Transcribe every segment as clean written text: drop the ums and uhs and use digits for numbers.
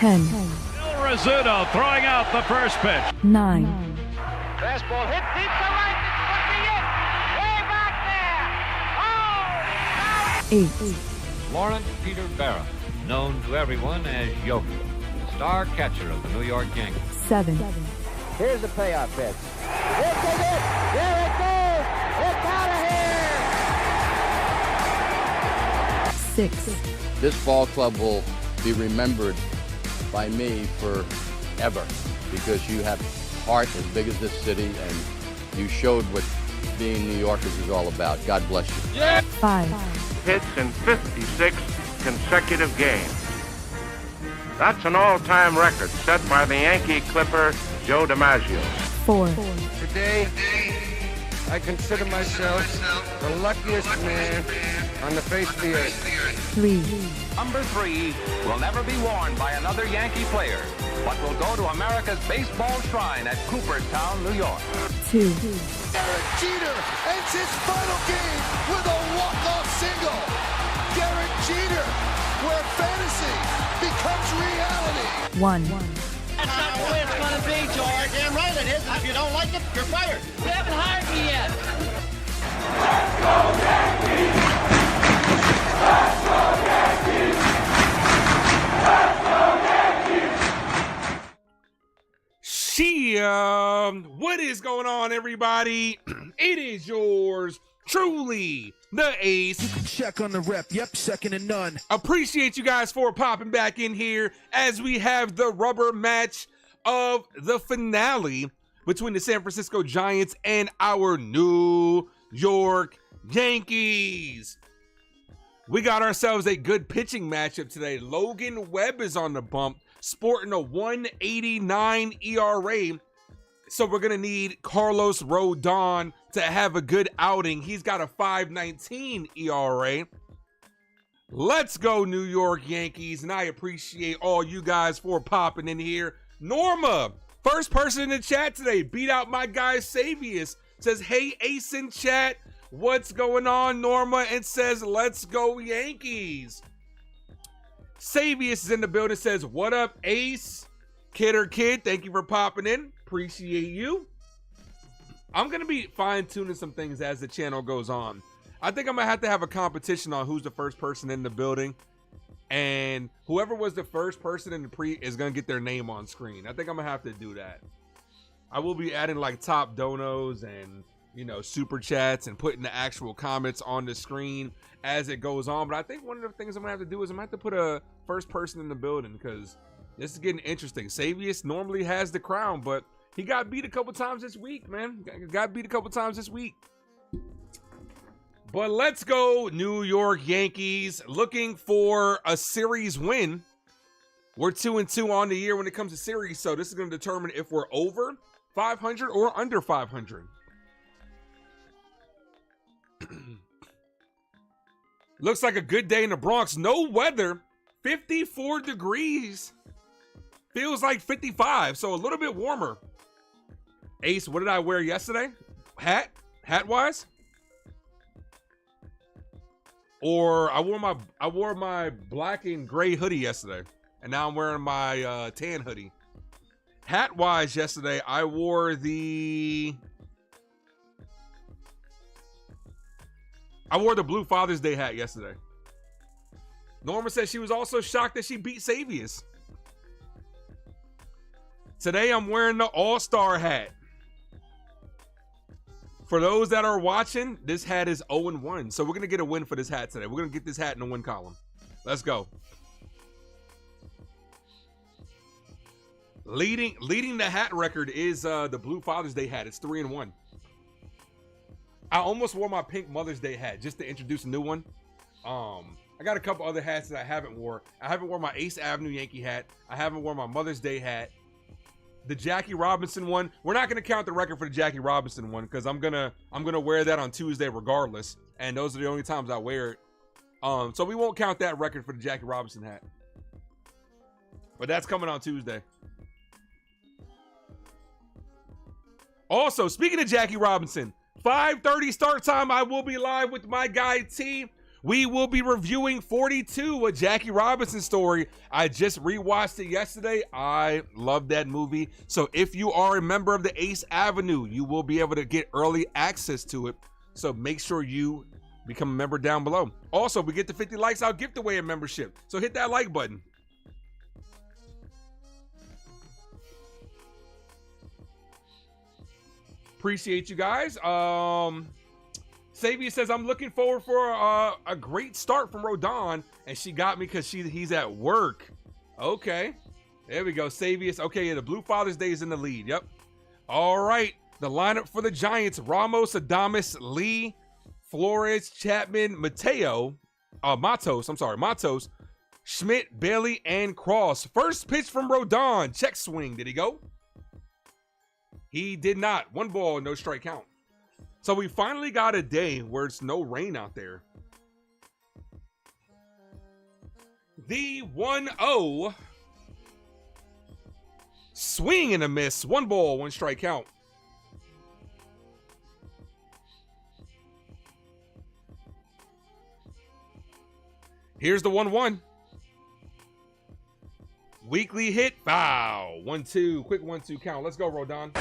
10. Bill Rizzuto throwing out the first pitch. 9. Fastball hit deep to right. This could be it. Way back there. Oh! 8. Lawrence Peter Barra, known to everyone as Yogi, star catcher of the New York Yankees. 7. Here's the payoff pitch. This is it. There it goes. It's out of here. 6. This ball club will be remembered by me forever because you have heart as big as this city and you showed what being New Yorkers is all about. God bless you. 5. Hits in 56 consecutive games. That's an all-time record set by the Yankee Clipper, Joe DiMaggio. 4. Today, I consider myself the luckiest man on the face of the earth. 3. Number 3 will never be worn by another Yankee player, but will go to America's baseball shrine at Cooperstown, New York. 2. Derek Jeter ends his final game with a walk-off single. Derek Jeter, where fantasy becomes reality. 1. That's not the way it's going to be, George. Damn right it is. If you don't like it, you're fired. You haven't hired me yet. Let's go Yankees! Let's go Yankees! Let's go Yankees! Chyeaaa! What is going on, everybody? It is yours truly, the Ace. You can check on the rep. Yep, second to none. Appreciate you guys for popping back in here as we have the rubber match of the finale between the San Francisco Giants and our New York Yankees. We got ourselves a good pitching matchup today. Logan Webb is on the bump, sporting a 1.89 ERA. So we're going to need Carlos Rodon to have a good outing. He's got a 5.19 ERA. Let's go New York Yankees. And I appreciate all you guys for popping in here. Norma, first person in the chat today, beat out my guy Savius. Says, hey, Ace in chat. What's going on, Norma? And says, let's go Yankees. Savius is in the building. Says, what up, Ace? Kid or kid, thank you for popping in. Appreciate you. I'm going to be fine-tuning some things as the channel goes on. I think I'm going to have a competition on who's the first person in the building. And whoever was the first person in the pre is going to get their name on screen. I think I'm going to have to do that. I will be adding like top donos and, you know, super chats and putting the actual comments on the screen as it goes on. But I think one of the things I'm going to have to do is I'm going to have to put a first person in the building because this is getting interesting. Savius normally has the crown, but he got beat a couple times this week, man. Got beat a couple times this week. But let's go New York Yankees, looking for a series win. We're 2-2 on the year when it comes to series, so this is going to determine if we're over 500 or under 500. Looks like a good day in the Bronx. No weather, 54 degrees. Feels like 55, so a little bit warmer. Ace, what did I wear yesterday? Hat-wise? Or I wore my black and gray hoodie yesterday, and now I'm wearing my tan hoodie. Hat-wise yesterday, I wore the Blue Father's Day hat yesterday. Norma said she was also shocked that she beat Savius. Today, I'm wearing the All-Star hat. For those that are watching, this hat is 0-1. So we're going to get a win for this hat today. We're going to get this hat in the win column. Let's go. Leading the hat record is the Blue Father's Day hat. It's 3-1. I almost wore my pink Mother's Day hat just to introduce a new one. I got a couple other hats that I haven't wore. I haven't worn my Ace Avenue Yankee hat. I haven't worn my Mother's Day hat. The Jackie Robinson one. We're not gonna count the record for the Jackie Robinson one because I'm gonna wear that on Tuesday regardless, and those are the only times I wear it. So we won't count that record for the Jackie Robinson hat. But that's coming on Tuesday. Also, speaking of Jackie Robinson, 5:30 start time. I will be live with my guy T. we will be reviewing 42, a Jackie Robinson story. I just rewatched it yesterday. I love that movie. So if you are a member of the Ace Avenue, you will be able to get early access to it. So make sure you become a member down below. Also, we get to 50 likes, I'll gift away a membership. So hit that like button. Appreciate you guys. Savia says, I'm looking forward for a great start from Rodon, and she got me because he's at work. Okay, there we go. Savius. Okay, yeah, the Blue Father's Day is in the lead. Yep. All right, the lineup for the Giants: Ramos, Adames, Lee, Flores, Chapman, Matos. Matos, Schmidt, Bailey, and Cross. First pitch from Rodon. Check swing. Did he go? He did not. 1 ball, no strike count. So we finally got a day where it's no rain out there. The 1-0. Swing and a miss. 1 ball, 1 strike count. Here's the 1-1. Weekly hit. Foul. 1-2. Quick 1-2 count. Let's go, Rodon.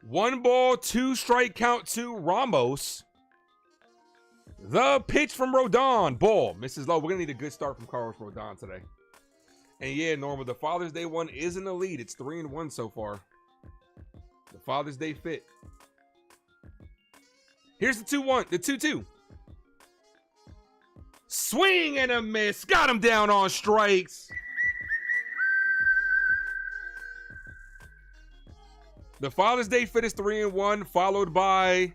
One ball, 2 strike count to Ramos. The pitch from Rodon. Ball. Misses low. We're going to need a good start from Carlos Rodon today. And yeah, Norma, the Father's Day one is in the lead. It's 3-1 so far. The Father's Day fit. Here's the 2-1. The 2-2. Swing and a miss. Got him down on strikes. The Father's Day fit is 3-1, followed by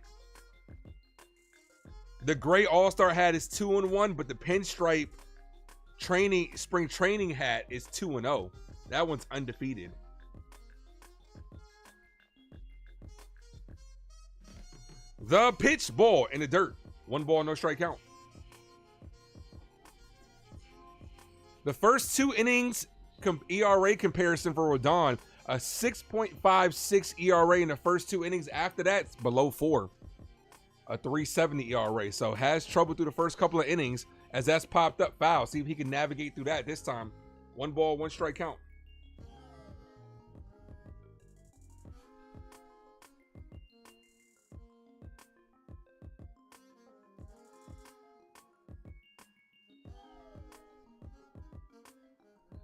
the gray All-Star hat is 2-1, but the pinstripe spring training hat is 2-0. That one's undefeated. The pitch, ball in the dirt. 1 ball, no strike count. The first 2 innings ERA comparison for Rodon. A 6.56 ERA in the first 2 innings. After that, it's below 4. A 3.70 ERA. So has trouble through the first couple of innings as that's popped up foul. See if he can navigate through that this time. 1 ball, 1 strike count.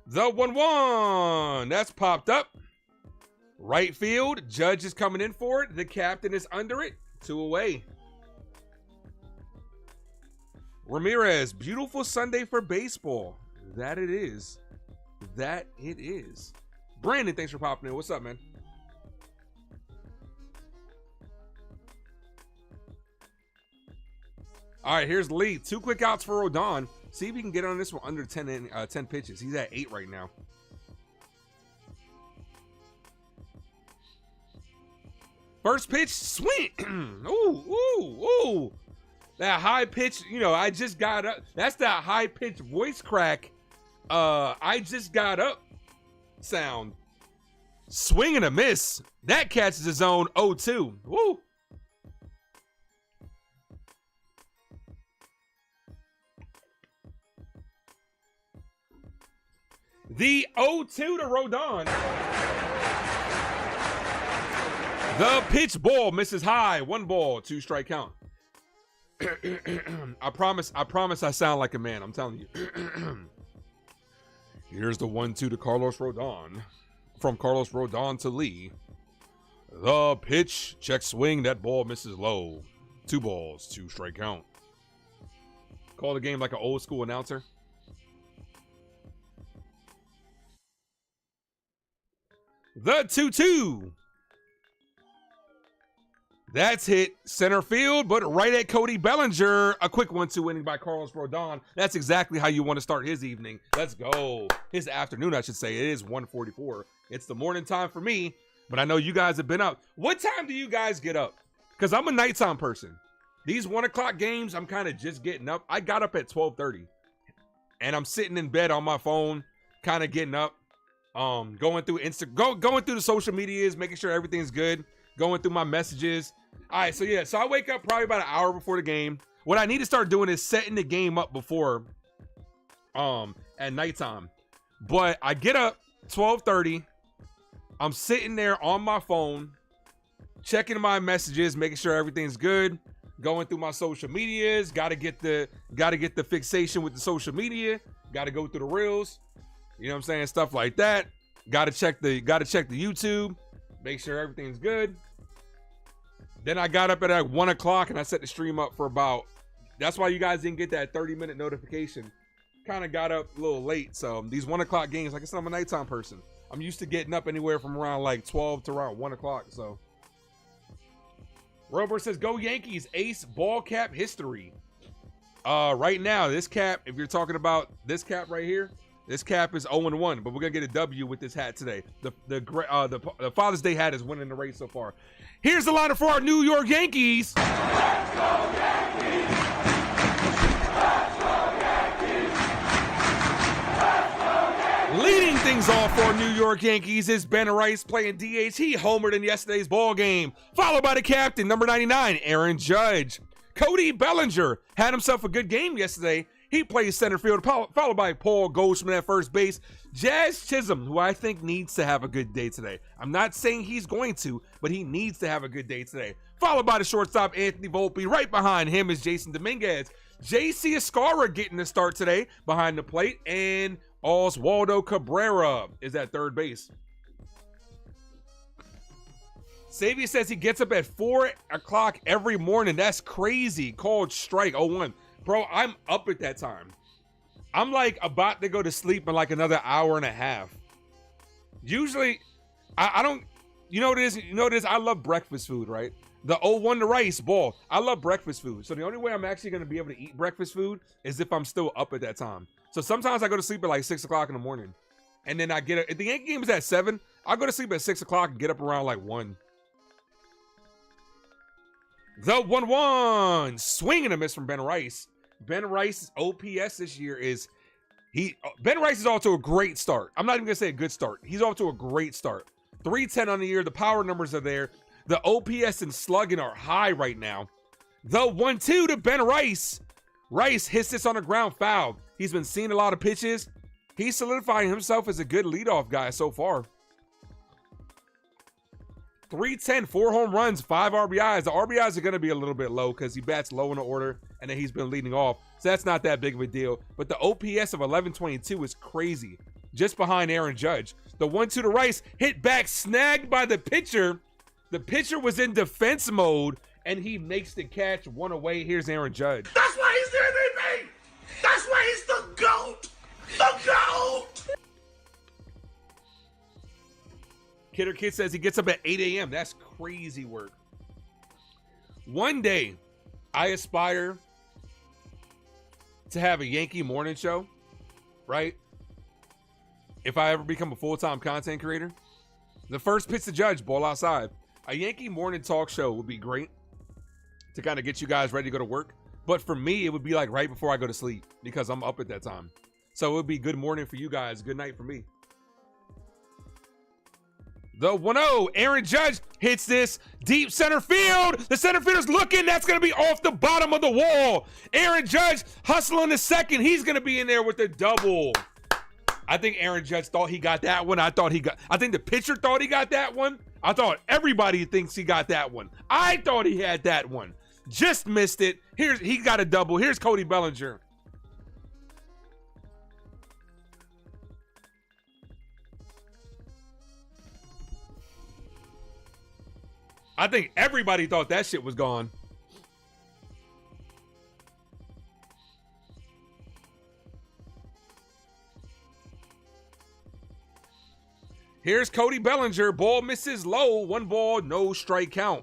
The 1-1. That's popped up. Right field. Judge is coming in for it. The captain is under it. 2 away. Ramirez. Beautiful Sunday for baseball. That it is. That it is. Brandon, thanks for popping in. What's up, man? All right, here's Lee. 2 quick outs for Rodon. See if he can get on this one under 10 pitches. He's at 8 right now. First pitch, swing. Ooh, ooh, ooh. That high pitch, you know, I just got up. That's that high pitch voice crack. I just got up sound. Swing and a miss. That catches his own 0-2. Woo. The 0-2 to Rodon. The pitch, ball misses high. 1 ball, 2 strike count. I promise I sound like a man. I'm telling you. Here's the 1-2 to Carlos Rodon. From Carlos Rodon to Lee. The pitch, check swing. That ball misses low. 2 balls, 2 strike count. Call the game like an old school announcer. The 2-2. That's hit center field, but right at Cody Bellinger. A quick 1-2 inning by Carlos Rodon. That's exactly how you want to start his evening. Let's go. His afternoon, I should say. It is 1:44. It's the morning time for me. But I know you guys have been up. What time do you guys get up? Because I'm a nighttime person. These 1 o'clock games, I'm kind of just getting up. I got up at 12:30. And I'm sitting in bed on my phone, kind of getting up. Going through going through the social medias, making sure everything's good. Going through my messages. All right, so yeah. So I wake up probably about an hour before the game. What I need to start doing is setting the game up before at nighttime. But I get up 12:30. I'm sitting there on my phone, checking my messages, making sure everything's good, going through my social medias, gotta get the fixation with the social media, gotta go through the reels, you know what I'm saying? Stuff like that. Gotta check the YouTube, make sure everything's good. Then I got up at 1 o'clock and I set the stream up for about, that's why you guys didn't get that 30-minute notification. Kind of got up a little late. So these 1 o'clock games, like I said, I'm a nighttime person. I'm used to getting up anywhere from around like 12 to around 1 o'clock. So Robert says, go Yankees, ace ball cap history. Right now, this cap, if you're talking about this cap right here, this cap is 0-1, but we're gonna get a W with this hat today. The Father's Day hat is winning the race so far. Here's the lineup for our New York Yankees. Let's go Yankees! Let's go Yankees! Let's go Yankees! Leading things off for New York Yankees is Ben Rice playing DH. He homered in yesterday's ball game, followed by the captain, number 99, Aaron Judge. Cody Bellinger had himself a good game yesterday. He plays center field, followed by Paul Goldschmidt at first base. Jazz Chisum, who I think needs to have a good day today. I'm not saying he's going to, but he needs to have a good day today. Followed by the shortstop, Anthony Volpe. Right behind him is Jason Dominguez. J.C. Escarra getting the start today behind the plate. And Oswaldo Cabrera is at third base. Savia says he gets up at 4 o'clock every morning. That's crazy. Called strike 0-1. Bro, I'm up at that time. I'm like about to go to sleep in like another hour and a half. Usually, I don't, you know what it is? You know what it is? I love breakfast food, right? The 0-1 to rice ball. I love breakfast food. So the only way I'm actually going to be able to eat breakfast food is if I'm still up at that time. So sometimes I go to sleep at like 6 o'clock in the morning. And then I get up, if the Yankee game is at 7, I'll go to sleep at 6 o'clock and get up around like 1. The 1-1, swing and a miss from Ben Rice. Ben Rice's OPS this year is, Ben Rice is off to a great start. I'm not even gonna say a good start. He's off to a great start. 310 on the year, the power numbers are there. The OPS and slugging are high right now. The 1-2 to Ben Rice. Rice hits this on the ground foul. He's been seeing a lot of pitches. He's solidifying himself as a good leadoff guy so far. 310, 4 home runs, 5 RBIs. The RBIs are going to be a little bit low because he bats low in the order, and then he's been leading off. So that's not that big of a deal. But the OPS of 1122 is crazy, just behind Aaron Judge. The 1-2 to Rice, hit back, snagged by the pitcher. The pitcher was in defense mode, and he makes the catch, 1 away. Here's Aaron Judge. That's why he's the MVP! That's why he's the GOAT! The GOAT! Kidder Kid says he gets up at 8 a.m. That's crazy work. One day, I aspire to have a Yankee morning show, right? If I ever become a full-time content creator. The first pitch to Judge, ball outside. A Yankee morning talk show would be great to kind of get you guys ready to go to work. But for me, it would be like right before I go to sleep because I'm up at that time. So it would be good morning for you guys, good night for me. The 1-0, Aaron Judge hits this deep center field. The center fielder's looking. That's going to be off the bottom of the wall. Aaron Judge hustling the second. He's going to be in there with the double. I think Aaron Judge thought he got that one. I think the pitcher thought he got that one. I thought everybody thinks he got that one. I thought he had that one. Just missed it. He got a double. Here's Cody Bellinger. I think everybody thought that shit was gone. Here's Cody Bellinger. Ball misses low. 1 ball, no strike count.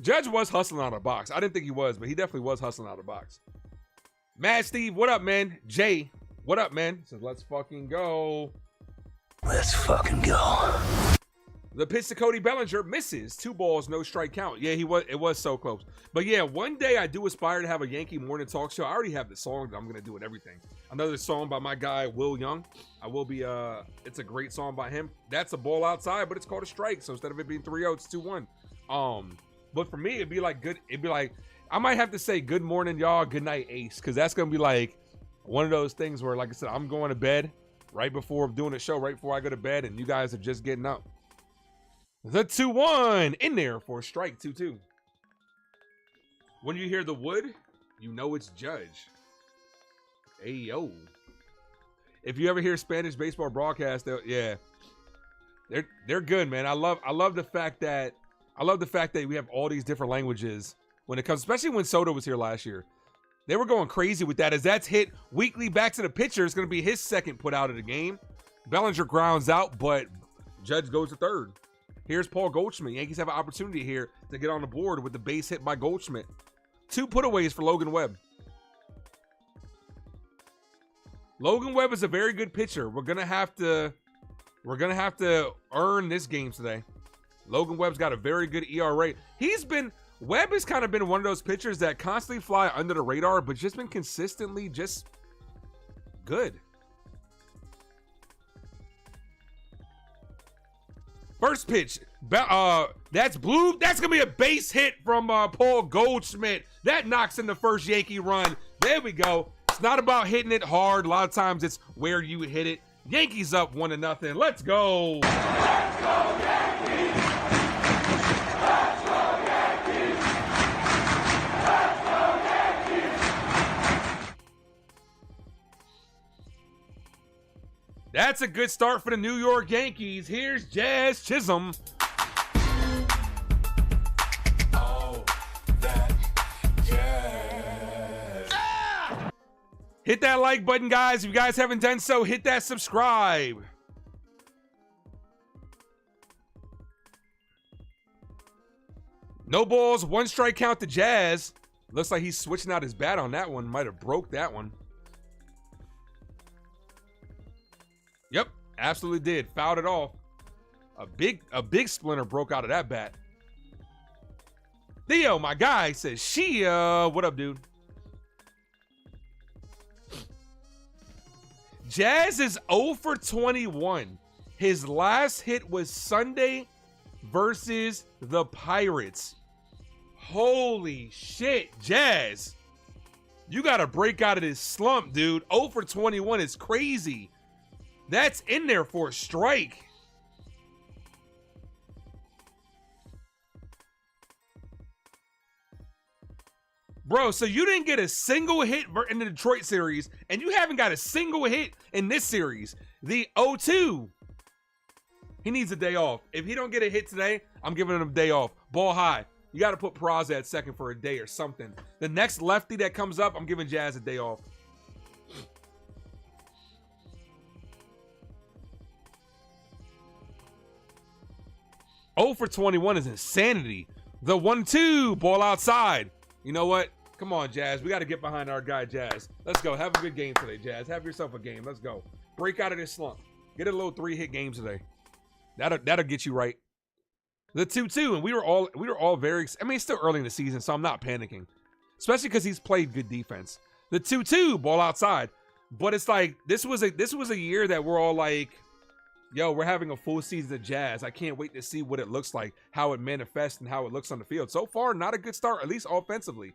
Judge was hustling out of the box. I didn't think he was, but he definitely was hustling out of the box. Mad Steve, what up, man? Jay, what up, man? Says, let's fucking go. Let's fucking go. The pitch to Cody Bellinger misses. 2 balls, no strike count. Yeah, it was so close. But yeah, one day I do aspire to have a Yankee morning talk show. I already have the song that I'm gonna do with everything. Another song by my guy Will Young. I will be it's a great song by him. That's a ball outside, but it's called a strike. So instead of it being 3-0, it's 2-1. But for me, it'd be like I might have to say good morning, y'all, good night, Ace, because that's gonna be like one of those things where, like I said, I'm going to bed right before I'm doing a show, right before I go to bed, and you guys are just getting up. The 2-1 in there for a strike, 2-2. When you hear the wood, you know it's Judge. Hey, yo. If you ever hear Spanish baseball broadcast, they're good, man. I love the fact that we have all these different languages when it comes, especially when Soto was here last year. They were going crazy with that, as that's hit weekly back to the pitcher. It's going to be his second put out of the game. Bellinger grounds out, but Judge goes to third. Here's Paul Goldschmidt. Yankees have an opportunity here to get on the board with the base hit by Goldschmidt. 2 putaways for Logan Webb. Logan Webb is a very good pitcher. We're gonna have to earn this game today. Logan Webb's got a very good ERA. Webb has kind of been one of those pitchers that constantly fly under the radar, but just been consistently just good. First pitch, that's blue. That's going to be a base hit from Paul Goldschmidt. That knocks in the first Yankee run. There we go. It's not about hitting it hard. A lot of times it's where you hit it. Yankees up 1-0. Let's go. Let's go, Yankees. Let's go, Yankees. Let's go, Yankees. That's a good start for the New York Yankees. Here's Jazz Chisum. Oh, that jazz. Ah! Hit that like button, guys. If you guys haven't done so, hit that subscribe. No balls, 1 strike count to Jazz. Looks like he's switching out his bat on that one. Might have broke that one. Yep, absolutely did. Fouled it off. A big splinter broke out of that bat. Theo, my guy, says, Chyeaaa. What up, dude? Jazz is 0 for 21. His last hit was Sunday versus the Pirates. Holy shit, Jazz. You got to break out of this slump, dude. 0 for 21 is crazy. That's in there for a strike. Bro, so you didn't get a single hit in the Detroit series, and you haven't got a single hit in this series. The 0-2. He needs a day off. If he don't get a hit today, I'm giving him a day off. Ball high. You got to put Peraza at second for a day or something. The next lefty that comes up, I'm giving Jazz a day off. Oh for 21 is insanity. The 1-2, ball outside. You know what? Come on, Jazz. We got to get behind our guy, Jazz. Let's go. Have a good game today, Jazz. Have yourself a game. Let's go. Break out of this slump. Get a little 3-hit game today. That'll get you right. The 2-2, and we were all very. I mean, it's still early in the season, so I'm not panicking, especially because he's played good defense. The 2-2, ball outside. But it's like this was a year that we're all like, yo, we're having a full season of Jazz. I can't wait to see what it looks like, how it manifests, and how it looks on the field. So far, not a good start, at least offensively.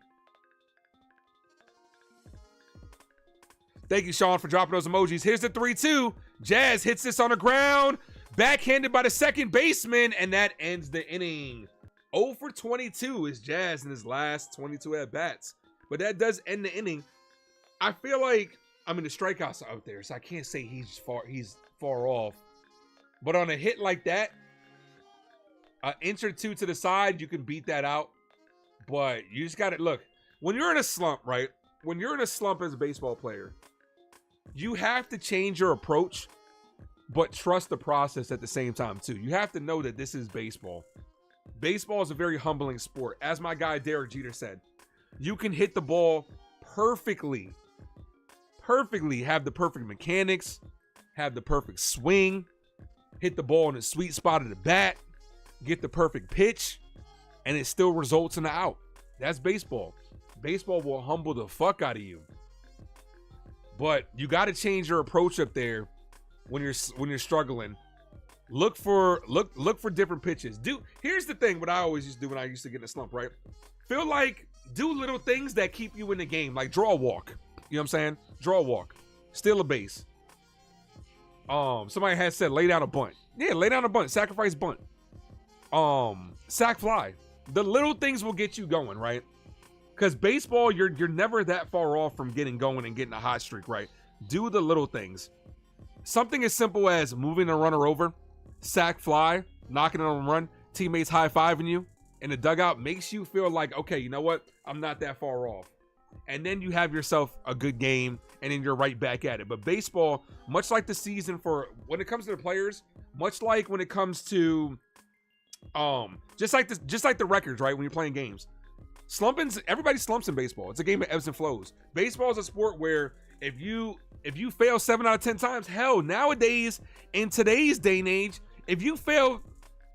Thank you, Sean, for dropping those emojis. Here's the 3-2. Jazz hits this on the ground. Backhanded by the second baseman, and that ends the inning. 0 for 22 is Jazz in his last 22 at-bats. But that does end the inning. I feel like, I mean, the strikeouts are out there, so I can't say he's far off. But on a hit like that, an inch or two to the side, you can beat that out. But you just got to look. When you're in a slump, right? When you're in a slump as a baseball player, you have to change your approach, but trust the process at the same time, too. You have to know that this is baseball. Baseball is a very humbling sport. As my guy Derek Jeter said, you can hit the ball perfectly, have the perfect mechanics, have the perfect swing, hit the ball in the sweet spot of the bat, get the perfect pitch, and it still results in an out. That's baseball. Baseball will humble the fuck out of you. But you got to change your approach up there when you're struggling. Look for different pitches. Here's the thing, what I always used to do when I used to get in a slump, right? Feel like do little things that keep you in the game, like draw a walk. You know what I'm saying? Draw a walk. Steal a base. Somebody had said lay down a bunt. Yeah, lay down a bunt. Sacrifice bunt. Sack fly. The little things will get you going, right? Because baseball, you're never that far off from getting going and getting a hot streak, right? Do the little things. Something as simple as moving a runner over, sack fly, knocking on a run, teammates high-fiving you in the dugout makes you feel like, okay, you know what? I'm not that far off. And then you have yourself a good game, and then you're right back at it. But baseball, much like the season when it comes to the players, much like when it comes to just like the records, right? When you're playing games. Everybody slumps in baseball. It's a game of ebbs and flows. Baseball is a sport where if you fail 7 out of 10 times, hell, nowadays, in today's day and age, if you fail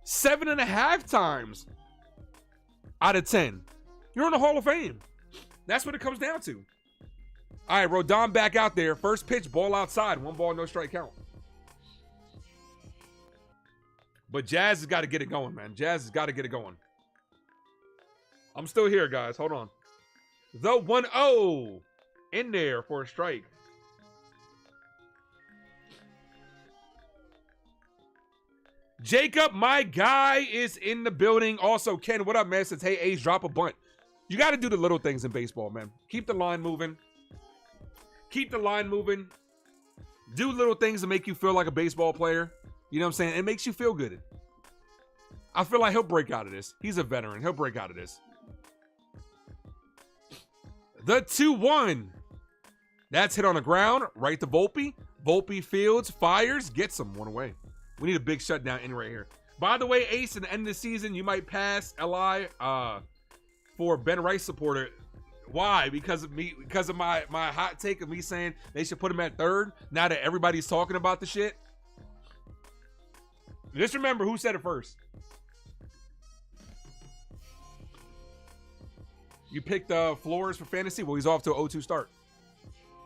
7.5 times out of 10, you're in the Hall of Fame. That's what it comes down to. All right, Rodon back out there. First pitch, ball outside. 1 ball, no strike count. But Jazz has got to get it going, man. Jazz has got to get it going. I'm still here, guys. Hold on. The 1-0 in there for a strike. Jacob, my guy, is in the building. Also, Ken, what up, man? Says, hey, Ace, drop a bunt. You got to do the little things in baseball, man. Keep the line moving. Keep the line moving. Do little things to make you feel like a baseball player. You know what I'm saying? It makes you feel good. I feel like he'll break out of this. He's a veteran. He'll break out of this. The 2-1. That's hit on the ground. Right to Volpe. Volpe fields, fires, gets him. 1 away. We need a big shutdown in right here. By the way, Ace, at the end of the season, you might pass LI for Ben Rice supporter. Why? Because of me, because of my hot take of me saying they should put him at third now that everybody's talking about the shit. Just remember who said it first. You picked Flores for fantasy? Well, he's off to an 0-2 start.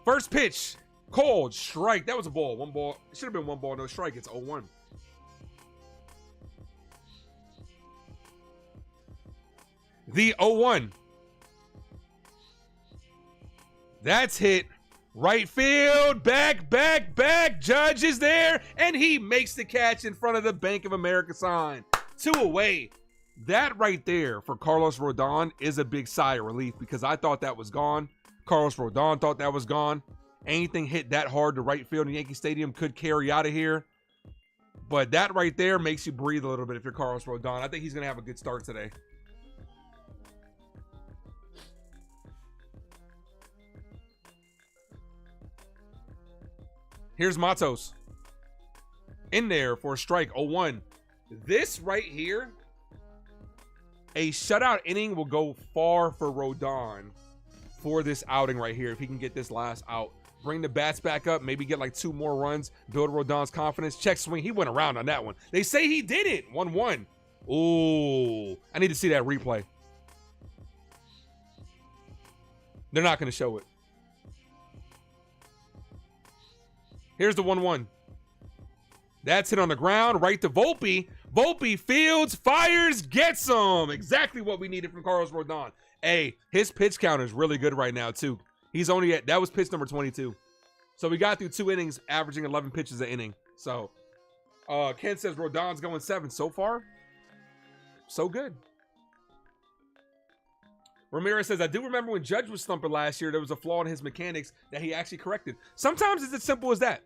First pitch. Cold. Strike. That was a ball. 1 ball. It should have been 1 ball, no strike. It's 0-1. The 0-1. That's hit. Right field. Back. Judge is there. And he makes the catch in front of the Bank of America sign. 2 away. That right there for Carlos Rodon is a big sigh of relief because I thought that was gone. Carlos Rodon thought that was gone. Anything hit that hard to right field in Yankee Stadium could carry out of here. But that right there makes you breathe a little bit if you're Carlos Rodon. I think he's going to have a good start today. Here's Matos. In there for a strike. 0-1. This right here, a shutout inning will go far for Rodon for this outing right here if he can get this last out. Bring the bats back up, maybe get like 2 more runs, build Rodon's confidence. Check swing. He went around on that one. They say he did it. 1-1. Ooh, I need to see that replay. They're not going to show it. Here's the 1-1. That's hit on the ground, right to Volpe. Volpe fields, fires, gets him. Exactly what we needed from Carlos Rodon. Hey, his pitch count is really good right now, too. He's only that was pitch number 22. So we got through 2 innings, averaging 11 pitches an inning. So Ken says Rodon's going 7 so far. So good. Ramirez says, I do remember when Judge was slumping last year, there was a flaw in his mechanics that he actually corrected. Sometimes it's as simple as that.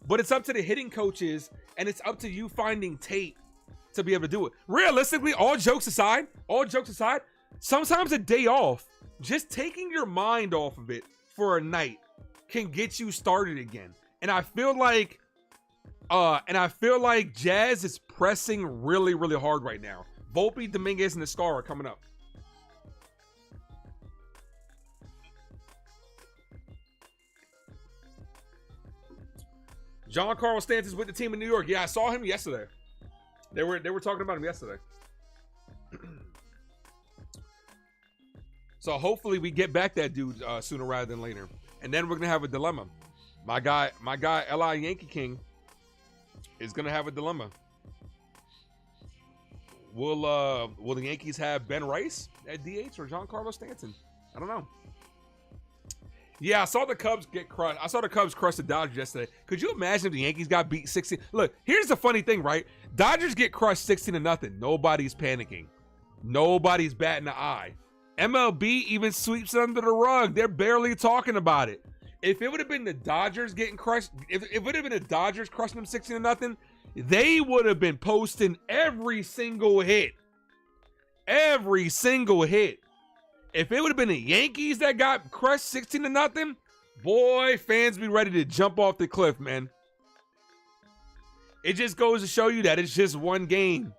But it's up to the hitting coaches, and it's up to you finding tape to be able to do it. Realistically, all jokes aside, sometimes a day off, just taking your mind off of it for a night can get you started again. And I feel like Jazz is pressing really, really hard right now. Volpe, Dominguez, and Escar are coming up. Giancarlo Stanton's with the team in New York. Yeah, I saw him yesterday. They were talking about him yesterday. So hopefully we get back that dude sooner rather than later. And then we're gonna have a dilemma. My guy, L.I. Yankee King, is gonna have a dilemma. Will the Yankees have Ben Rice at DH or Giancarlo Stanton? I don't know. Yeah, I saw the Cubs get crushed. I saw the Cubs crush the Dodgers yesterday. Could you imagine if the Yankees got beat 16? Look, here's the funny thing, right? Dodgers get crushed 16-0. Nobody's panicking. Nobody's batting an eye. MLB even sweeps it under the rug. They're barely talking about it. If it would have been the Dodgers getting crushed, if it would have been the Dodgers crushing them 16-0, they would have been posting every single hit. Every single hit. If it would have been the Yankees that got crushed 16-0, boy, fans be ready to jump off the cliff, man. It just goes to show you that it's just one game.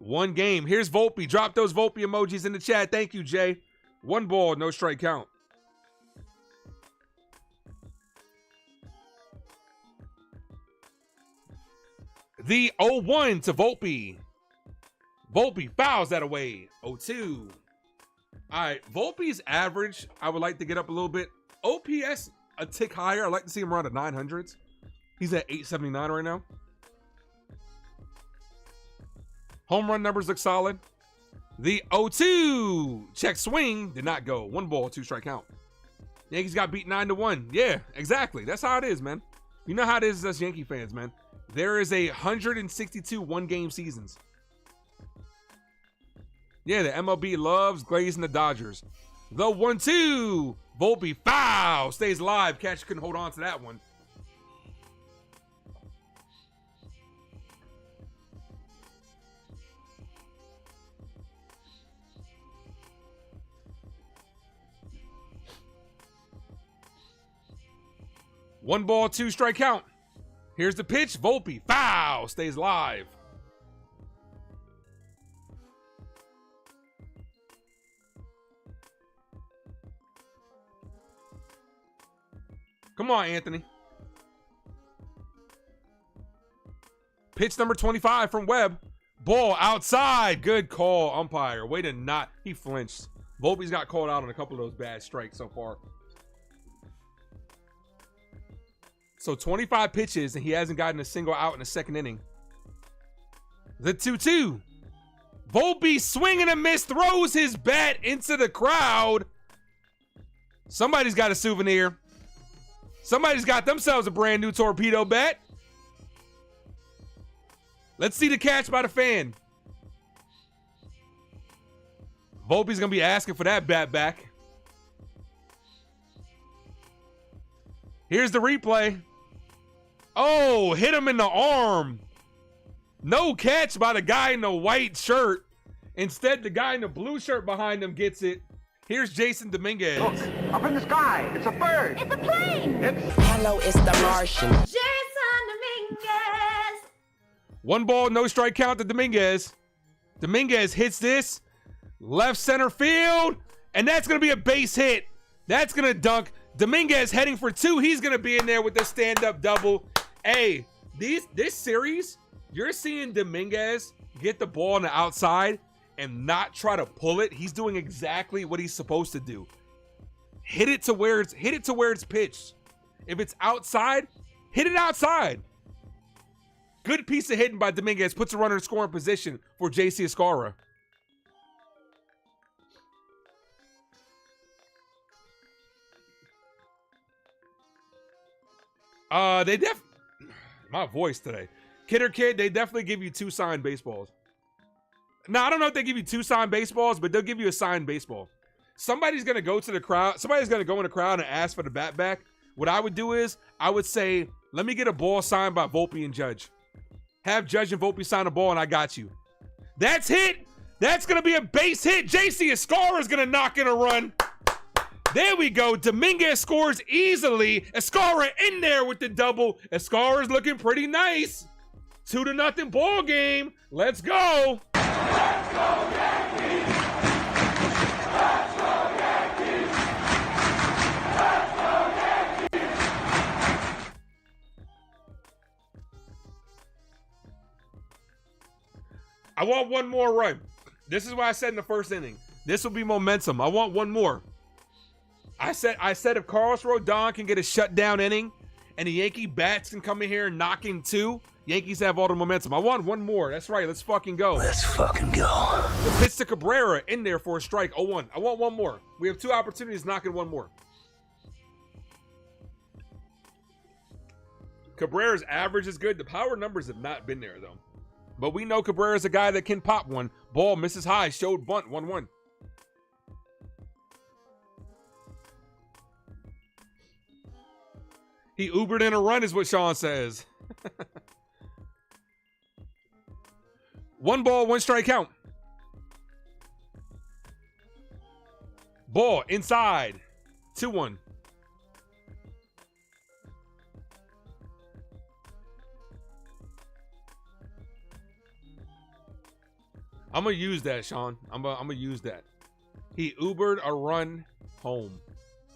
One game. Here's Volpe. Drop those Volpe emojis in the chat. Thank you, Jay. 1 ball, no strike count. The 0-1 to Volpe. Volpe fouls that away. 0-2. All right, Volpe's average, I would like to get up a little bit. OPS, a tick higher. I'd like to see him around the 900s. He's at 879 right now. Home run numbers look solid. The 0-2 check swing did not go. 1 ball, 2 strike count. Yankees got beat 9-1. Yeah, exactly. That's how it is, man. You know how it is us Yankee fans, man. There is 162 one-game seasons. Yeah, the MLB loves glazing the Dodgers. The 1-2. Volpe foul. Stays alive. Catcher couldn't hold on to that one. One ball, 2 strike count. Here's the pitch. Volpe foul. Stays live. Come on, Anthony. Pitch number 25 from Webb. Ball outside. Good call, umpire. Way to not. He flinched. Volpe's got called out on a couple of those bad strikes so far. So 25 pitches, and he hasn't gotten a single out in the second inning. The 2-2. Volpe swing and a miss. Throws his bat into the crowd. Somebody's got a souvenir. Somebody's got themselves a brand new torpedo bat. Let's see the catch by the fan. Volpe's going to be asking for that bat back. Here's the replay. Oh, hit him in the arm. No catch by the guy in the white shirt. Instead, the guy in the blue shirt behind him gets it. Here's Jason Dominguez. Look, up in the sky. It's a bird. It's a plane. Hello, it's the Martian. Jason Dominguez. 1 ball, no strike count to Dominguez. Dominguez hits this. Left center field. And that's going to be a base hit. That's going to dunk. Dominguez heading for 2. He's going to be in there with the stand-up double. Hey, this series, you're seeing Dominguez get the ball on the outside and not try to pull it. He's doing exactly what he's supposed to do. Hit it to where it's pitched. If it's outside, hit it outside. Good piece of hitting by Dominguez. Puts a runner in scoring position for J.C. Escarra. My voice today. Kid or Kid, they definitely give you 2 signed baseballs. Now, I don't know if they give you 2 signed baseballs, but they'll give you a signed baseball. Somebody's going to go to the crowd. Somebody's going to go in the crowd and ask for the bat back. What I would do is, I would say, let me get a ball signed by Volpe and Judge. Have Judge and Volpe sign a ball, and I got you. That's hit. That's going to be a base hit. J.C. Escarra is going to knock in a run. There we go. Dominguez scores easily. Escarra in there with the double. Escarra's looking pretty nice. 2-0 ball game. Let's go. Let's go, Yankees! Let's go, Yankees! Let's go, Yankees! I want one more run. This is what I said in the first inning. This will be momentum. I want one more. I said if Carlos Rodon can get a shutdown inning and the Yankee bats can come in here and knock in 2, Yankees have all the momentum. I want one more. That's right. Let's fucking go. Let's fucking go. The pitch to Cabrera in there for a strike. 0-1. I want one more. We have 2 opportunities, knocking one more. Cabrera's average is good. The power numbers have not been there, though. But we know Cabrera's a guy that can pop one. Ball misses high. Showed bunt. 1-1. He Ubered in a run is what Sean says. 1 ball, 1 strike count. Ball inside. 2-1. I'm going to use that, Sean. I'm going to use that. He Ubered a run home.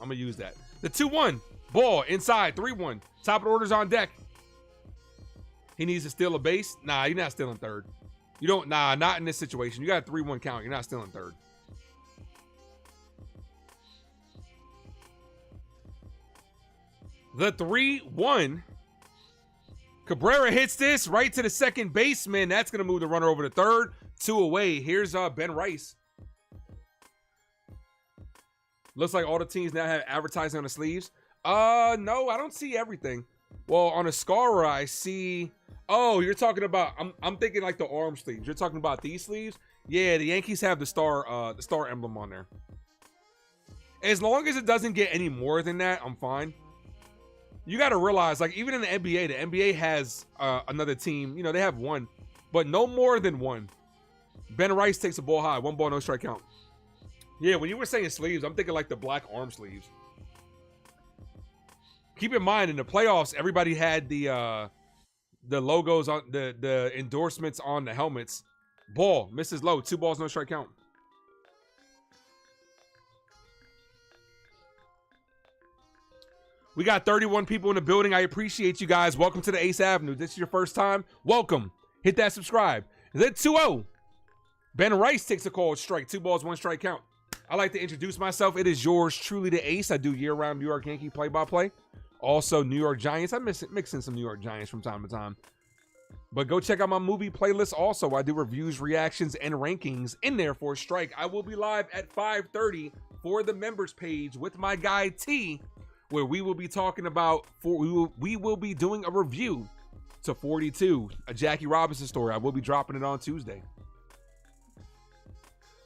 I'm going to use that. The 2-1. Ball inside. 3-1. Top of the order's on deck. He needs to steal a base. Nah, you're not stealing third. You don't. Nah, not in this situation. You got a 3-1 count. You're not stealing third. The 3-1. Cabrera hits this right to the second baseman. That's going to move the runner over to third. 2 away. Here's Ben Rice. Looks like all the teams now have advertising on the sleeves. No, I don't see everything. Well, on a Scara, I see. Oh, you're talking about. I'm thinking like the arm sleeves. You're talking about these sleeves. Yeah, the Yankees have the star emblem on there. As long as it doesn't get any more than that, I'm fine. You got to realize, like, even in the NBA has another team. You know, they have 1, but no more than 1. Ben Rice takes a ball high. 1 ball, no strike count. Yeah, when you were saying sleeves, I'm thinking like the black arm sleeves. Keep in mind, in the playoffs, everybody had the logos on the endorsements on the helmets. Ball misses low. 2 balls, no strike count. We got 31 people in the building. I appreciate you guys. Welcome to the Ace Avenue. If this is your first time, welcome. Hit that subscribe. Then 2-0. Ben Rice takes a called strike. 2 balls, 1 strike count. I like to introduce myself. It is yours truly, the Ace. I do year-round New York Yankee play-by-play. Also, New York Giants. I mix in some New York Giants from time to time. But go check out my movie playlist also. I do reviews, reactions, and rankings in there for a strike. I will be live at 5:30 for the members page with my guy T, where we will be talking about, we will be doing a review to 42, a Jackie Robinson story. I will be dropping it on Tuesday.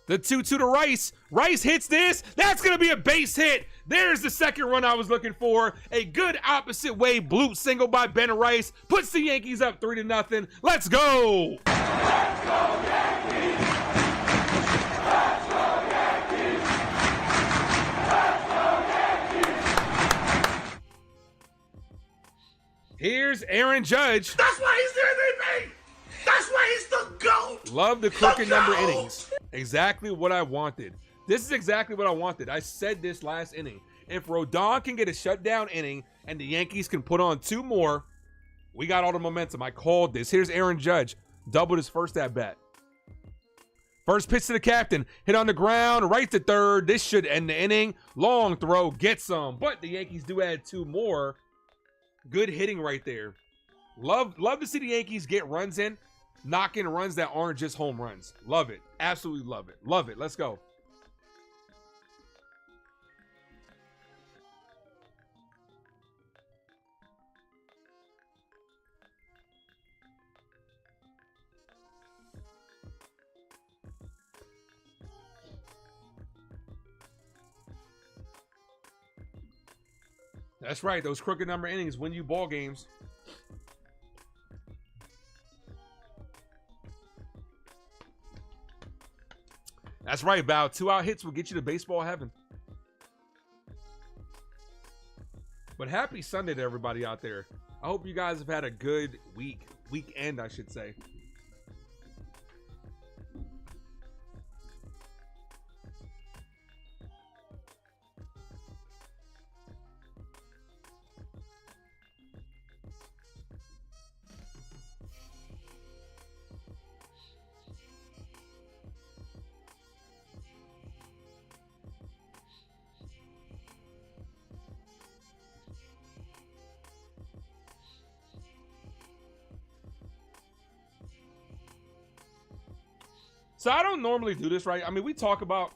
The 2-2 to Rice. Rice hits this. That's going to be a base hit. There's the second run I was looking for. A good opposite way bloop single by Ben Rice. Puts the Yankees up 3-0. Let's go. Let's go, Yankees. Let's go, Yankees. Let's go, Yankees. Here's Aaron Judge. That's why he's the MVP. That's why he's the GOAT. Love the crooked number innings. Exactly what I wanted. This is exactly what I wanted. I said this last inning. If Rodon can get a shutdown inning and the Yankees can put on 2 more, we got all the momentum. I called this. Here's Aaron Judge. Doubled his first at bat. First pitch to the captain. Hit on the ground. Right to third. This should end the inning. Long throw. Get some. But the Yankees do add 2 more. Good hitting right there. Love to see the Yankees get runs in. Knock in runs that aren't just home runs. Love it. Absolutely love it. Love it. Let's go. That's right. Those crooked number innings win you ball games. That's right, Val. 2-out hits will get you to baseball heaven. But happy Sunday to everybody out there. I hope you guys have had a good weekend, I should say. So I don't normally do this, right? I mean, we talk about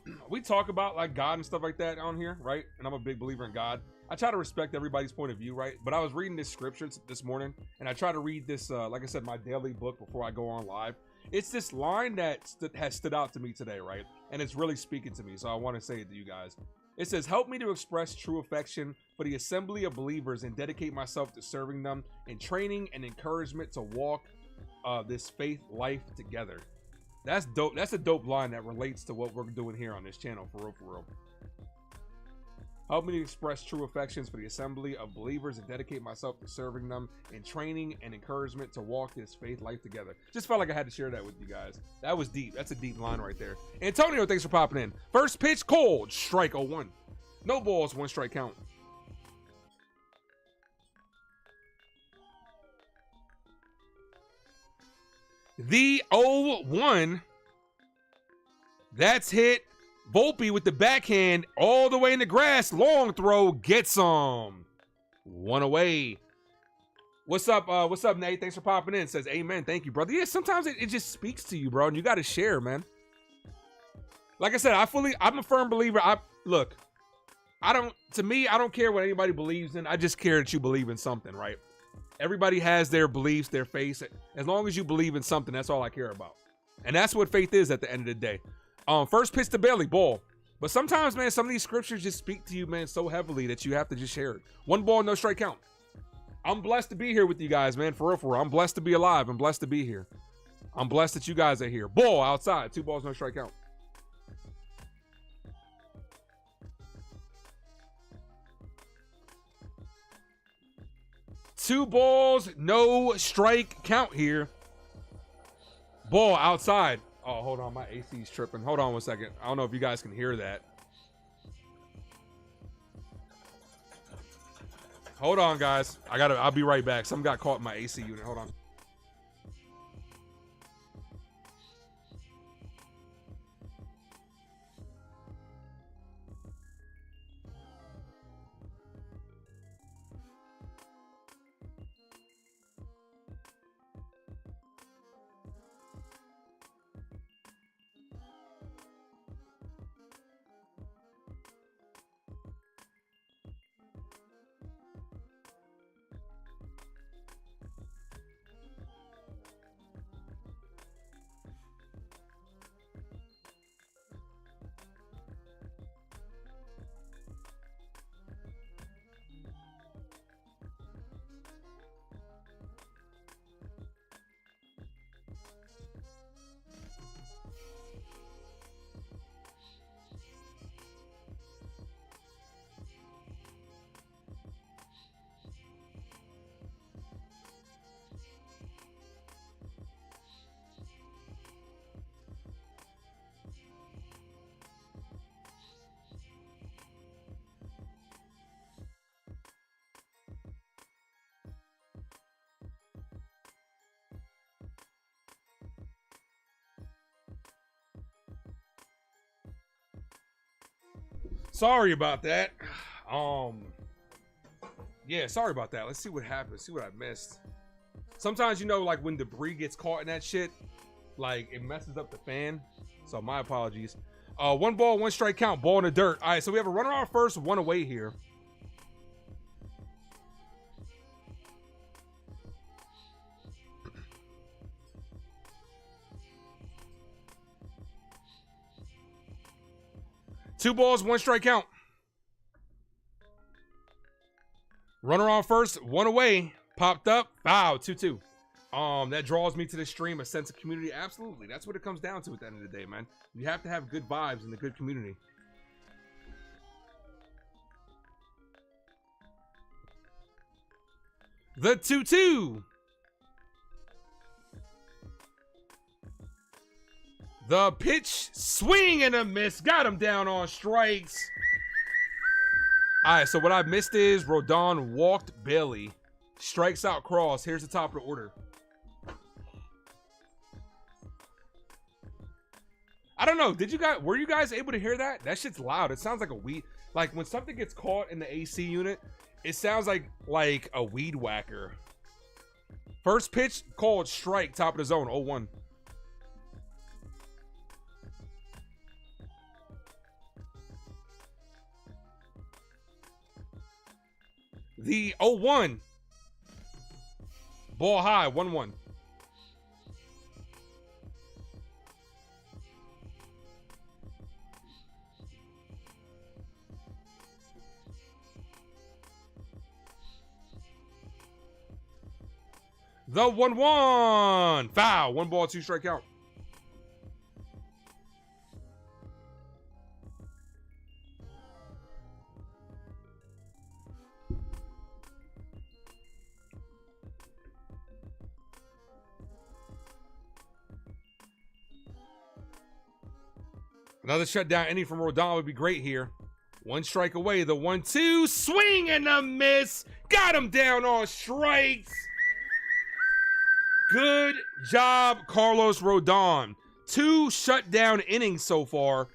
like God and stuff like that on here, right? And I'm a big believer in God. I try to respect everybody's point of view, right? But I was reading this scripture this morning, and I try to read this, like I said, my daily book before I go on live. It's this line that has stood out to me today, right? And it's really speaking to me, so I want to say it to you guys. It says, help me to express true affection for the assembly of believers and dedicate myself to serving them in training and encouragement to walk this faith life together. That's dope. That's a dope line that relates to what we're doing here on this channel, for real, for real. Help me to express true affections for the assembly of believers and dedicate myself to serving them in training and encouragement to walk this faith life together. Just felt like I had to share that with you guys. That was deep. That's a deep line right there. Antonio, thanks for popping in. First pitch, cold, strike 0-1. No balls, 1 strike count. The 0-1, that's hit. Volpe with the backhand all the way in the grass. Long throw, gets him. 1 away. What's up, Nate? Thanks for popping in. Says, amen. Thank you, brother. Yeah, sometimes it just speaks to you, bro, and you got to share, man. Like I said, I'm a firm believer. Look, to me, I don't care what anybody believes in. I just care that you believe in something, right? Everybody has their beliefs, their faith. As long as you believe in something, that's all I care about. And that's what faith is at the end of the day. First pitch to Bailey, ball. But sometimes, man, some of these scriptures just speak to you, man, so heavily that you have to just share it. 1 ball, no strike count. I'm blessed to be here with you guys, man, for real, for real. I'm blessed to be alive. I'm blessed to be here. I'm blessed that you guys are here. Ball outside, 2 balls, no strike count. Two balls, no strike count here. Ball outside. Oh, hold on. My AC's tripping. Hold on 1 second. I don't know if you guys can hear that. Hold on, guys. I'll be right back. Something got caught in my AC unit. Hold on. Sorry about that. Yeah, sorry about that. Let's see what happened. See what I missed. Sometimes, you know, like when debris gets caught in that shit, like it messes up the fan. So my apologies. 1 ball, 1 strike count. Ball in the dirt. All right, so we have a runner on first, 1 away here. Two balls, 1 strike count. Runner on first, 1 away. Popped up. Foul, 2-2. That draws me to the stream, a sense of community. Absolutely. That's what it comes down to at the end of the day, man. You have to have good vibes in the good community. The 2-2. The pitch, swing and a miss. Got him down on strikes. All right, so what I missed is Rodon walked Bailey. Strikes out Cross. Here's the top of the order. I don't know. Were you guys able to hear that? That shit's loud. It sounds like a weed. Like when something gets caught in the AC unit, it sounds like a weed whacker. First pitch called strike, top of the zone, 0-1. The 0-1. Ball high, 1-1. The 1-1. Foul. 1 ball, 2 strike count. Another shutdown inning from Rodon would be great here. 1 strike away. The 1-2. Swing and a miss. Got him down on strikes. Good job, Carlos Rodon. 2 shutdown innings so far.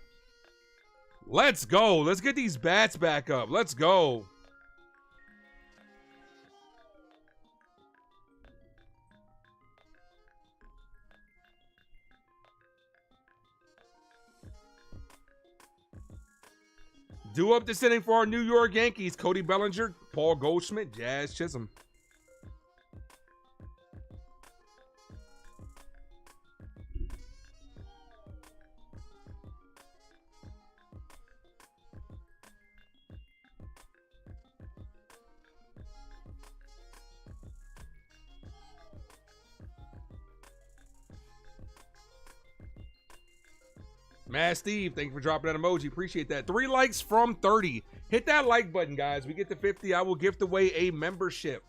Let's go. Let's get these bats back up. Let's go. Due up this inning for our New York Yankees. Cody Bellinger, Paul Goldschmidt, Jazz Chisum. Mad Steve, thank you for dropping that emoji. Appreciate that. 3 likes from 30. Hit that like button, guys. We get to 50. I will gift away a membership.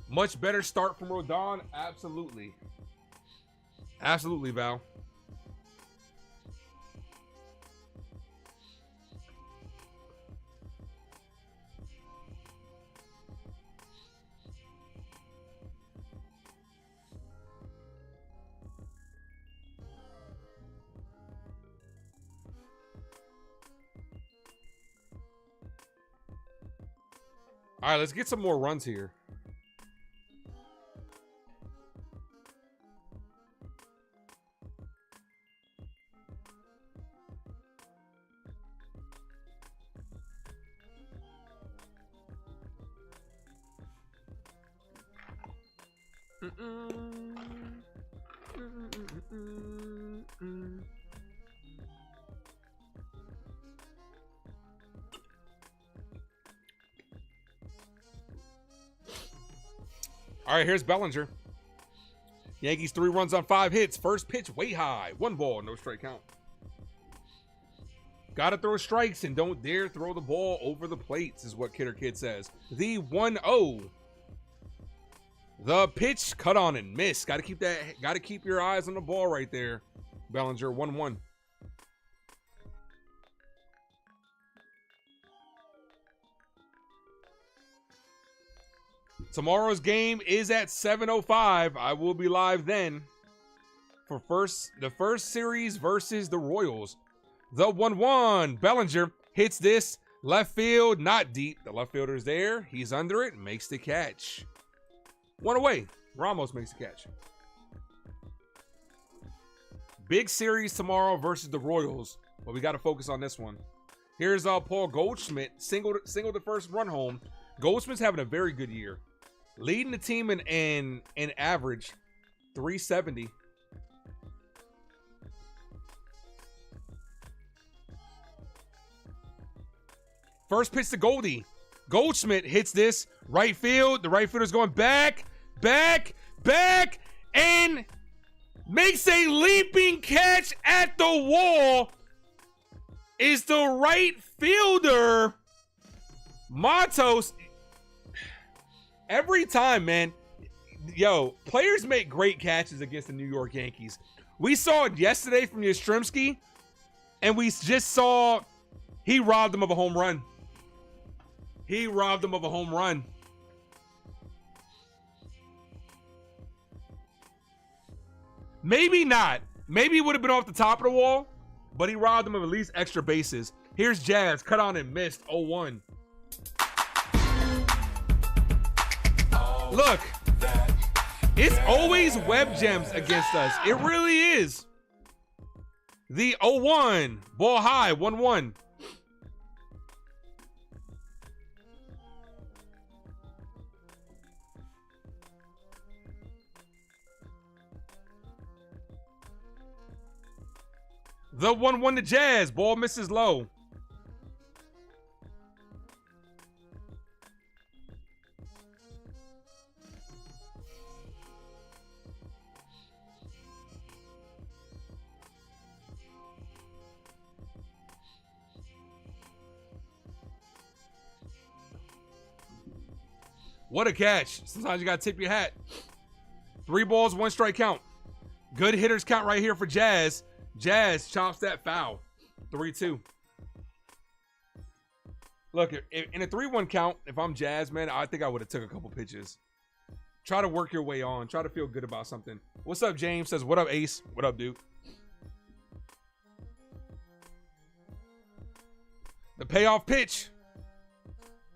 Much better start from Rodon. Absolutely. Absolutely, Val. All right, let's get some more runs here. All right, here's Bellinger. Yankees 3 runs on 5 hits. First pitch way high. 1 ball, no strike count. Gotta throw strikes and don't dare throw the ball over the plates is what Kidder Kid says. The 1-0. The pitch cut on and miss. Gotta keep your eyes on the ball right there. Bellinger 1-1. Tomorrow's game is at 7:05. I will be live then for the first series versus the Royals. The 1-1. Bellinger hits this left field, not deep. The left fielder's there. He's under it, makes the catch. 1 away. Ramos makes the catch. Big series tomorrow versus the Royals, but we got to focus on this one. Here's Paul Goldschmidt, single the first run home. Goldschmidt's having a very good year. Leading the team in average, 370. First pitch to Goldie. Goldschmidt hits this right field. The right fielder's going back, and makes a leaping catch at the wall. Is the right fielder Matos. Every time, man. Yo, players make great catches against the New York Yankees. We saw it yesterday from Yastrzemski, and we just saw he robbed them of a home run. He robbed them of a home run. Maybe not. Maybe it would have been off the top of the wall, but he robbed them of at least extra bases. Here's Jazz, cut on and missed, 0-1. Look, It's always web gems against us. It really is. The 0-1. Ball high, 1-1. The 1-1 to Jazz. Ball misses low. What a catch. Sometimes you got to tip your hat. 3 balls, 1 strike count. Good hitters count right here for Jazz. Jazz chops that foul. 3-2. Look, in a 3-1 count, if I'm Jazz, man, I think I would have took a couple pitches. Try to work your way on. Try to feel good about something. What's up, James? Says, what up, Ace? What up, dude? The payoff pitch.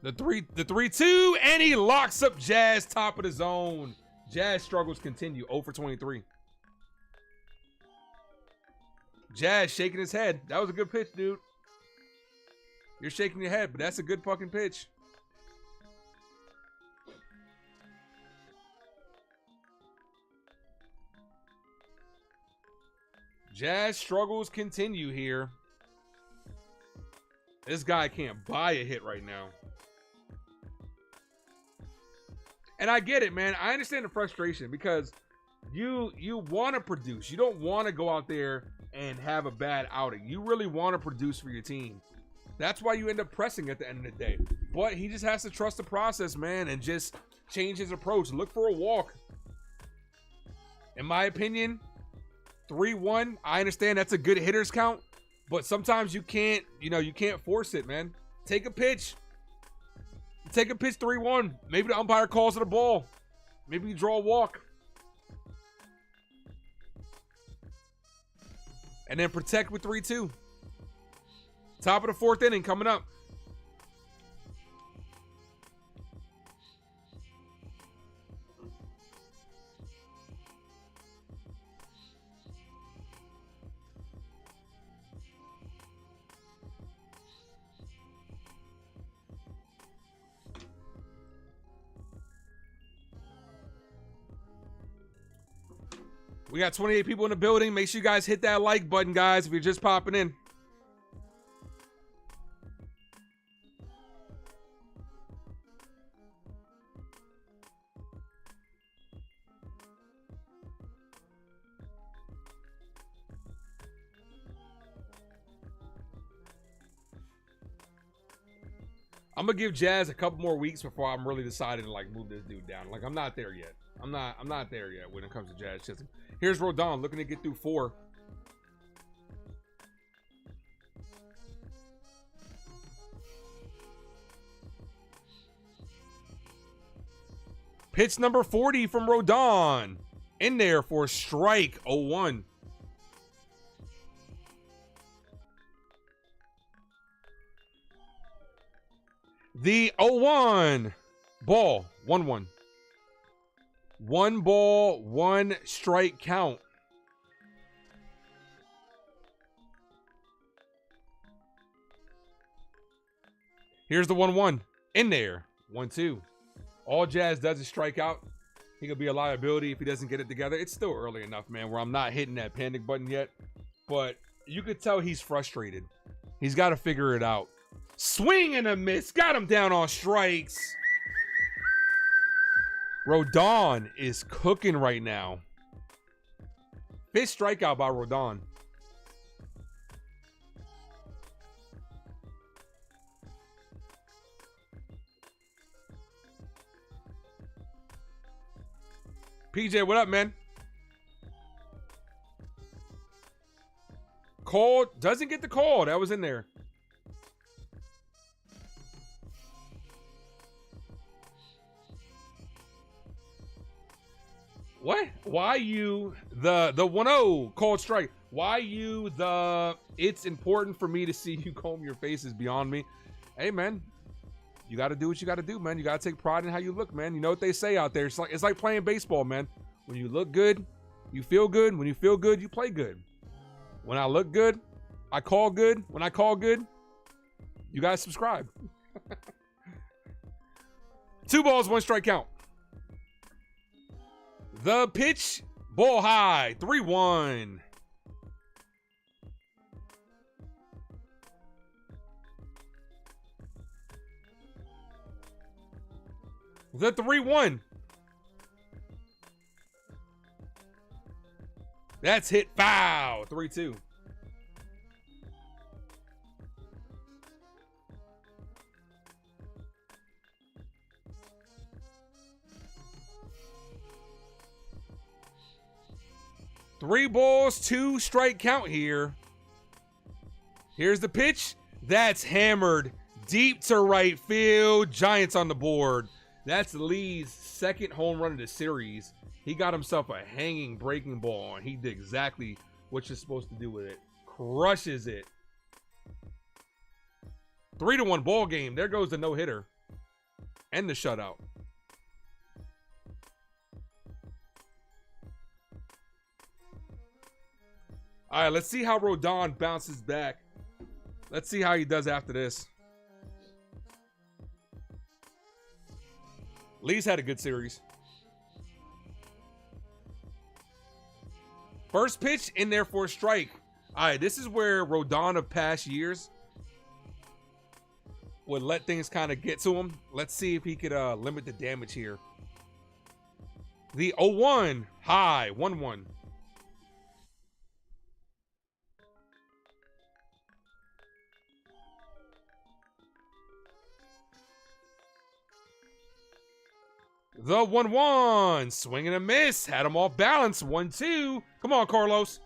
The 3-2, and he locks up Jazz, top of the zone. Jazz struggles continue, 0 for 23. Jazz shaking his head. That was a good pitch, dude. You're shaking your head, but that's a good fucking pitch. Jazz struggles continue here. This guy can't buy a hit right now. And I get it, man. I understand the frustration because you want to produce. You don't want to go out there and have a bad outing. You really want to produce for your team. That's why you end up pressing at the end of the day. But he just has to trust the process, man, and just change his approach. Look for a walk. In my opinion, 3-1, I understand that's a good hitter's count, but sometimes you can't, you can't force it, man. Take a pitch. Take a pitch 3-1. Maybe the umpire calls it a ball. Maybe you draw a walk. And then protect with 3-2. Top of the 4th inning coming up. We got 28 people in the building. Make sure you guys hit that like button, guys, if you're just popping in. I'm gonna give Jazz a couple more weeks before I'm really decided to like move this dude down. Like, I'm not there yet. I'm not there yet when it comes to Jazz Chisum. Here's Rodon looking to get through 4. Pitch number 40 from Rodon. In there for a strike, 0-1. The 0-1. Ball, 1-1. 1 ball, 1 strike count. Here's the 1-1. In there. 1-2. All Jazz does is strike out. He could be a liability if he doesn't get it together. It's still early enough, man, where I'm not hitting that panic button yet. But you could tell he's frustrated. He's got to figure it out. Swing and a miss. Got him down on strikes. Rodon is cooking right now. 5th strikeout by Rodon. PJ, what up, man? Call. Doesn't get the call. That was in there. What? Why you the 1-0 called strike? Why you the it's important for me to see you comb your face is beyond me. Hey, man, you got to do what you got to do, man. You got to take pride in how you look, man. You know what they say out there. It's like playing baseball, man. When you look good, you feel good. When you feel good, you play good. When I look good, I call good. When I call good, you guys subscribe. 2 balls, 1 strike count. The pitch, ball high, 3-1. The 3-1. That's hit foul. 3-2. Three balls, 2 strike count here. Here's the pitch. That's hammered deep to right field. Giants on the board. That's Lee's 2nd home run of the series. He got himself a hanging breaking ball, and he did exactly what you're supposed to do with it. Crushes it. 3-1 ball game. There goes the no-hitter and the shutout. All right, let's see how Rodon bounces back. Let's see how he does after this. Lee's had a good series. First pitch in there for a strike. All right, this is where Rodon of past years would let things kind of get to him. Let's see if he could limit the damage here. The 0-1 high, 1-1. The 1-1, swing and a miss, had him off balance, 1-2. Come on, Carlos.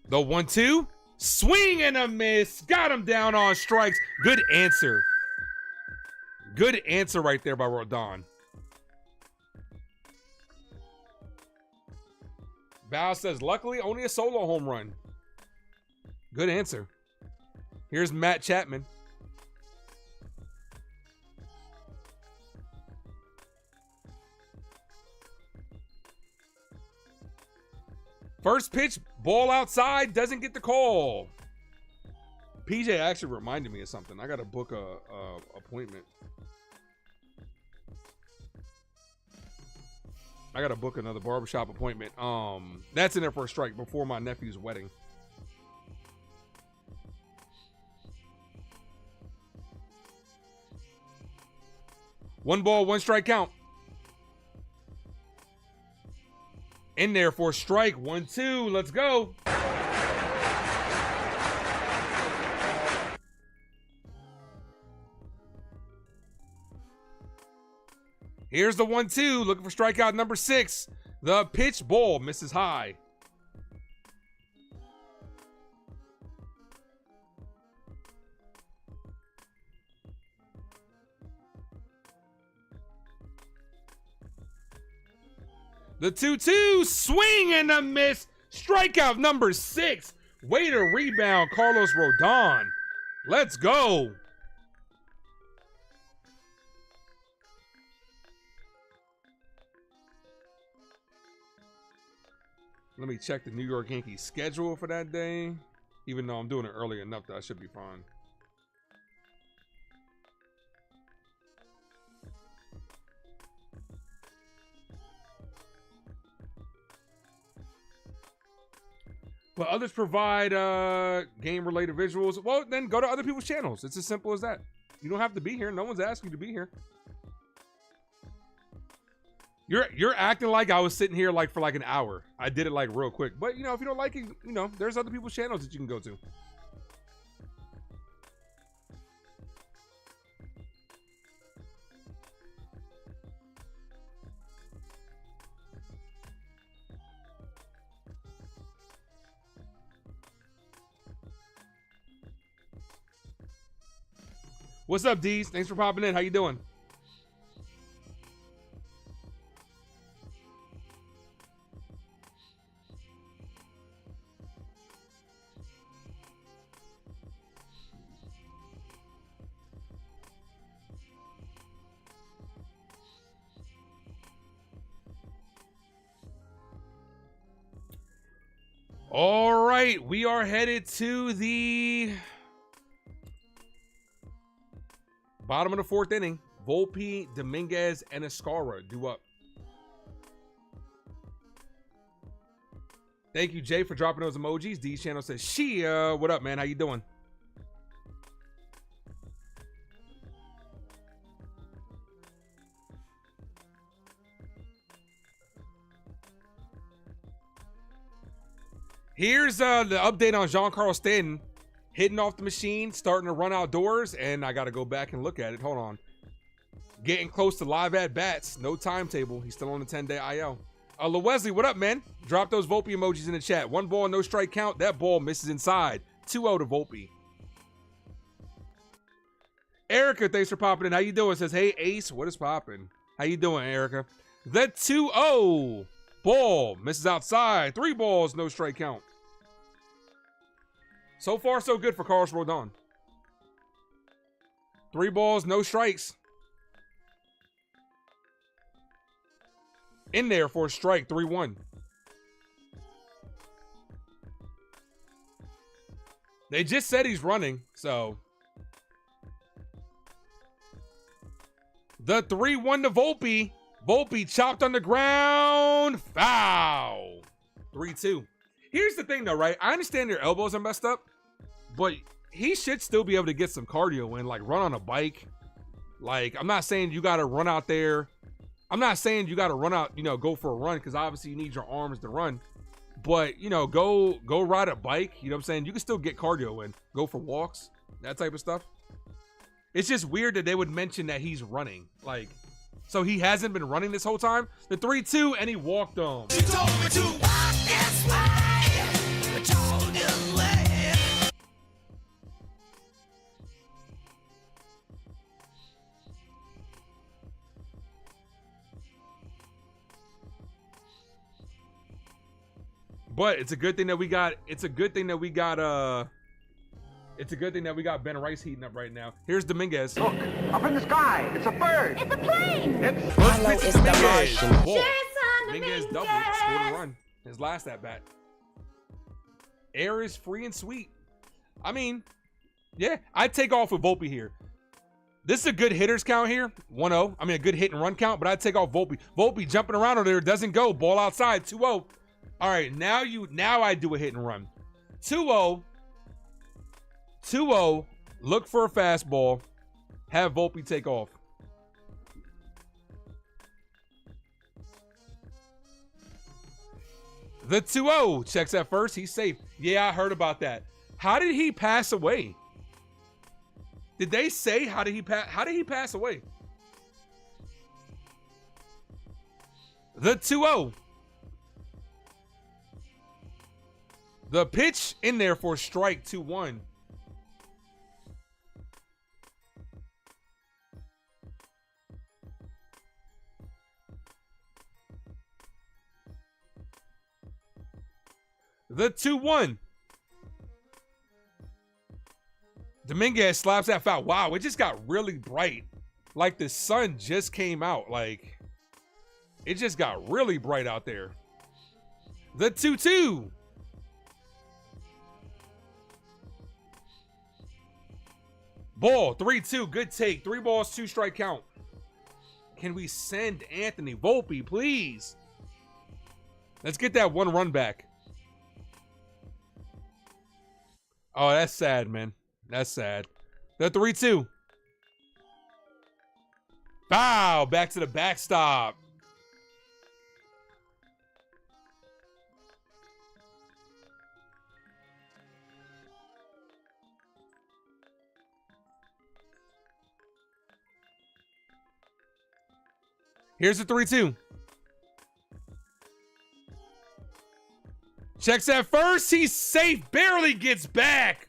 The 1-2, swing and a miss, got him down on strikes. Good answer. Good answer right there by Rodon. Bow says, luckily, only a solo home run. Good answer. Here's Matt Chapman. First pitch, ball outside, doesn't get the call. PJ actually reminded me of something. I got to book a appointment. I got to book another barbershop appointment. That's in there for a strike before my nephew's wedding. One ball, 1 strike count. In there for a strike, 1-2. Let's go. Here's the 1-2, looking for strikeout number 6. The pitch, ball, misses high. The 2-2, swing and a miss. Strikeout number 6. Way to rebound, Carlos Rodon. Let's go. Let me check the New York Yankees schedule for that day. Even though I'm doing it early enough that I should be fine. But others provide game-related visuals. Well, then go to other people's channels. It's as simple as that. You don't have to be here. No one's asking you to be here. You're acting like I was sitting here like for like an hour. I did it like real quick. But, you know, if you don't like it, you know, there's other people's channels that you can go to. What's up, D's? Thanks for popping in. How you doing? All right, we are headed to the bottom of the 4th inning. Volpe, Dominguez, and Escara due up. Thank you, Jay, for dropping those emojis. D Channel says, Chyeaaa, what up, man? How you doing? Here's the update on Giancarlo Stanton hitting off the machine, starting to run outdoors, and I got to go back and look at it. Hold on. Getting close to live at bats. No timetable. He's still on the 10-day IL. LeWesley, what up, man? Drop those Volpe emojis in the chat. 1 ball, no strike count. That ball misses inside. 2-0 to Volpe. Erica, thanks for popping in. How you doing? Says, hey, Ace, what is popping? How you doing, Erica? The 2-0. Ball misses outside. 3 balls, no strike count. So far, so good for Carlos Rodon. 3 balls, no strikes. In there for a strike, 3-1. They just said he's running, so. The 3-1 to Volpe. Volpe chopped on the ground. Foul. 3-2. Here's the thing, though, right? I understand your elbows are messed up, but he should still be able to get some cardio in, like run on a bike. Like, I'm not saying you got to run out there. I'm not saying you got to run out, you know, go for a run, because obviously you need your arms to run. But, you know, go ride a bike. You know what I'm saying? You can still get cardio in. Go for walks, that type of stuff. It's just weird that they would mention that he's running. Like, so he hasn't been running this whole time? The 3-2, and he walked him. You told me to walk this way. I told you late. But it's a good thing that we got. It's a good thing that we got. It's a good thing that we got Ben Rice heating up right now. Here's Dominguez. Look, up in the sky. It's a bird. It's a plane. It's Follow first pitch is to the Dominguez. Martian. Ball. Jason Dominguez doubled, scored a run. His last at bat. Air is free and sweet. I mean, yeah, I'd take off with Volpe here. This is a good hitters count here. 1-0. I mean, a good hit and run count, but I'd take off Volpe. Volpe jumping around over there, doesn't go. Ball outside, 2-0. All right, now I do a hit and run. 2-0. 2-0. Look for a fastball. Have Volpe take off. The 2-0 checks at first. He's safe. Yeah, I heard about that. How did he pass away? Did they say how did he pass away? The 2-0. The pitch in there for strike 2-1. The 2-1. Dominguez slaps that foul. Wow, it just got really bright. Like the sun just came out. Like, it just got really bright out there. The 2-2. Ball, 3-2. Good take. 3 balls, 2 strike count. Can we send Anthony Volpe, please? Let's get that 1 run back. Oh, that's sad, man. That's sad. The 3-2. Foul. Back to the backstop. Here's the 3-2. Checks at first. He's safe. Barely gets back.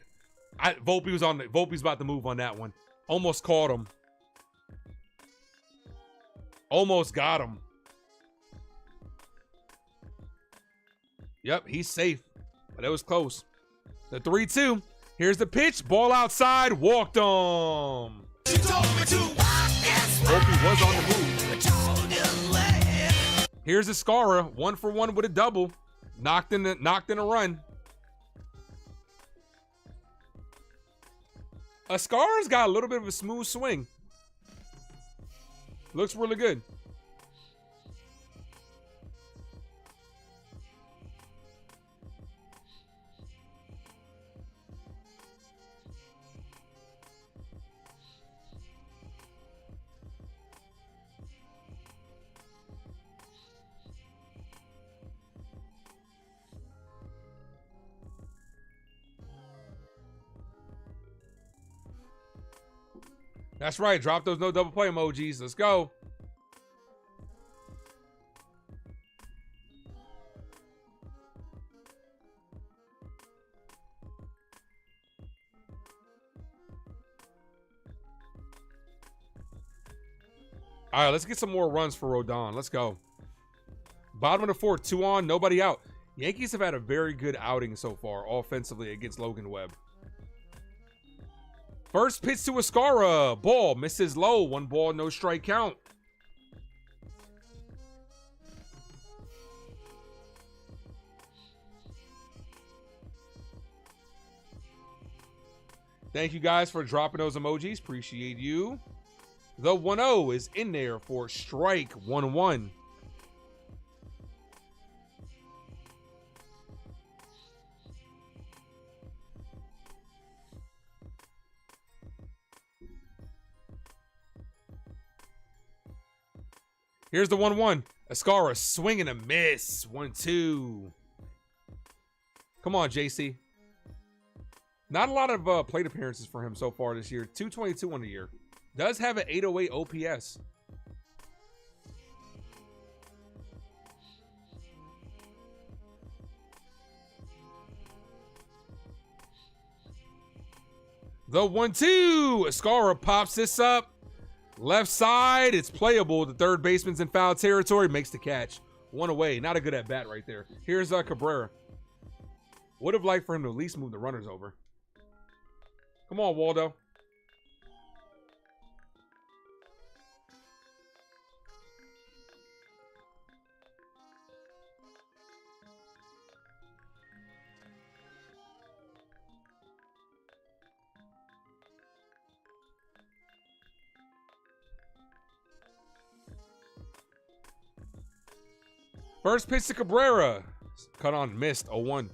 Volpe's about to move on that one. Almost caught him. Almost got him. Yep, he's safe. But it was close. The 3-2. Here's the pitch. Ball outside. Walked him. Volpe was on the move. Here's Escara. 1 for 1 with a double. Knocked in a run. Ascara's got a little bit of a smooth swing. Looks really good. That's right. Drop those no double play emojis. Let's go. All right, let's get some more runs for Rodon. Let's go. Bottom of the fourth, 2 on, nobody out. Yankees have had a very good outing so far offensively against Logan Webb. First pitch to Ascara. Ball misses low. 1 ball, no strike count. Thank you guys for dropping those emojis. Appreciate you. The 1-0 is in there for strike 1-1. Here's the 1-1. Ascara swing and a miss. 1-2. Come on, JC. Not a lot of plate appearances for him so far this year. 222 on the year. Does have an 808 OPS. The 1-2. Ascara pops this up. Left side, it's playable. The third baseman's in foul territory, makes the catch. 1 away. Not a good at bat right there. Here's Cabrera. Would have liked for him to at least move the runners over. Come on, Waldo. First pitch to Cabrera. Cut on, missed. 0-1.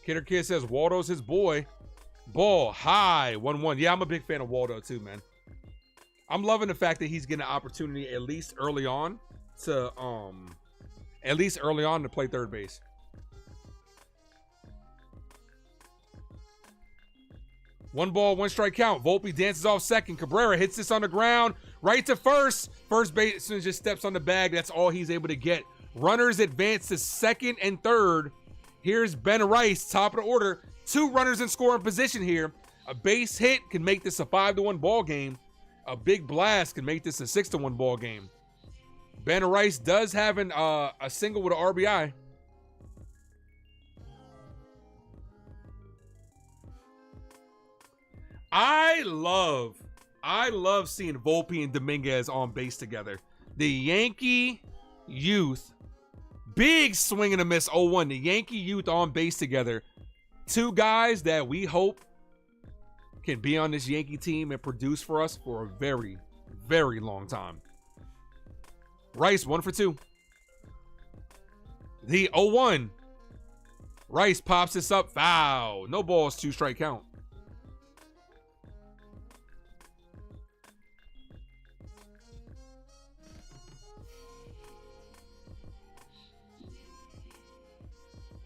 Kidder Kid says Waldo's his boy. Ball high. 1-1. Yeah, I'm a big fan of Waldo too, man. I'm loving the fact that he's getting an opportunity at least early on to play third base. One ball, 1 strike count. Volpe dances off second. Cabrera hits this on the ground. Right to first. First baseman just steps on the bag. That's all he's able to get. Runners advance to second and third. Here's Ben Rice, top of the order. 2 runners in scoring position here. A base hit can make this a 5-1 ball game. A big blast can make this a 6-1 ball game. Ben Rice does have a single with an RBI. I love seeing Volpe and Dominguez on base together. The Yankee youth, big swing and a miss, 0-1. The Yankee youth on base together. 2 guys that we hope can be on this Yankee team and produce for us for a very, very long time. Rice, 1 for 2. The 0-1. Rice pops this up, foul. No balls, 2 strike count.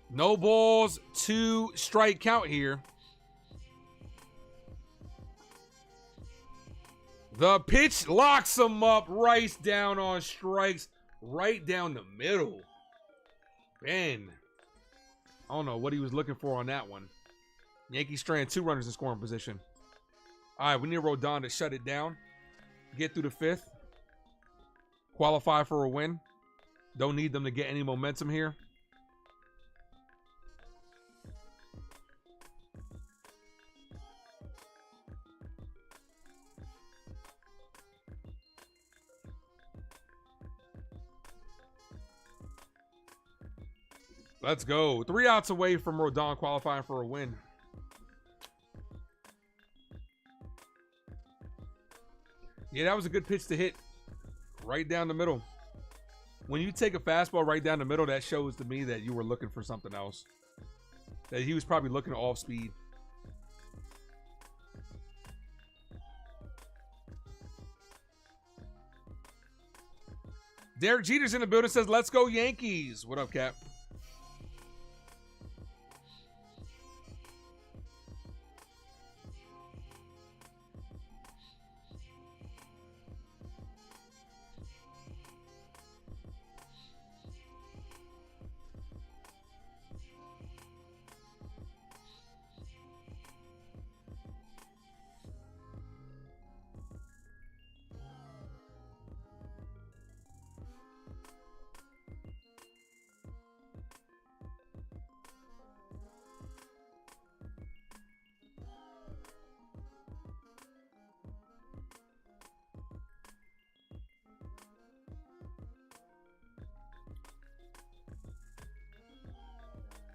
No balls, 2 strike count here. The pitch locks him up. Rice down on strikes. Right down the middle. Ben. I don't know what he was looking for on that one. Yankees strand 2 runners in scoring position. All right, we need Rodon to shut it down. Get through the 5th. Qualify for a win. Don't need them to get any momentum here. Let's go. 3 outs away from Rodon qualifying for a win. Yeah, that was a good pitch to hit right down the middle. When you take a fastball right down the middle, that shows to me that you were looking for something else. That he was probably looking off speed. Derek Jeter's in the building, says, let's go Yankees. What up, Cap?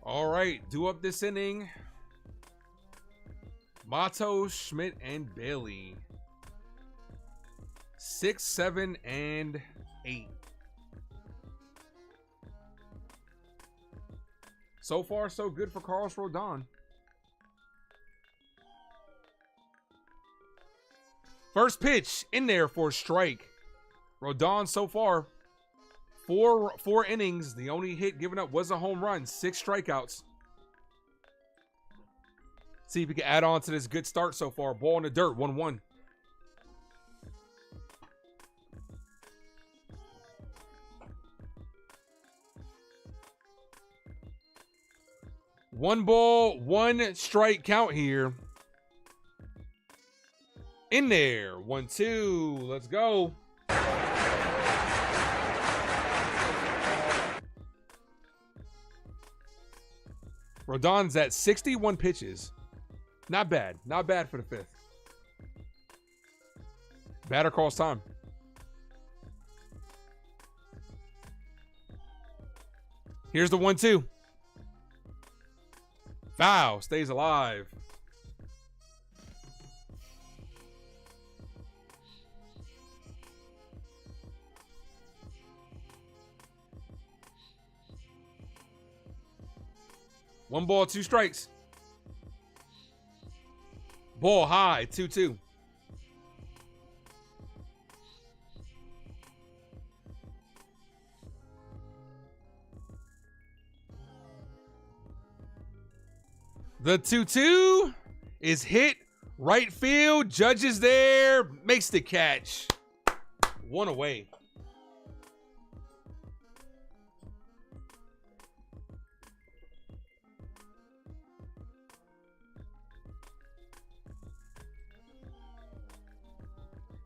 All right, due up this inning. Mato, Schmidt, and Bailey. 6, 7, and 8. So far, so good for Carlos Rodon. First pitch in there for a strike. Rodon so far, four innings. The only hit given up was a home run. 6 strikeouts. See if we can add on to this good start so far. Ball in the dirt, 1-1. One ball, 1 strike count here. In there, 1-2. Let's go. Rodon's at 61 pitches. Not bad. Not bad for the 5th. Batter calls time. Here's the 1-2. Foul. Stays alive. One ball, 2 strikes. Ball high, 2-2. The 2-2 is hit right field. Judge is there, makes the catch. 1 away.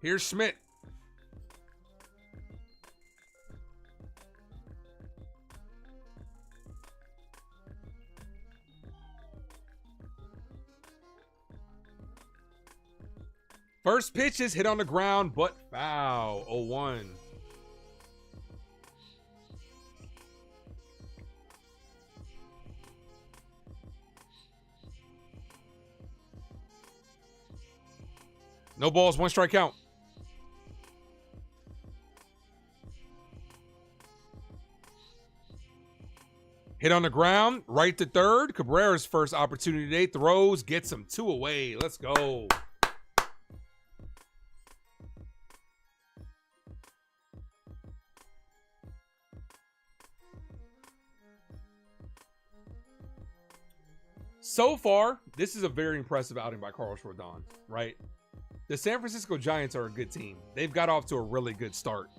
Here's Schmidt. First pitch is hit on the ground, but foul. 0-1. No balls, 1 strike count. Hit on the ground, right to third. Cabrera's first opportunity today. Throws, gets him 2 away. Let's go. So far, this is a very impressive outing by Carlos Rodon, right? The San Francisco Giants are a good team. They've got off to a really good start.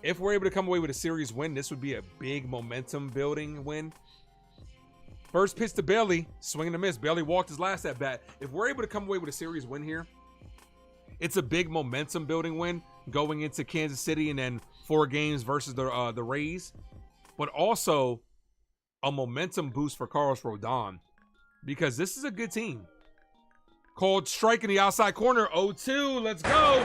If we're able to come away with a series win, this would be a big momentum building win. First pitch to Bailey, swing and a miss. Bailey walked his last at bat. If we're able to come away with a series win here, it's a big momentum building win going into Kansas City and then 4 games versus the Rays, but also a momentum boost for Carlos Rodon because this is a good team. Called strike in the outside corner, 0-2. Let's go.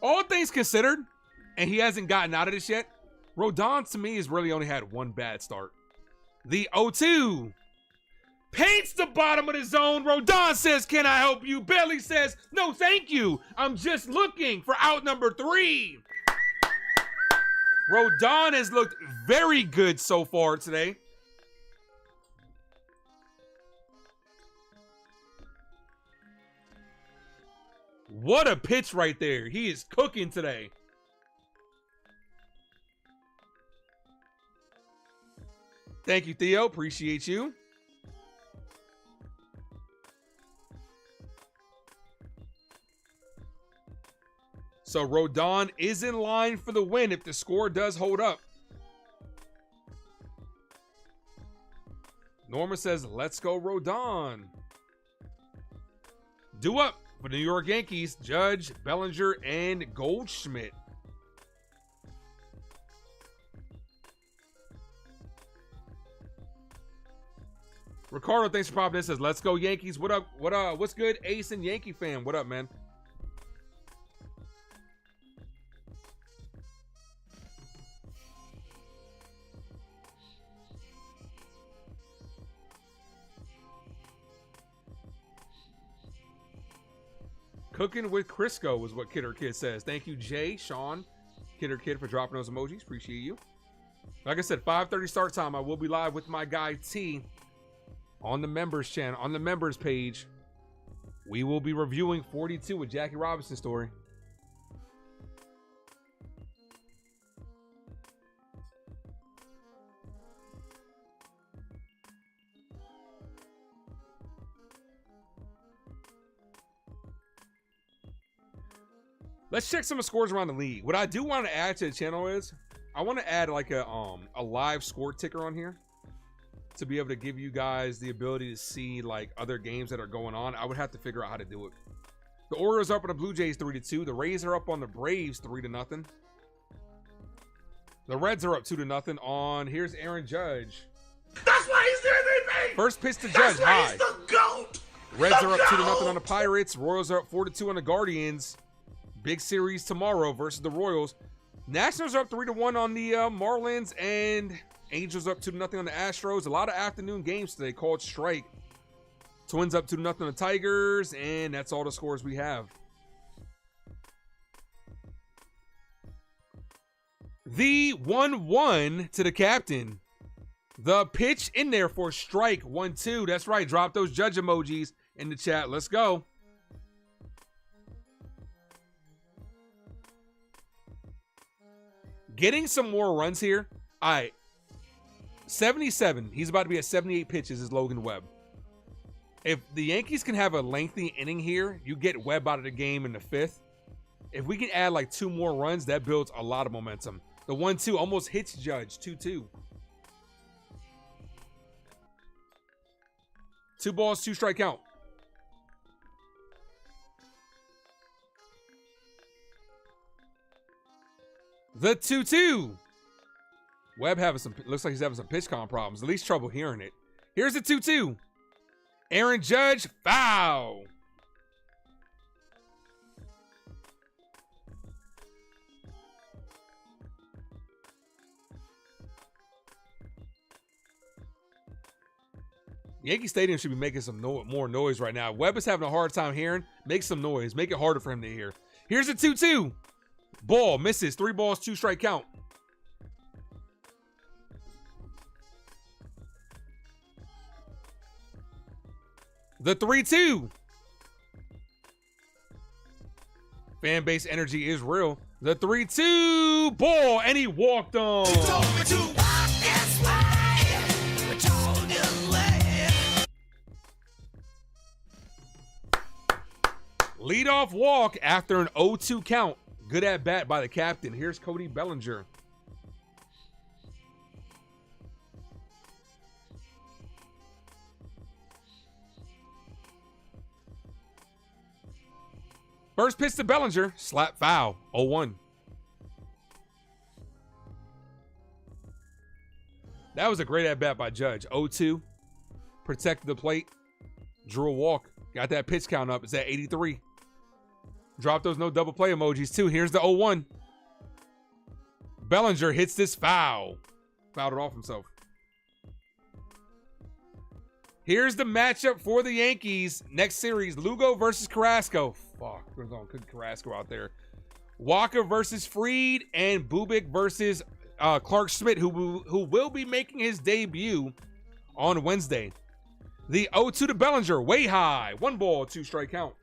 All things considered, and he hasn't gotten out of this yet, Rodon, to me, has really only had one bad start. The 0-2. Paints the bottom of the zone. Rodon says, can I help you? Bailey says, no, thank you. I'm just looking for out number 3. Rodon has looked very good so far today. What a pitch right there. He is cooking today. Thank you, Theo. Appreciate you. So Rodon is in line for the win if the score does hold up. Norma says, let's go Rodon. Due up for the New York Yankees, Judge, Bellinger, and Goldschmidt. Ricardo, thanks for popping in. Says, let's go Yankees. What up? What's good? Ace and Yankee fan. What up, man? Cooking with Crisco is what Kidder Kid says. Thank you, Jay, Sean, Kidder Kid, for dropping those emojis. Appreciate you. Like I said, 5:30 start time. I will be live with my guy T on the members channel, on the members page. We will be reviewing 42 with Jackie Robinson story. Let's check some of the scores around the league. What I do want to add to the channel is I want to add like a live score ticker on here to be able to give you guys the ability to see like other games that are going on. I would have to figure out how to do it. The Orioles are up on the Blue Jays 3-2. The Rays are up on the Braves 3-0. The Reds are up 2-0 on, here's Aaron Judge. That's why he's the MVP. First pitch to That's Judge, why high. he's the GOAT. Reds The are up 2-0 GOAT. on the Pirates. Royals are up 4-2 on the Guardians. Big series tomorrow versus the Royals. Nationals are up 3-1 on the Marlins, and Angels up 2-0 on the Astros. A lot of afternoon games today called strike. Twins up 2-0 on the Tigers, and that's all the scores we have. The 1-1 to the captain. The pitch in there for strike 1-2. That's right. Drop those Judge emojis in the chat. Let's go. Getting some more runs here. All right. 77. He's about to be at 78 pitches is Logan Webb. If the Yankees can have a lengthy inning here, you get Webb out of the game in the 5th. If we can add like 2 more runs, that builds a lot of momentum. The 1-2 almost hits Judge. 2-2. 2 balls, 2 strike count. The 2-2. Webb having some, looks like he's having some pitch count problems. At least trouble hearing it. Here's the 2-2. Aaron Judge, foul. Yankee Stadium should be making some more noise right now. Webb is having a hard time hearing. Make some noise. Make it harder for him to hear. Here's the 2-2. Ball misses. 3 balls, 2 strike count. The 3-2. Fan base energy is real. The 3-2 ball, and he walked on. Leadoff walk after an 0-2 count. Good at bat by the captain. Here's Cody Bellinger. First pitch to Bellinger. Slap foul. 0-1. That was a great at bat by Judge. 0-2. Protected the plate. Drew a walk. Got that pitch count up. It's at 83. Drop those no double play emojis too. Here's the 0-1. Bellinger hits this foul. Fouled it off himself. Here's the matchup for the Yankees. Next series, Lugo versus Carrasco. Fuck, we're going to cook Carrasco out there. Walker versus Fried, and Bubic versus Clark Schmidt, who will be making his debut on Wednesday. The 0-2 to Bellinger, way high. 1 ball, 2 strike count.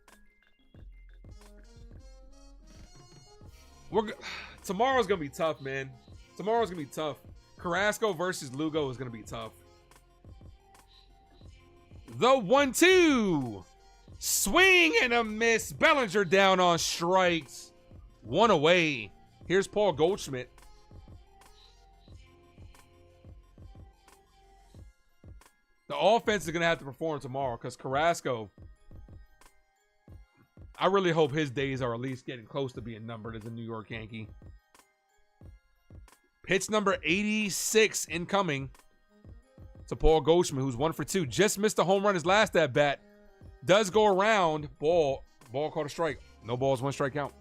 Tomorrow's going to be tough, man. Tomorrow's going to be tough. Carrasco versus Lugo is going to be tough. The 1-2. Swing and a miss. Bellinger down on strikes. 1 away. Here's Paul Goldschmidt. The offense is going to have to perform tomorrow because Carrasco, I really hope his days are at least getting close to being numbered as a New York Yankee. Pitch number 86 incoming to Paul Goldschmidt, who's 1 for 2. Just missed a home run his last at bat. Does go around. Ball called a strike. No balls, 1 strike count.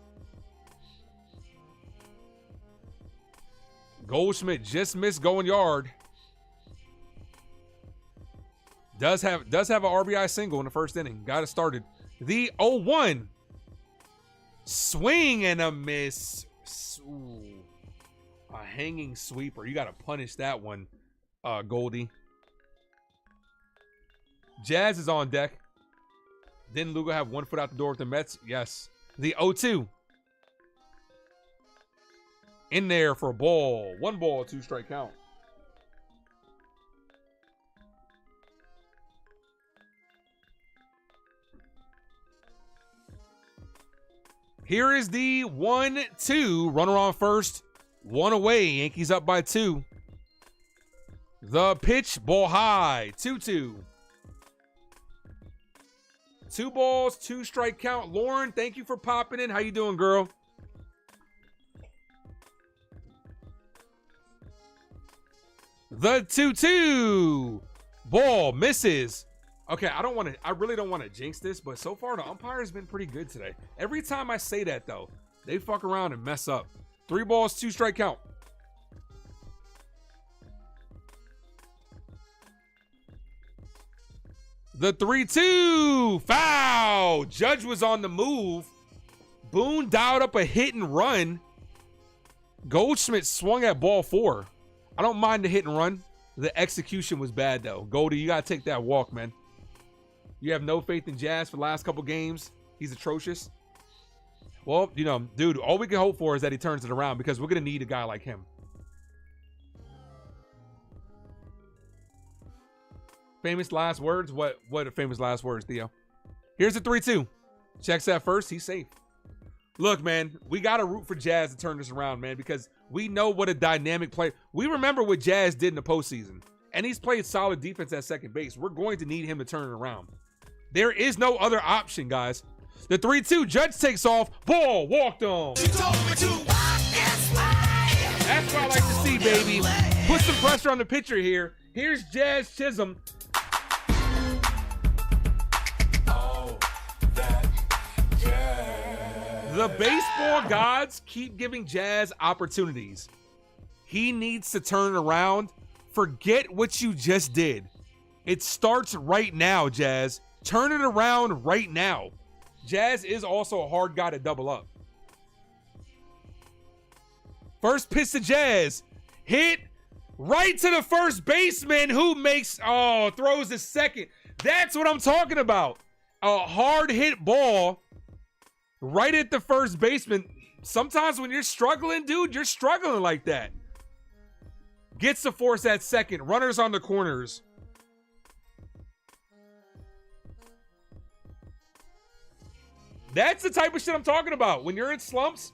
Goldschmidt just missed going yard. Does have an RBI single in the first inning. Got it started. The 0-1. Swing and a miss. Ooh. A hanging sweeper. You got to punish that one, Goldie. Jazz is on deck. Didn't Lugo have 1 foot out the door with the Mets? Yes. The 0-2. In there for a ball. 1 ball, 2 strike count. Here is the 1-2. Runner on first. 1 away. Yankees up by 2. The pitch. Ball high. 2-2. 2 balls, 2 strike count. Lauren, thank you for popping in. How you doing, girl? The 2-2. Ball misses. Okay, I really don't want to jinx this, but so far the umpire has been pretty good today. Every time I say that though, they fuck around and mess up. 3 balls, 2 strike count. The 3-2. Foul. Judge was on the move. Boone dialed up a hit and run. Goldschmidt swung at ball 4. I don't mind the hit and run. The execution was bad, though. Goldie, you got to take that walk, man. You have no faith in Jazz for the last couple games. He's atrocious. Well, you know, dude, all we can hope for is that he turns it around because we're going to need a guy like him. Famous last words? What are famous last words, Theo? Here's the 3-2. Checks that first. He's safe. Look, man, we got to root for Jazz to turn this around, man, because we know what a dynamic player. We remember what Jazz did in the postseason, and he's played solid defense at second base. We're going to need him to turn it around. There is no other option, guys. The 3-2. Judge takes off. Ball walked on. That's what I like to see, baby. Put some pressure on the pitcher here. Here's Jazz Chisum. The baseball gods keep giving Jazz opportunities. He needs to turn it around. Forget what you just did. It starts right now, Jazz. Turn it around right now. Jazz is also a hard guy to double up. First pitch to Jazz. Hit right to the first baseman who throws the second. That's what I'm talking about. A hard hit ball right at the first baseman. Sometimes when you're struggling, dude, you're struggling like that. Gets to force that second. Runners on the corners. That's the type of shit I'm talking about. When you're in slumps,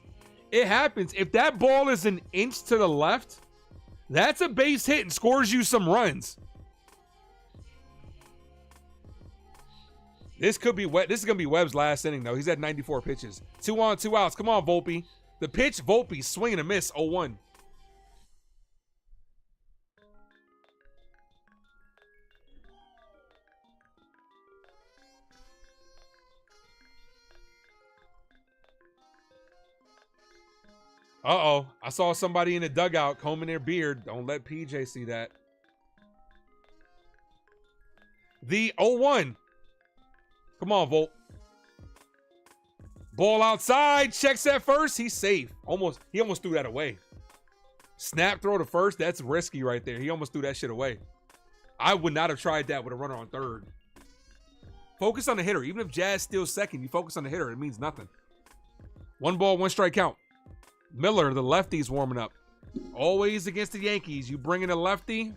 it happens. If that ball is an inch to the left, that's a base hit and scores you some runs. This could be Webb. This is going to be Webb's last inning, though. He's at 94 pitches. 2 on, 2 outs. Come on, Volpe. The pitch, Volpe, swing and a miss, 0-1. Uh-oh. I saw somebody in the dugout combing their beard. Don't let PJ see that. The 0-1. Come on, Volt. Ball outside. Checks at first. He's safe. He almost threw that away. Snap throw to first. That's risky right there. He almost threw that shit away. I would not have tried that with a runner on third. Focus on the hitter. Even if Jazz steals second, you focus on the hitter. It means nothing. 1 ball, 1 strike count. Miller, the lefty's warming up. Always against the Yankees. You bring in a lefty,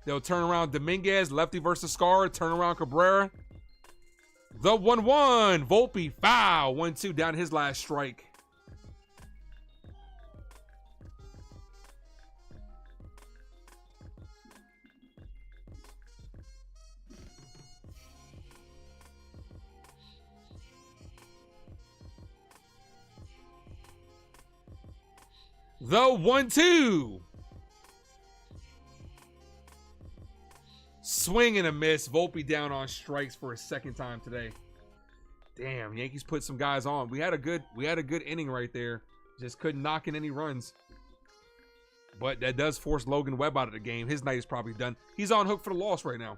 they'll turn around Dominguez, lefty versus Scar, turn around Cabrera. The 1-1, Volpe, foul. 1-2 down his last strike. The 1-2. Swing and a miss. Volpe down on strikes for a second time today. Damn, Yankees put some guys on. We had a good inning right there. Just couldn't knock in any runs. But that does force Logan Webb out of the game. His night is probably done. He's on hook for the loss right now.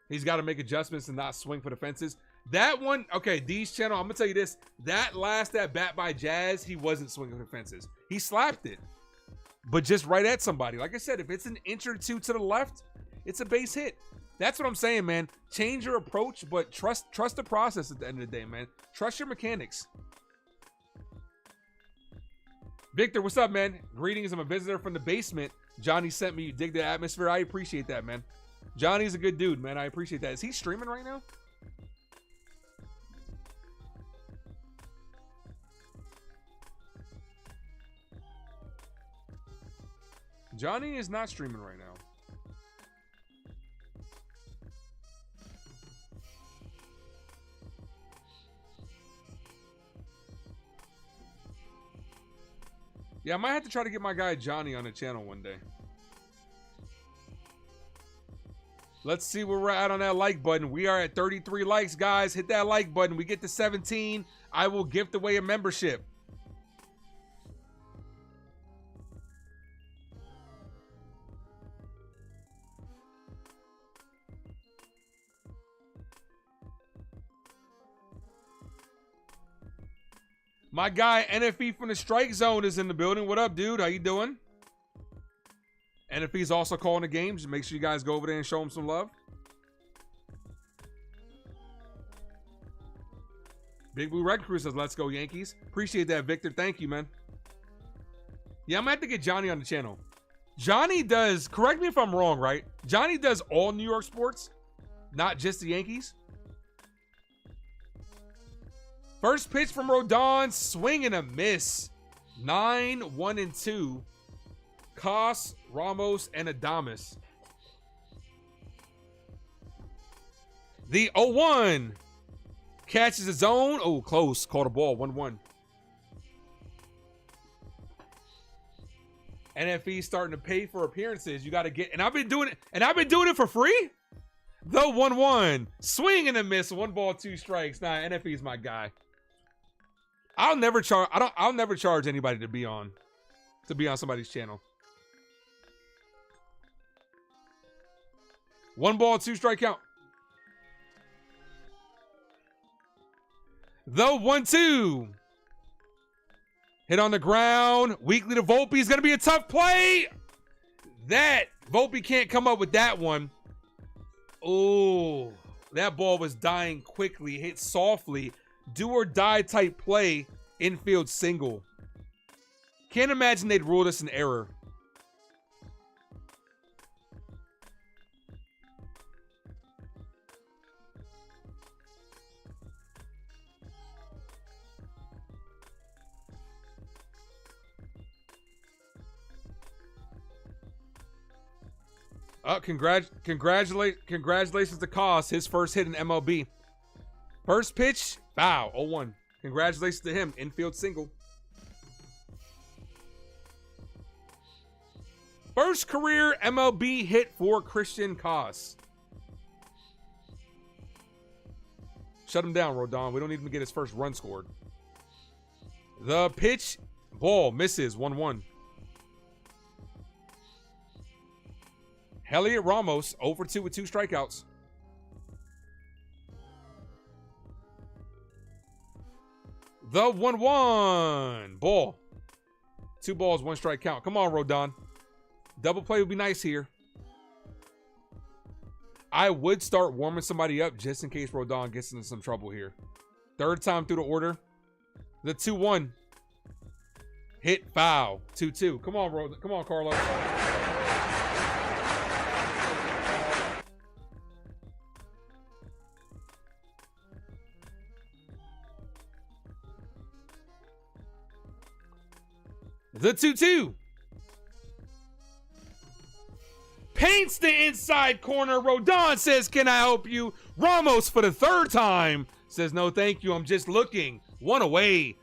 He's got to make adjustments and not swing for the fences. That one, okay, D's channel, I'm going to tell you this. That last at-bat by Jazz, he wasn't swinging for the fences. He slapped it, but just right at somebody. Like I said, if it's an inch or two to the left, it's a base hit. That's what I'm saying, man. Change your approach, but trust the process at the end of the day, man. Trust your mechanics. Victor, what's up, man? Greetings. I'm a visitor from the basement. Johnny sent me. You dig the atmosphere. I appreciate that, man. Johnny's a good dude, man. I appreciate that. Is he streaming right now? Johnny is not streaming right now. Yeah, I might have to try to get my guy Johnny on the channel one day. Let's see where we're at on that like button. We are at 33 likes, guys. Hit that like button. We get to 17. I will gift away a membership. My guy NFE from the strike zone is in the building. What up, dude? How you doing? NFE's also calling the game. Just make sure you guys go over there and show him some love. Big Blue Red Crew says, let's go Yankees. Appreciate that, Victor. Thank you, man. Yeah, I'm going to have to get Johnny on the channel. Johnny does, correct me if I'm wrong, right? Johnny does all New York sports, not just the Yankees. First pitch from Rodon, swing and a miss. 9-1-2. Cos, Ramos, and Adames. The 0-1. Catches his own. Oh, close. Caught a ball. 1-1. NFE starting to pay for appearances. You got to get, and I've been doing it for free. The 1-1. Swing and a miss. 1 ball, 2 strikes. Nah, NFE's my guy. I'll never charge anybody to be on somebody's channel. 1 ball, 2 strike count. The 1-2. Hit on the ground. Weekly to Volpe is going to be a tough play. That Volpe can't come up with that one. Oh, that ball was dying quickly. Hit softly. Do or die type play. Infield single. Can't imagine they'd rule this an error. Congratulations to Cos. His first hit in MLB. First pitch, foul, 0-1. Congratulations to him. Infield single. First career MLB hit for Christian Cos. Shout Shut him down, Rodon. We don't need him to get his first run scored. The pitch, ball misses, 1-1. Heliot Ramos, 0-2 with 2 strikeouts. The 1-1, ball. 2 balls, 1 strike count. Come on, Rodon. Double play would be nice here. I would start warming somebody up just in case Rodon gets into some trouble here. 3rd time through the order. The 2-1. Hit foul. 2-2. Come on, Rodon. Come on, Carlos. The 2-2. Paints the inside corner. Rodon says, can I help you? Ramos for the 3rd time says, no, thank you. I'm just looking. 1 away.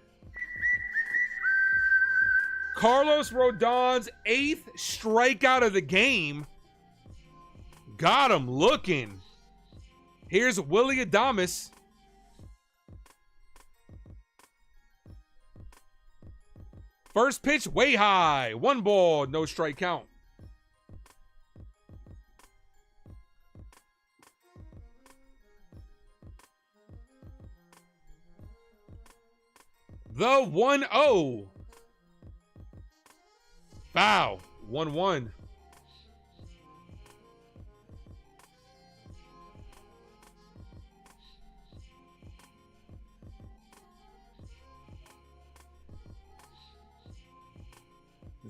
Carlos Rodon's 8th strikeout of the game. Got him looking. Here's Willy Adames. First pitch, way high. 1 ball, no strike count. The 1-0. Foul. 1-1.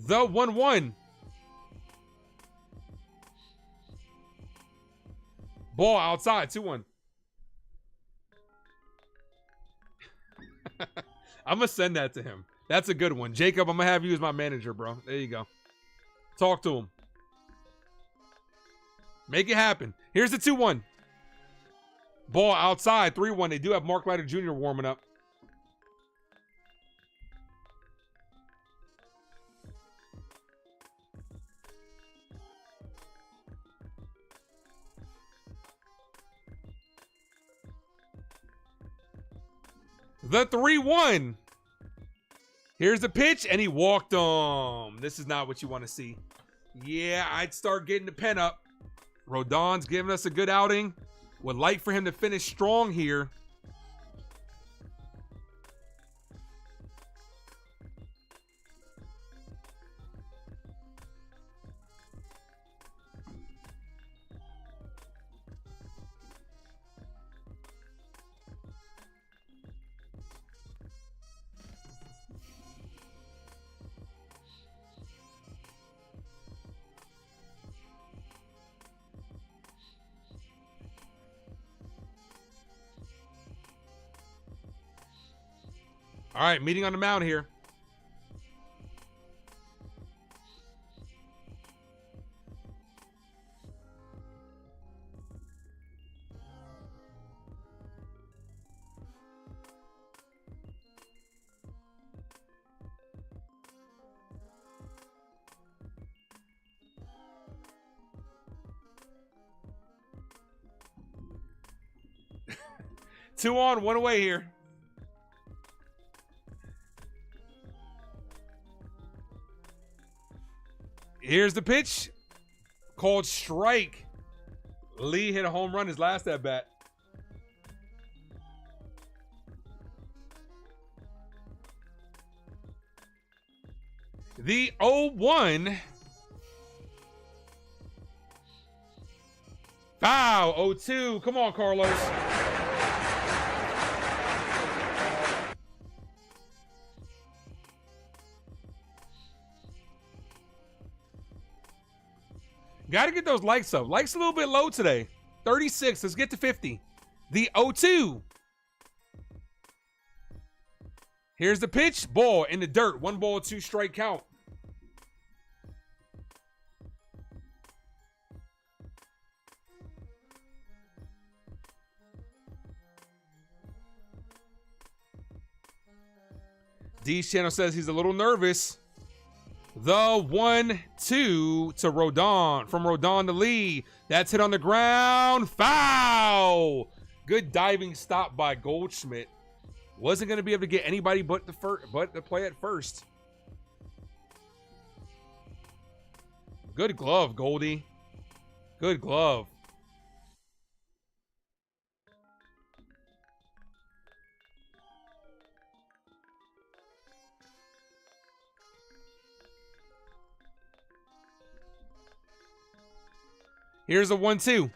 The 1-1. Ball outside, 2-1. I'm going to send that to him. That's a good one. Jacob, I'm going to have you as my manager, bro. There you go. Talk to him. Make it happen. Here's the 2-1. Ball outside, 3-1. They do have Mark Leiter Jr. warming up. The 3-1. Here's the pitch, and he walked him. This is not what you want to see. Yeah, I'd start getting the pen up. Rodon's giving us a good outing. Would like for him to finish strong here. All right, meeting on the mound here. Two on, 1 away here. Here's the pitch. Called strike. Lee hit a home run his last at bat. The 0-1. Foul. 0-2. Come on, Carlos. Got to get those likes up. Likes a little bit low today. 36. Let's get to 50. The 0-2. Here's the pitch. Ball in the dirt. 1 ball, 2 strike count. D's channel says he's a little nervous. The 1-2 to Rodon. From Rodon to Lee. That's hit on the ground. Foul. Good diving stop by Goldschmidt. Wasn't going to be able to get anybody but the play at first. Good glove, Goldie. Good glove. Here's a 1-2.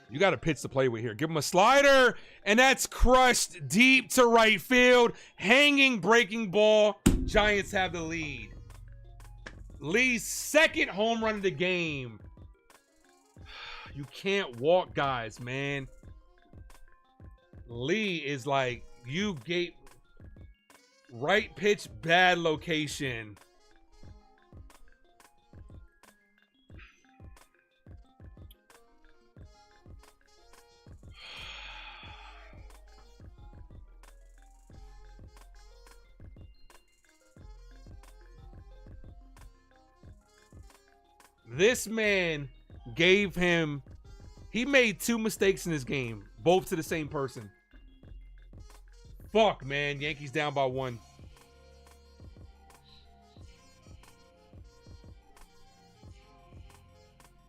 You got a pitch to play with here. Give him a slider, and that's crushed deep to right field. Hanging breaking ball. Giants have the lead. Lee's second home run of the game. You can't walk guys, man. Lee is like, you gave right pitch, bad location. This man gave him, he made 2 mistakes in this game, both to the same person. Fuck, man. Yankees down by 1.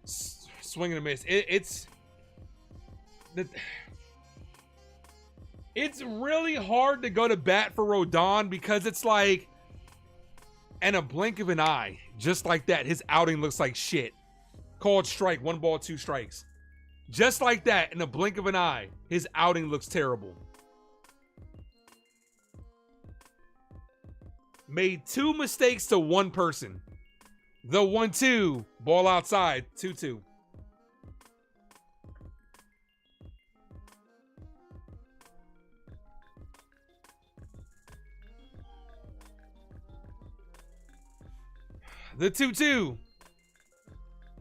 Swing and a miss. It's really hard to go to bat for Rodon because it's like, in a blink of an eye, just like that, his outing looks like shit. Called strike, 1 ball, 2 strikes. Just like that, in a blink of an eye, his outing looks terrible. Made 2 mistakes to 1 person. The 1-2, ball outside, 2-2. The 2-2.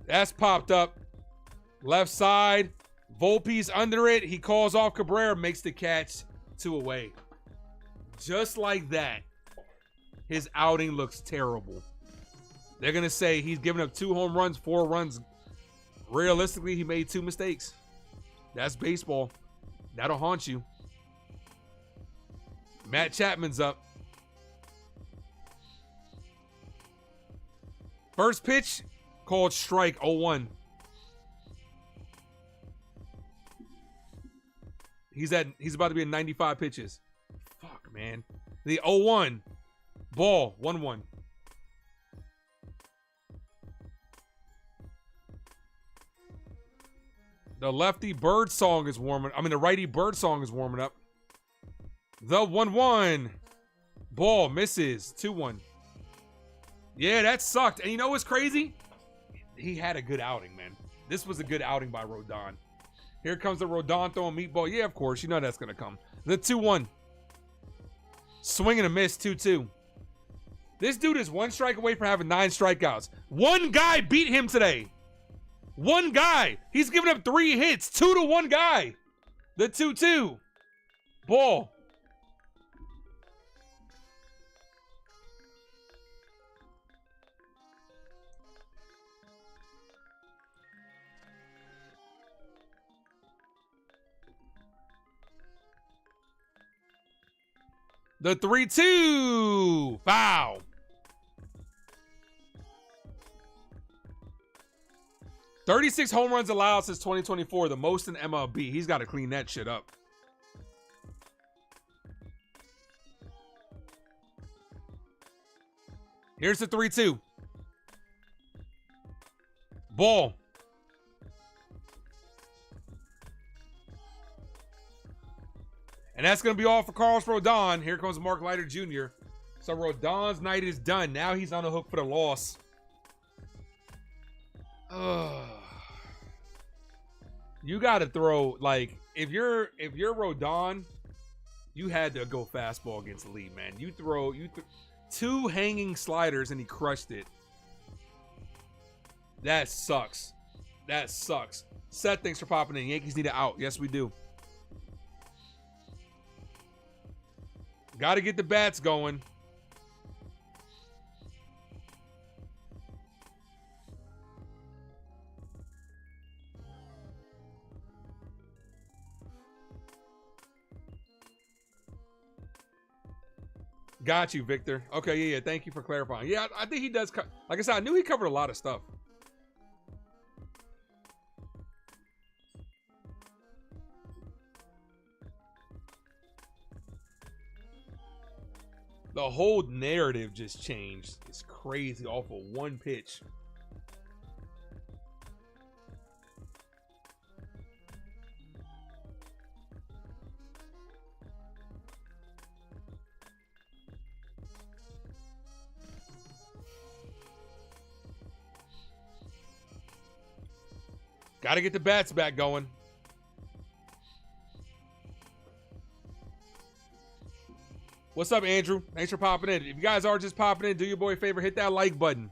That's popped up. Left side. Volpe's under it. He calls off Cabrera, makes the catch. 2 away. Just like that, his outing looks terrible. They're going to say he's given up 2 home runs, 4 runs. Realistically, he made 2 mistakes. That's baseball. That'll haunt you. Matt Chapman's up. First pitch, called strike, 0-1. He's about to be at 95 pitches. Fuck, man. The 0-1. Ball, 1-1. The lefty bird song is warming. I mean, the righty bird song is warming up. The 1-1. Ball misses, 2-1. Yeah, that sucked. And you know what's crazy? He had a good outing, man. This was a good outing by Rodon. Here comes the Rodon throwing meatball. Yeah, of course. You know that's going to come. The 2-1. Swing and a miss, 2-2. This dude is 1 strike away from having 9 strikeouts. 1 guy beat him today. 1 guy. He's given up 3 hits. 2 to 1 guy. The 2-2. Ball. The 3-2. Foul. "36 home runs allowed since 2024, the most in MLB. He's got to clean that shit up. Here's the 3-2. Ball. And that's going to be all for Carlos Rodon. Here comes Mark Leiter Jr. So Rodon's night is done. Now he's on the hook for the loss. You got to throw, like, if you're Rodon, you had to go fastball against Lee, man. You throw 2 hanging sliders and he crushed it. That sucks. That sucks. Seth, thanks for popping in. Yankees need an out. Yes, we do. Got to get the bats going. Got you, Victor. Okay, yeah. Thank you for clarifying. Yeah, I think he does. Like I said, I knew he covered a lot of stuff. The whole narrative just changed. It's crazy off of one pitch. Got to get the bats back going. What's up, Andrew? Thanks for popping in. If you guys are just popping in, do your boy a favor, hit that like button.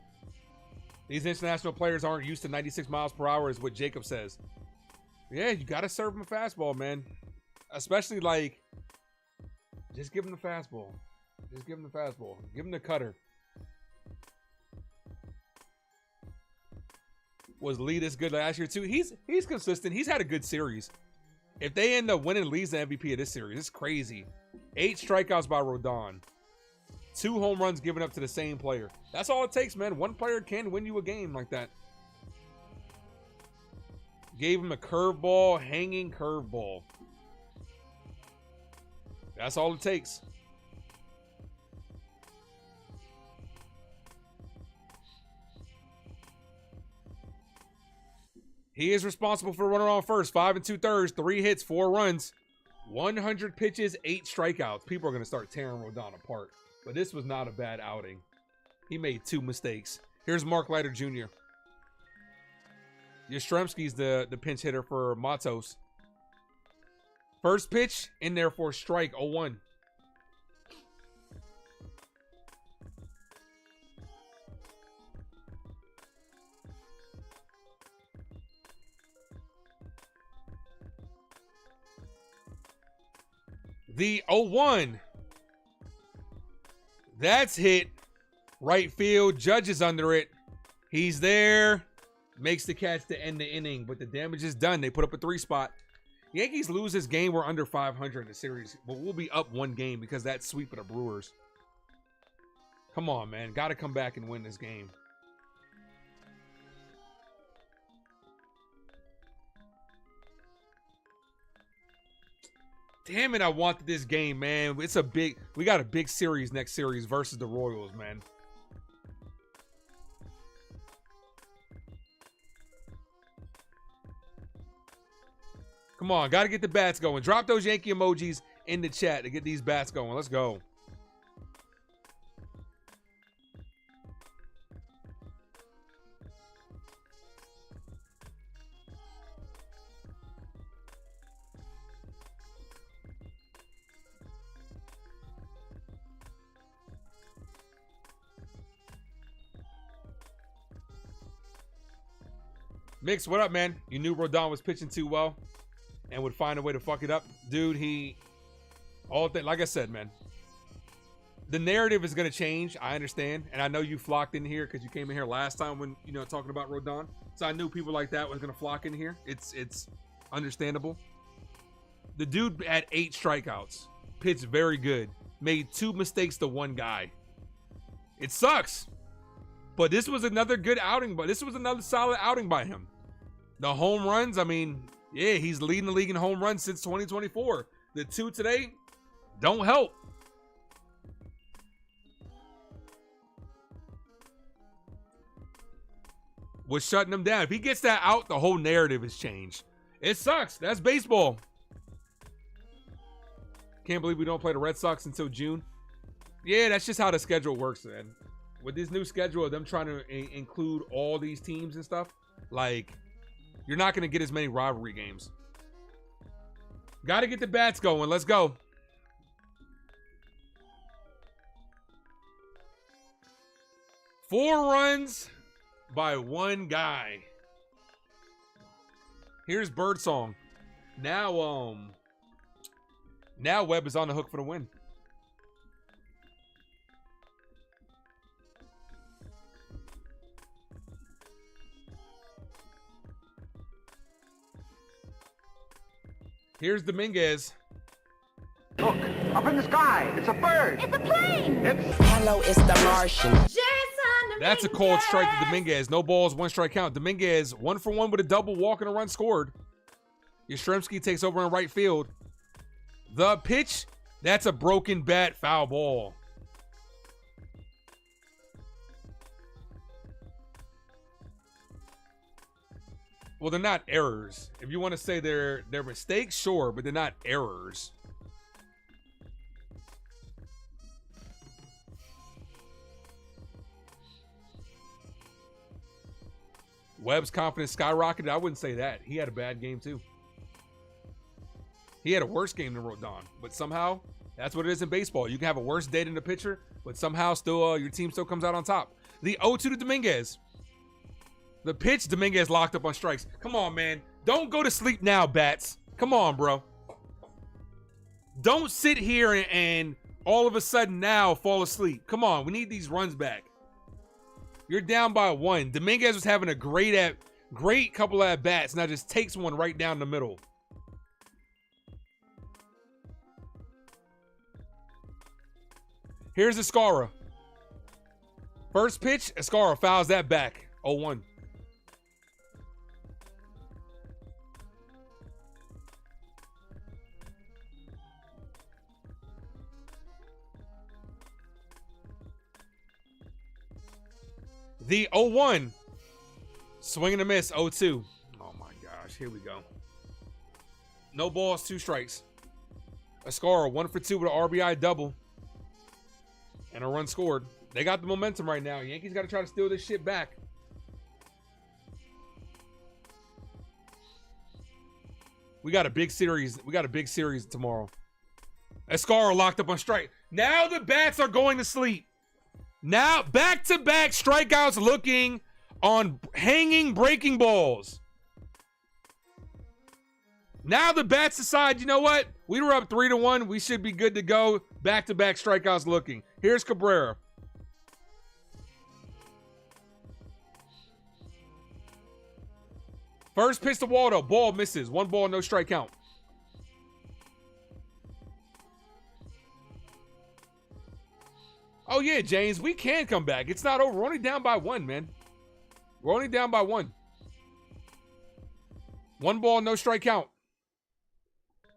These international players aren't used to 96 miles per hour is what Jacob says. Yeah, you got to serve them a fastball, man. Especially, like, just give them the fastball. Just give them the fastball. Give them the cutter. Was Lee this good last year, too? He's consistent. He's had a good series. If they end up winning, Lee's the MVP of this series. It's crazy. 8 strikeouts by Rodon. 2 home runs given up to the same player. That's all it takes, man. One player can win you a game like that. Gave him a curveball, hanging curveball. That's all it takes. He is responsible for running on first. 5 2/3, 3 hits, 4 runs, 100 pitches, 8 strikeouts. People are going to start tearing Rodon apart. But this was not a bad outing. He made 2 mistakes. Here's Mark Leiter Jr. Yastrzemski's the pinch hitter for Matos. First pitch in there for strike 0-1. The 0-1. That's hit. Right field. Judge is under it. He's there. Makes the catch to end the inning, but the damage is done. They put up a 3 spot. Yankees lose this game. We're under 500 in the series, but we'll be up 1 game because that sweep of the Brewers. Come on, man. Got to come back and win this game. Damn it, I wanted this game, man. We got a big series next series versus the Royals, man. Come on, got to get the bats going. Drop those Yankee emojis in the chat to get these bats going. Let's go. Mix, what up, man? You knew Rodon was pitching too well and would find a way to fuck it up. Dude, like I said, man, the narrative is going to change. I understand. And I know you flocked in here because you came in here last time when, talking about Rodon. So I knew people like that was going to flock in here. It's understandable. The dude had 8 strikeouts, pitched very good, made 2 mistakes to 1 guy. It sucks. But this was another good outing, but this was another solid outing by him. The home runs, I mean, yeah, he's leading the league in home runs since 2024. The 2 today don't help. Was shutting him down. If he gets that out, the whole narrative has changed. It sucks. That's baseball. Can't believe we don't play the Red Sox until June. Yeah, that's just how the schedule works, man. With this new schedule, them trying to include all these teams and stuff, like, you're not going to get as many rivalry games. Got to get the bats going. Let's go. Four runs by 1 guy. Here's Birdsong. Now Webb is on the hook for the win. Here's Dominguez. Look, up up in the sky. It's a bird. It's a plane. Hello, it's the Martian. Jason That's a called strike to Dominguez. No balls, 1 strike count. Dominguez 1 for 1 with a double, walk and a run scored. Yastrzemski takes over in right field. The pitch, that's a broken bat, foul ball. Well, they're not errors. If you want to say they're mistakes, sure, but they're not errors. Webb's confidence skyrocketed. I wouldn't say that. He had a bad game too. He had a worse game than Rodon, but somehow that's what it is in baseball. You can have a worse day than the pitcher, but somehow still your team still comes out on top. The 0-2 to Dominguez. The pitch, Dominguez locked up on strikes. Come on, man. Don't go to sleep now, bats. Come on, bro. Don't sit here and all of a sudden now fall asleep. Come on, we need these runs back. You're down by 1. Dominguez was having a great couple of at-bats. Now just takes one right down the middle. Here's Escara. First pitch, Escara fouls that back. 0-1. The 0-1. Swing and a miss, 0-2. Oh my gosh, here we go. No balls, 2 strikes. Escara 1 for 2 with an RBI double. And a run scored. They got the momentum right now. Yankees got to try to steal this shit back. We got a big series. We got a big series tomorrow. Escara locked up on strike. Now the bats are going to sleep. Now back-to-back strikeouts looking on hanging breaking balls. Now the bats decide, you know what? We were up 3-1. We should be good to go. Back-to-back strikeouts looking. Here's Cabrera. First pitch to Waldo. Ball misses. 1 ball, no strike count. Oh, yeah, James. We can come back. It's not over. We're only down by 1, man. We're only down by 1. 1 ball, no strike count.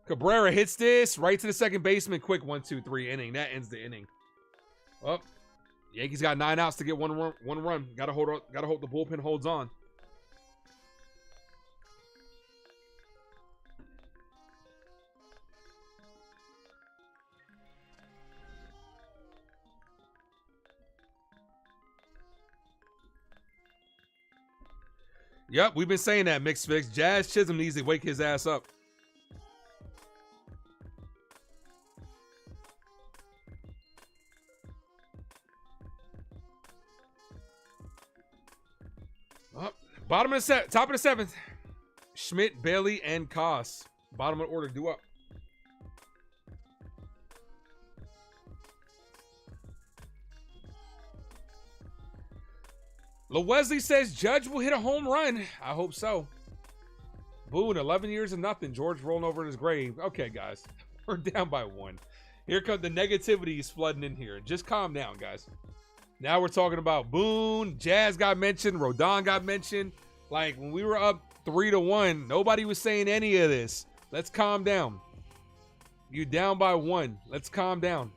Cabrera hits this right to the second baseman. Quick 1-2-3 inning. That ends the inning. Well, Yankees got 9 outs to get one run. Gotta hope the bullpen holds on. Yep, we've been saying that, Mixed Fix. Jazz Chisum needs to wake his ass up. Top of the 7th. Schmidt, Bailey, and Koss. Bottom of the order, due up. LeWesley says Judge will hit a home run. I hope so. Boone, 11 years of nothing. George rolling over in his grave. Okay, guys. We're down by 1. Here comes the negativity is flooding in here. Just calm down, guys. Now we're talking about Boone. Jazz got mentioned. Rodon got mentioned. Like, when we were up 3-1, nobody was saying any of this. Let's calm down. You down by 1. Let's calm down.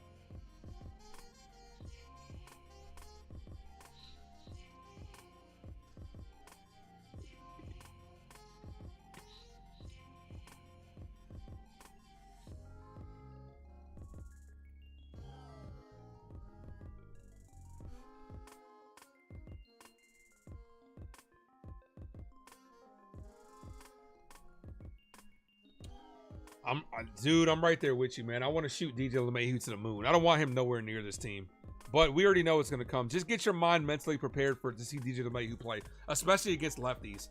Dude, I'm right there with you, man. I want to shoot DJ LeMahieu to the moon. I don't want him nowhere near this team. But we already know it's going to come. Just get your mind mentally prepared to see DJ LeMahieu play, especially against lefties.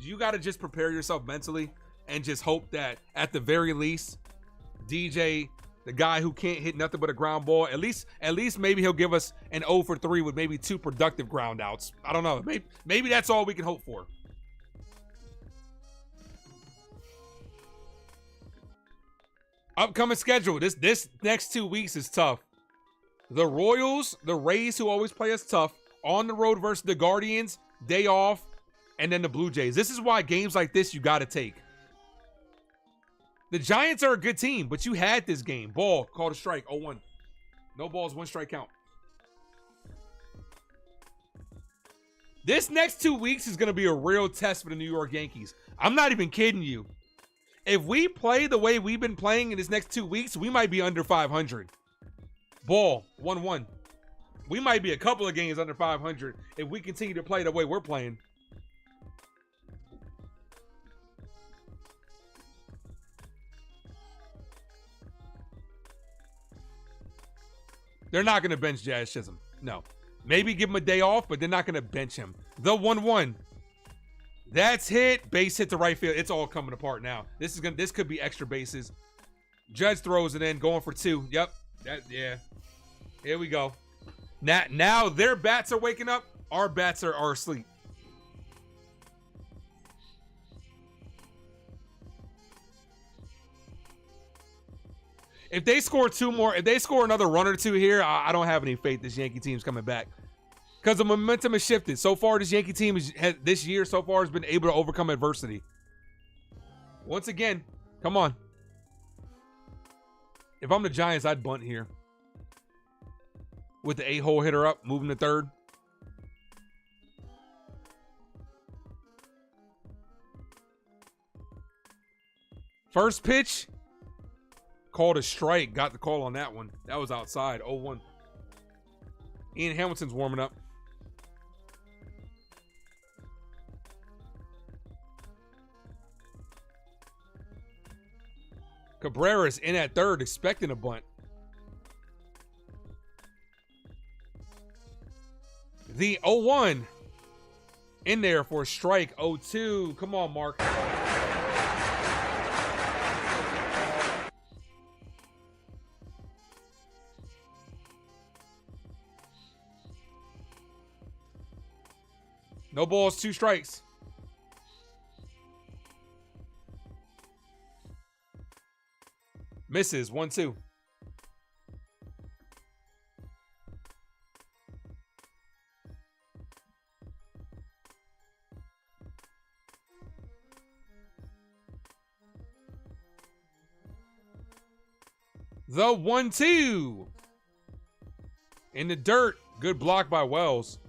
You got to just prepare yourself mentally and just hope that at the very least, DJ, the guy who can't hit nothing but a ground ball, at least maybe he'll give us an 0 for 3 with maybe 2 productive ground outs. I don't know. Maybe that's all we can hope for. Upcoming schedule. This next 2 weeks is tough. The Royals, the Rays, who always play us tough, on the road versus the Guardians, day off, and then the Blue Jays. This is why games like this you got to take. The Giants are a good team, but you had this game. Ball, called a strike, 0-1. No balls, 1 strike count. This next 2 weeks is going to be a real test for the New York Yankees. I'm not even kidding you. If we play the way we've been playing in this next 2 weeks, we might be under 500. Ball, 1-1. We might be a couple of games under 500 if we continue to play the way we're playing. They're not going to bench Jazz Chisum. No. Maybe give him a day off, but they're not going to bench him. The 1-1. That's hit. Base hit to right field. It's all coming apart now. This could be extra bases. Judge throws it in, going for 2. Yep. Yeah. Here we go. Now their bats are waking up. Our bats are asleep. If they score 2 more, if they score another run or 2 here, I don't have any faith this Yankee team's coming back. Because the momentum has shifted. So far, this Yankee team this year so far has been able to overcome adversity. Once again, come on. If I'm the Giants, I'd bunt here. With the 8-hole hitter up, moving to third. First pitch. Called a strike. Got the call on that one. That was outside. 0-1. Ian Hamilton's warming up. Cabrera's in at third, expecting a bunt. The 0-1 in there for a strike. 0-2. Come on, Mark. No balls, 2 strikes. Misses, 1-2. The 1-2. In the dirt. Good block by Wells.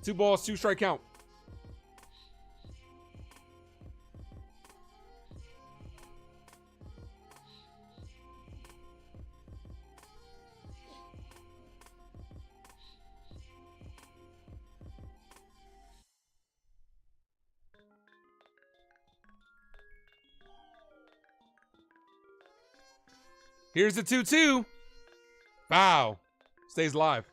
2 balls, 2 strike count. Here's the 2-2. Foul. Stays live.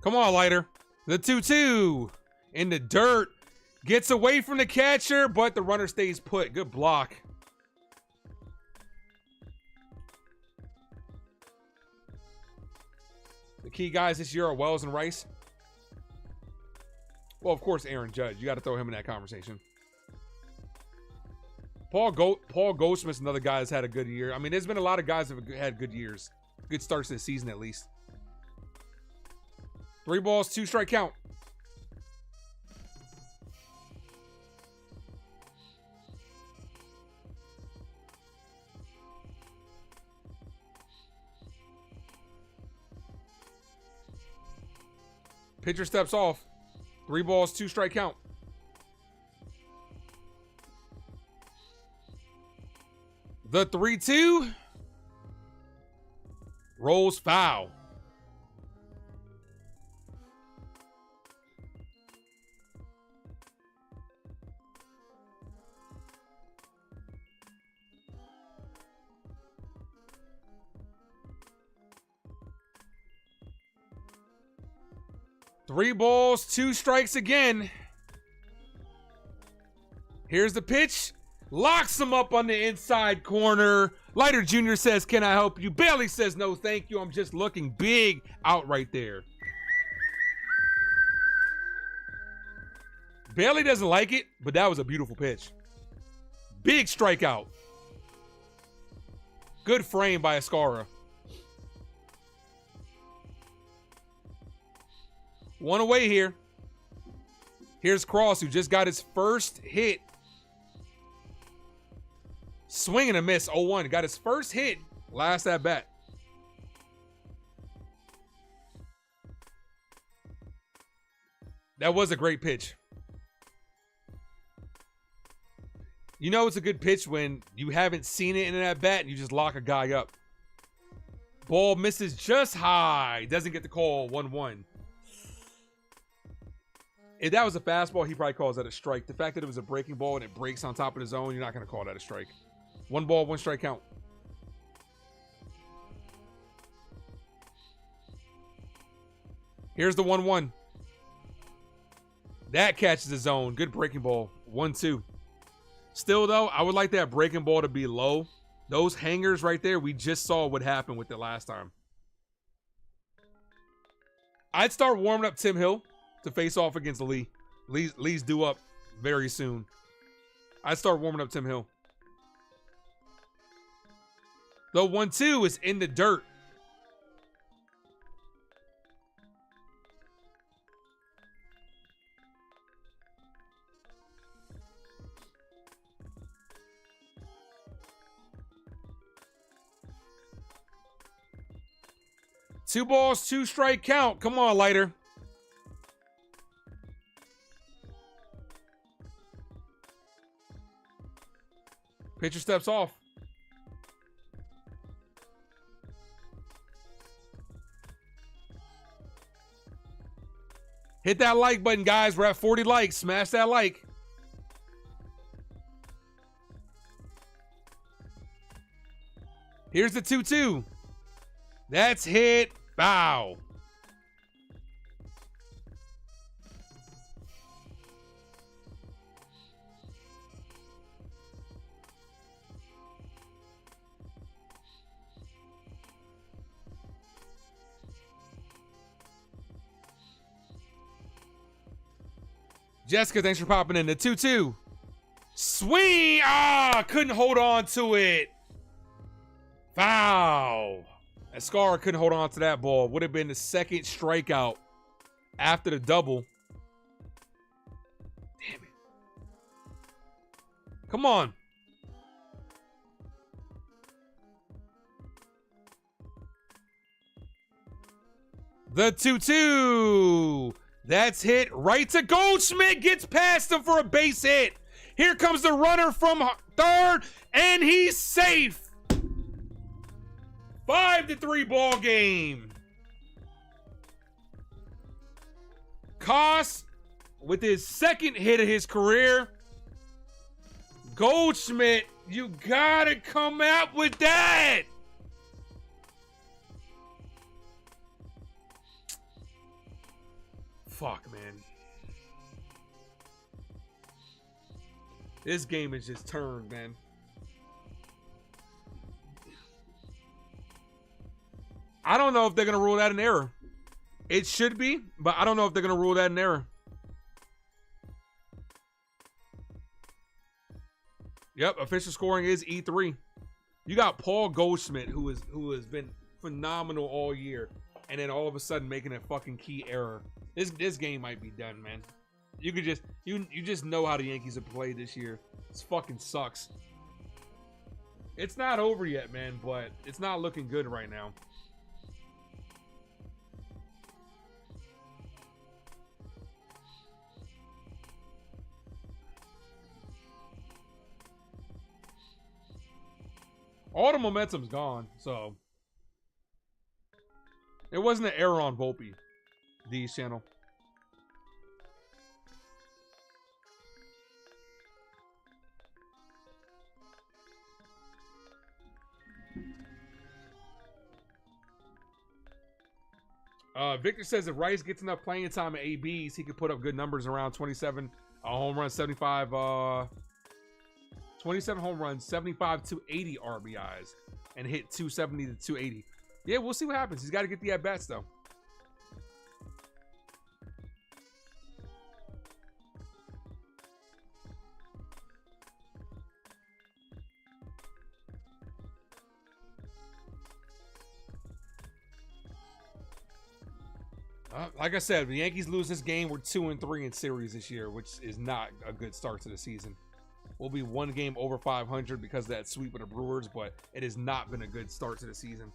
Come on, Lighter. The 2-2 in the dirt. Gets away from the catcher, but the runner stays put. Good block. The key guys this year are Wells and Rice. Well, of course, Aaron Judge. You got to throw him in that conversation. Paul Goldschmidt's another guy that's had a good year. I mean, there's been a lot of guys that have had good years. Good starts to the season, at least. 3 balls, 2 strike count. Pitcher steps off. 3 balls, 2 strike count. The 3-2 rolls foul. 3 balls, 2 strikes again. Here's the pitch. Locks him up on the inside corner. Leiter Jr. says, can I help you? Bailey says, no, thank you. I'm just looking big out right there. Bailey doesn't like it, but that was a beautiful pitch. Big strikeout. Good frame by Ascara. 1 away here. Here's Cross, who just got his first hit. Swing and a miss, 0-1. Got his first hit last at bat. That was a great pitch. You know it's a good pitch when you haven't seen it in an at bat and you just lock a guy up. Ball misses just high. Doesn't get the call, 1-1. If that was a fastball, he probably calls that a strike. The fact that it was a breaking ball and it breaks on top of the zone, you're not going to call that a strike. 1 ball, 1 strike count. Here's the 1-1. That catches the zone. Good breaking ball. 1-2. Still, though, I would like that breaking ball to be low. Those hangers right there, we just saw what happened with it last time. I'd start warming up Tim Hill to face off against Lee. Lee's due up very soon. I'd start warming up Tim Hill. The 1-2 is in the dirt. Two balls, 2 strike count. Come on, Leiter. Pitcher steps off. Hit that like button, guys. We're at 40 likes. Smash that like. Here's the 2-2. That's hit. Bow. Jessica, thanks for popping in. The 2-2. Swing. Ah, couldn't hold on to it. Foul. Ascara couldn't hold on to that ball. Would have been the second strikeout after the double. Damn it. Come on. The 2-2. That's hit right to Goldschmidt. Gets past him for a base hit. Here comes the runner from third, and he's safe. 5-3 ball game. Koss with his second hit of his career. Goldschmidt, you gotta come out with that. Fuck, man. This game is just turned, man. I don't know if they're going to rule that an error. It should be, but I don't know if they're going to rule that an error. Yep, official scoring is E3. You got Paul Goldschmidt, who has been phenomenal all year, and then all of a sudden making a fucking key error. This game might be done, man. You could just you just know how the Yankees have played this year. This fucking sucks. It's not over yet, man, but it's not looking good right now. All the momentum's gone, so it wasn't an error on Volpe, D's channel. Victor says if Rice gets enough playing time at ABs, he could put up good numbers around 27 home runs, 27 home runs, 75 to 80 RBIs, and hit 270 to 280. Yeah, we'll see what happens. He's got to get the at-bats, though. Like I said, the Yankees lose this game. We're 2-3 in series this year, which is not a good start to the season. We'll be one game over 500 because of that sweep of the Brewers, but it has not been a good start to the season.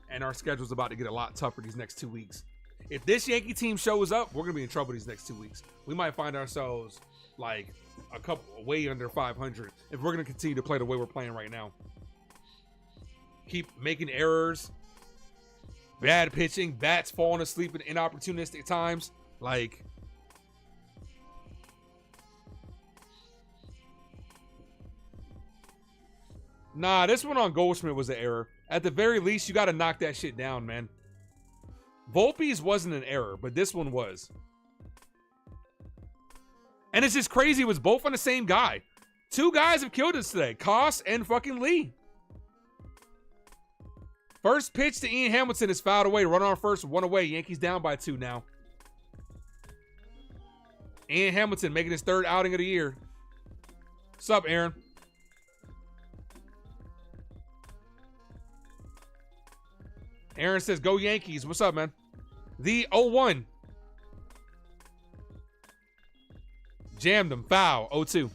And our schedule's about to get a lot tougher these next 2 weeks. If this Yankee team shows up, we're going to be in trouble these next 2 weeks. We might find ourselves like a couple way under 500 if we're going to continue to play the way we're playing right now. Keep making errors. Bad pitching, bats falling asleep at inopportunistic times. Like, nah, this one on Goldschmidt was an error. At the very least, you got to knock that shit down, man. Volpe's wasn't an error, but this one was. And it's just crazy. It was both on the same guy. 2 guys have killed us today. Koss and fucking Lee. First pitch to Ian Hamilton is fouled away. Run on first, 1 away. Yankees down by 2 now. Ian Hamilton making his 3rd outing of the year. What's up, Aaron? Aaron says, go Yankees. What's up, man? The 0-1. Jammed them. Foul. 0-2.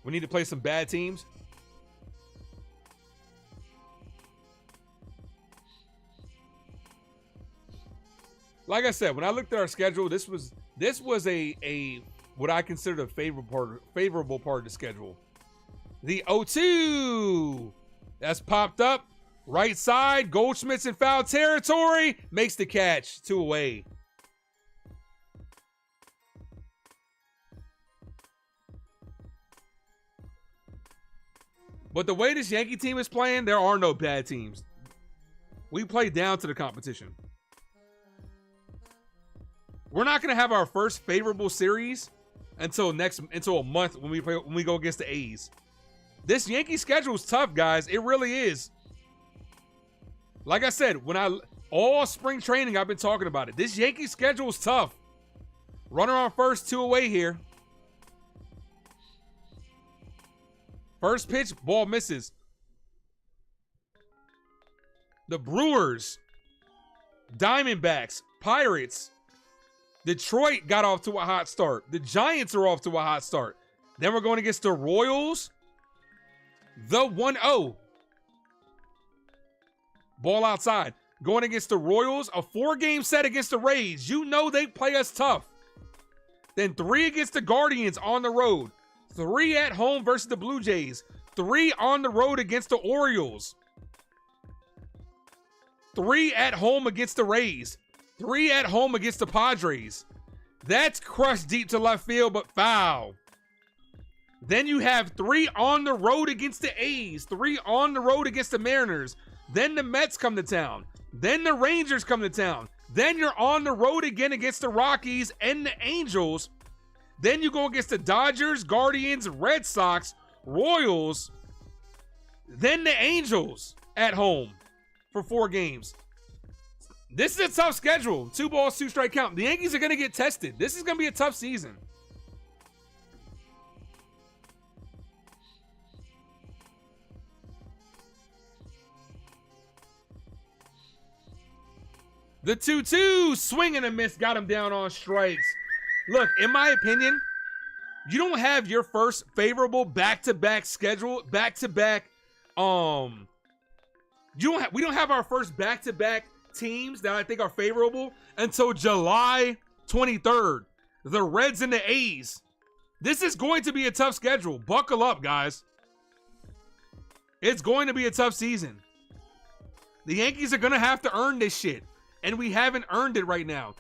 We need to play some bad teams. Like I said, when I looked at our schedule, this was a what I considered a favorable part of the schedule. The 0-2 that's popped up right side. Goldschmidt's in foul territory, makes the catch, 2 away. But the way this Yankee team is playing, there are no bad teams. We play down to the competition. We're not going to have our first favorable series until a month when we go against the A's. This Yankee schedule is tough, guys. It really is. Like I said, all spring training, I've been talking about it. This Yankee schedule is tough. Runner on first, 2 away here. First pitch, ball misses. The Brewers, Diamondbacks, Pirates, Detroit got off to a hot start. The Giants are off to a hot start. Then we're going against the Royals. The 1-0. Ball outside. Going against the Royals. A 4-game set against the Rays. You know they play us tough. Then 3 against the Guardians on the road. 3 at home versus the Blue Jays. 3 on the road against the Orioles. 3 at home against the Rays. 3 at home against the Padres. That's crushed deep to left field, but foul. Then you have 3 on the road against the A's. 3 on the road against the Mariners. Then the Mets come to town. Then the Rangers come to town. Then you're on the road again against the Rockies and the Angels. Then you go against the Dodgers, Guardians, Red Sox, Royals. Then the Angels at home for 4 games. This is a tough schedule. 2 balls, 2 strike count. The Yankees are going to get tested. This is going to be a tough season. The 2-2 swing and a miss got him down on strikes. Look, in my opinion, you don't have your first favorable back-to-back schedule, back-to-back. We don't have our first back-to-back teams that I think are favorable until July 23rd. The Reds and the A's. This is going to be a tough schedule. Buckle up, guys. It's going to be a tough season. The Yankees are going to have to earn this shit, and we haven't earned it right now.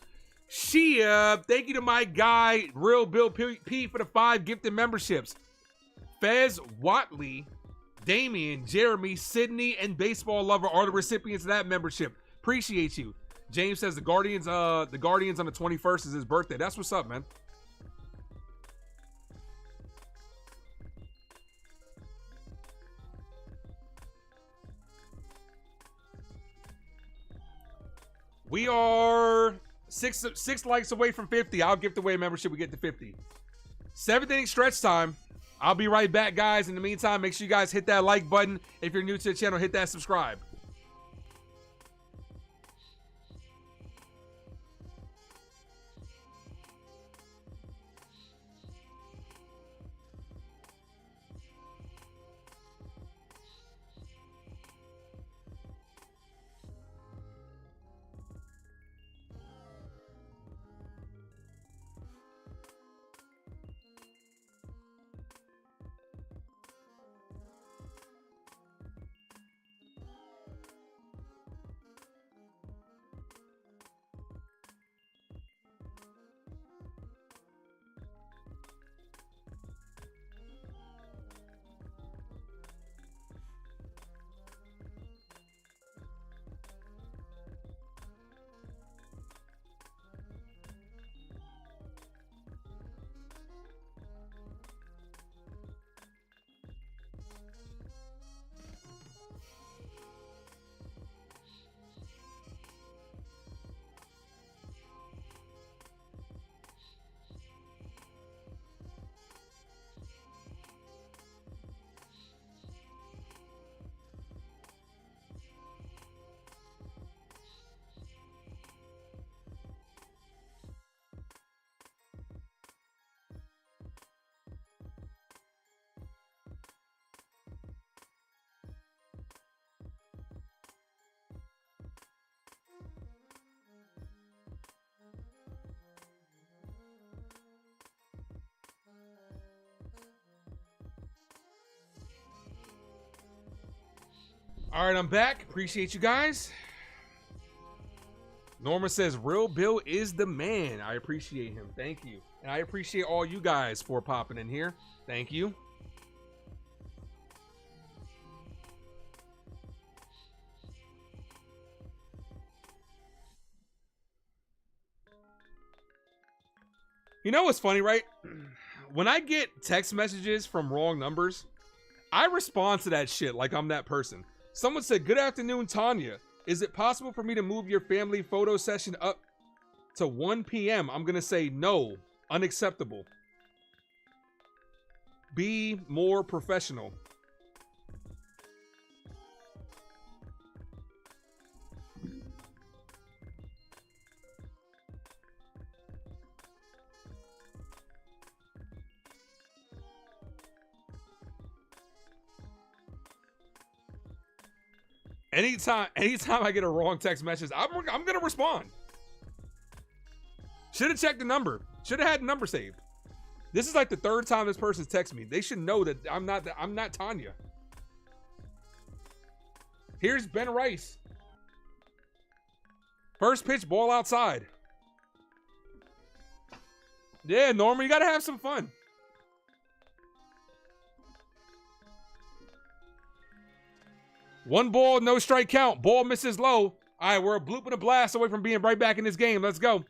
Chyeaaa, thank you to my guy, Real Bill P for the 5 gifted memberships. Fez, Watley, Damian, Jeremy, Sydney, and Baseball Lover are the recipients of that membership. Appreciate you. James says the Guardians on the 21st is his birthday. That's what's up, man. We are six likes away from 50. I'll gift away a membership. We get to 50. 7th inning stretch time. I'll be right back, guys. In the meantime, make sure you guys hit that like button. If you're new to the channel, hit that subscribe. All right, I'm back. Appreciate you guys. Norma says, Real Bill is the man. I appreciate him. Thank you. And I appreciate all you guys for popping in here. Thank you. You know what's funny, right? When I get text messages from wrong numbers, I respond to that shit like I'm that person. Someone said, good afternoon, Tanya. Is it possible for me to move your family photo session up to 1 p.m.? I'm going to say no, unacceptable. Be more professional. Anytime I get a wrong text message, I'm gonna respond. Should have checked the number. Should have had the number saved. This is like the 3rd time this person's texted me. They should know that I'm not Tanya. Here's Ben Rice. First pitch, ball outside. Yeah, Norman, you gotta have some fun. One ball, no strike count. Ball misses low. All right, we're a bloop and a blast away from being right back in this game. Let's go.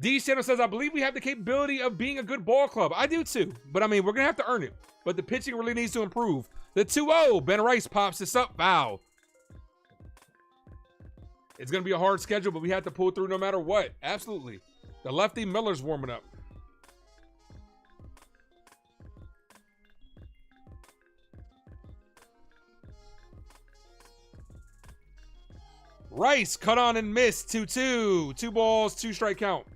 D Channel says, I believe we have the capability of being a good ball club. I do too. But I mean, we're going to have to earn it. But the pitching really needs to improve. The 2-0. Ben Rice pops this up. Foul. It's going to be a hard schedule, but we have to pull through no matter what. Absolutely. The lefty Miller's warming up. Rice, cut on and missed. 2-2. 2 balls, 2 strike count.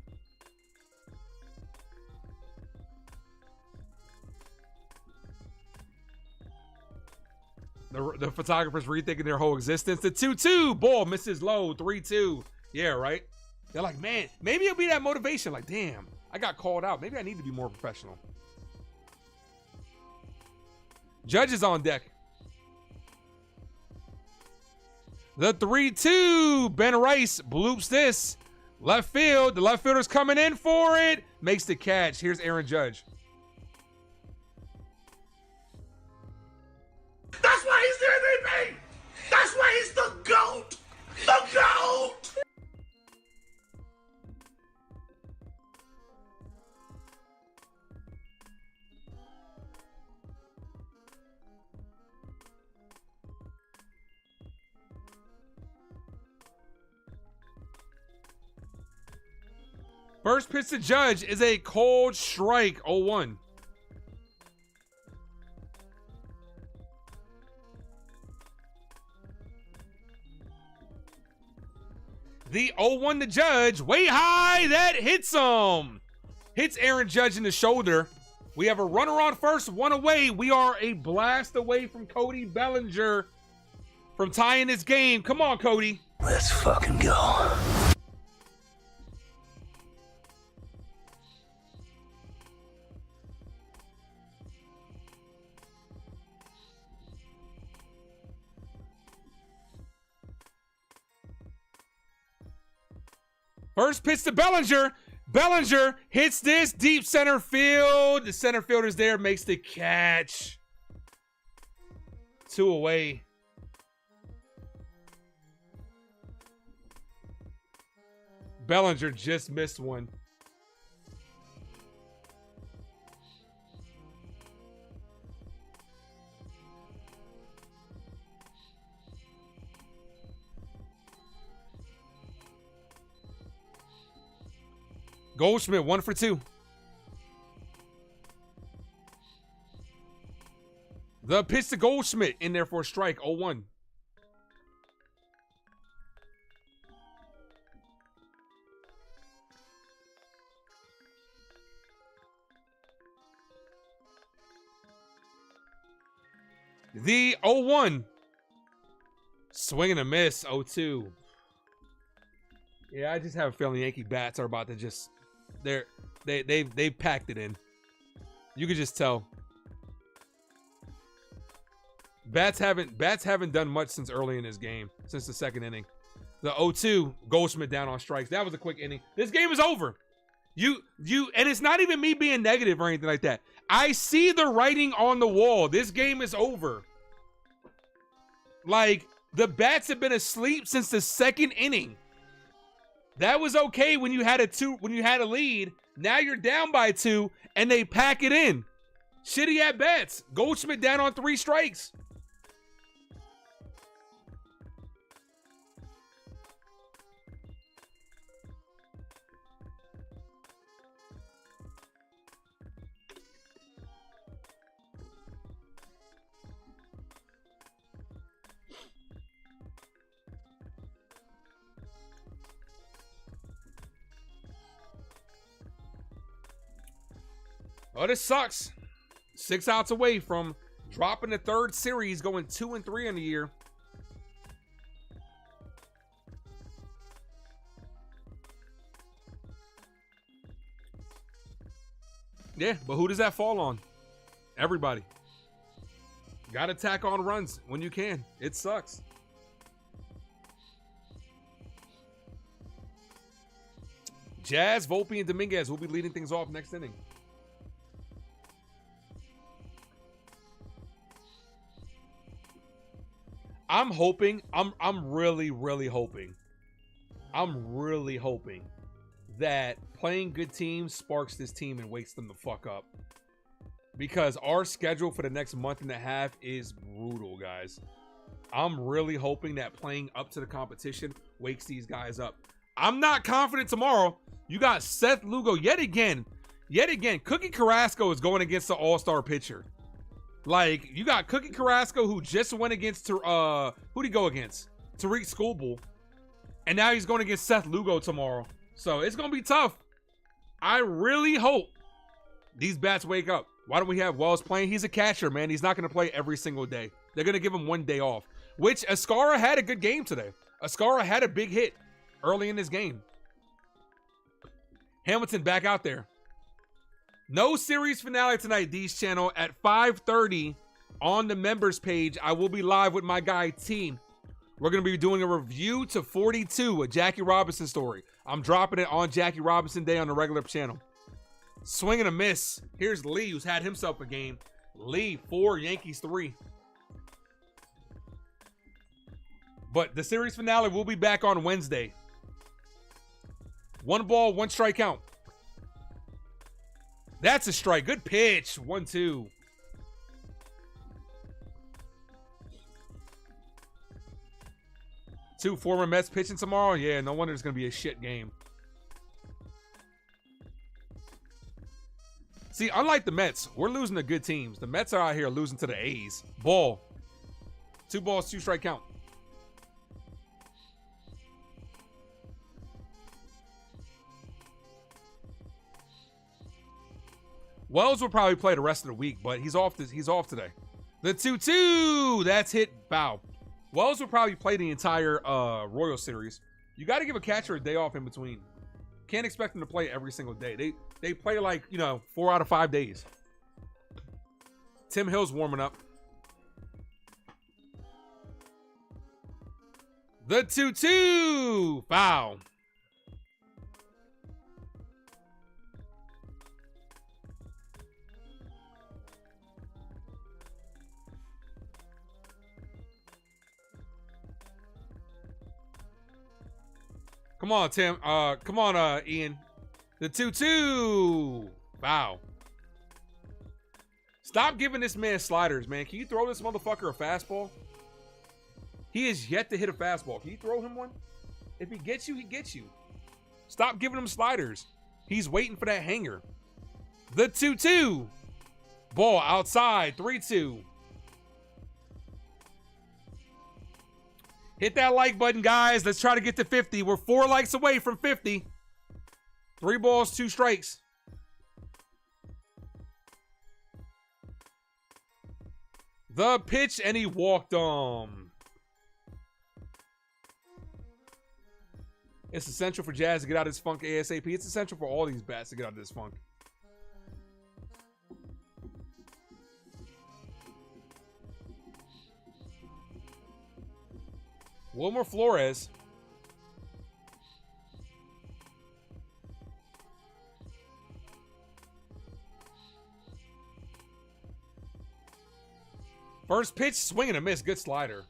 The photographers rethinking their whole existence. The 2-2. Ball misses low. 3-2. Yeah, right? They're like, man, maybe it'll be that motivation. Like, damn, I got called out. Maybe I need to be more professional. Judge is on deck. The 3-2. Ben Rice bloops this. Left field. The left fielder's coming in for it. Makes the catch. Here's Aaron Judge. That's why he's the MVP. That's why he's the GOAT. The GOAT. First pitch to Judge is a cold strike, 0-1. The 0-1 to Judge, way high, that hits him. Hits Aaron Judge in the shoulder. We have a runner on first, one away. We are a blast away from Cody Bellinger from tying this game. Come on, Cody. Let's fucking go. First pitch to Bellinger. Bellinger hits this deep center field. The center fielder's there, makes the catch. 2 away. Bellinger just missed one. Goldschmidt, 1 for 2. The pitch to Goldschmidt in there for a strike, 0-1. The 0-1. Swing and a miss, 0-2. Yeah, I just have a feeling Yankee bats are about to just they've packed it in. You could just tell. Bats haven't done much since early in this game, since the second inning. The 0-2, Goldschmidt down on strikes. That was a quick inning. This game is over. You and it's not even me being negative or anything like that. I see the writing on the wall. This game is over. Like, the bats have been asleep since the second inning. That was okay when you had a lead. Now you're down by 2 and they pack it in. Shitty at bats. Goldschmidt down on 3 strikes. Oh, this sucks. 6 outs away from dropping the 3rd series, going 2-3 in the year. Yeah, but who does that fall on? Everybody. Got to tack on runs when you can. It sucks. Jazz, Volpe, and Dominguez will be leading things off next inning. I'm hoping, I'm really hoping that playing good teams sparks this team and wakes them the fuck up. Because our schedule for the next month and a half is brutal, guys. I'm really hoping that playing up to the competition wakes these guys up. I'm not confident tomorrow. You got Seth Lugo yet again. Cookie Carrasco is going against the all-star pitcher. Like, you got Cookie Carrasco, who just went against, who'd he go against? Tariq Schoolbull. And now he's going against Seth Lugo tomorrow. So it's going to be tough. I really hope these bats wake up. Why don't we have Wells playing? He's a catcher, man. He's not going to play every single day. They're going to give him 1 day off, which Ascara had a good game today. Ascara had a big hit early in this game. Hamilton back out there. No series finale tonight, D's channel at 5:30 on the members page. I will be live with my guy T. We're going to be doing a review to 42, a Jackie Robinson story. I'm dropping it on Jackie Robinson Day on the regular channel. Swing and a miss. Here's Lee, who's had himself a game. Lee 4, Yankees 3. But the series finale will be back on Wednesday. 1 ball, 1 strike count. That's a strike. Good pitch. 1-2. Two former Mets pitching tomorrow. Yeah, no wonder it's going to be a shit game. See, unlike the Mets, we're losing to good teams. The Mets are out here losing to the A's. Ball. 2 balls, 2 strike count. Wells will probably play the rest of the week, but he's off today. The 2-2. That's hit. Bow. Wells will probably play the entire Royal Series. You got to give a catcher a day off in between. Can't expect them to play every single day. They play like, 4 out of 5 days. Tim Hill's warming up. The 2-2. Foul. Come on, Tim. Come on, Ian. The 2-2. Wow. Stop giving this man sliders, man. Can you throw this motherfucker a fastball? He is yet to hit a fastball. Can you throw him one? If he gets you, he gets you. Stop giving him sliders. He's waiting for that hanger. The 2-2. Ball outside. 3-2. Hit that like button, guys. Let's try to get to 50. We're 4 likes away from 50. 3 balls, 2 strikes. The pitch, and he walked him. It's essential for Jazz to get out of this funk ASAP. It's essential for all these bats to get out of this funk. Wilmer Flores. First pitch, swing and a miss. Good slider.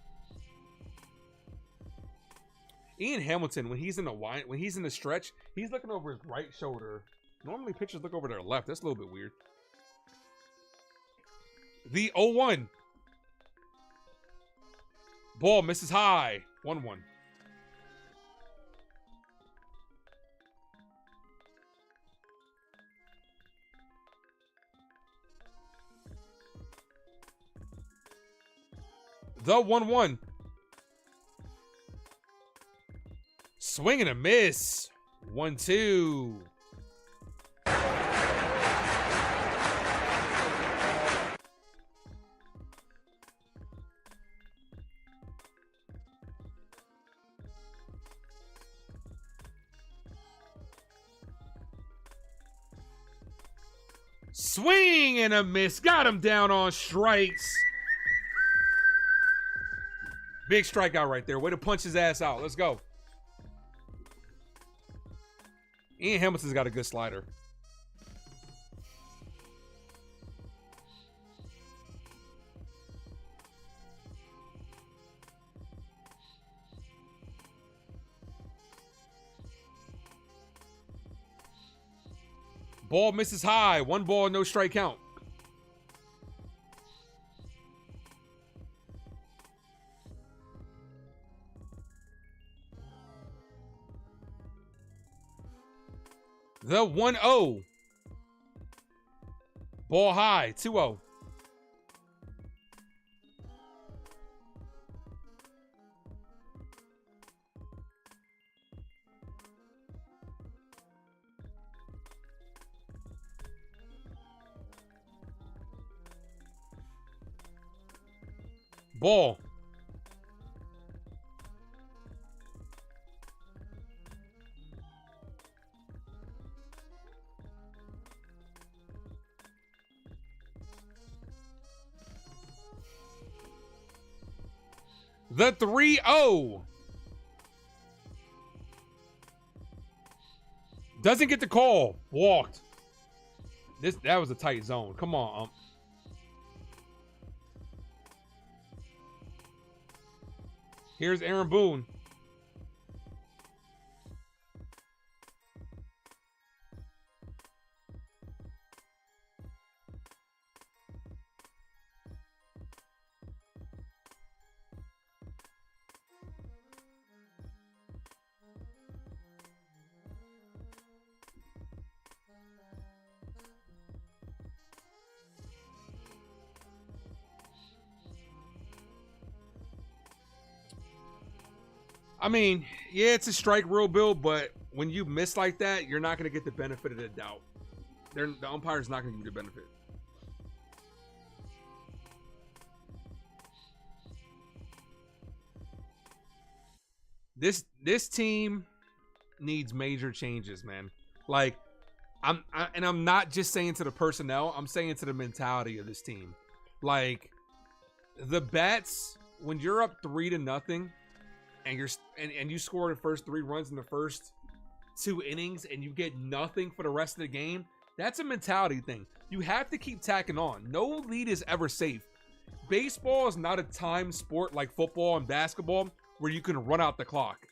Ian Hamilton, when he's in the stretch, he's looking over his right shoulder. Normally pitchers look over their left. That's a little bit weird. The 0-1. Ball misses high. 1-1. The 1-1. Swing and a miss. 1-2. Swing and a miss. Got him down on strikes. Big strikeout right there. Way to punch his ass out. Let's go. Ian Hamilton's got a good slider. Ball misses high. 1 ball, no strike count. The 1-0. Ball high. 2-0. Ball. The 3-0. Doesn't get the call. Walked. That was a tight zone. Come on, Here's Aaron Boone. I mean, yeah, it's a strike rule, Bill, but when you miss like that, you're not going to get the benefit of the doubt. The umpire's not going to give you the benefit. This team needs major changes, man. Like, I'm not just saying to the personnel, I'm saying to the mentality of this team. Like, the bats, when you're up 3-0 and you score the first 3 runs in the first 2 innings and you get nothing for the rest of the game, that's a mentality thing. You have to keep tacking on. No lead is ever safe. Baseball is not a time sport like football and basketball where you can run out the clock.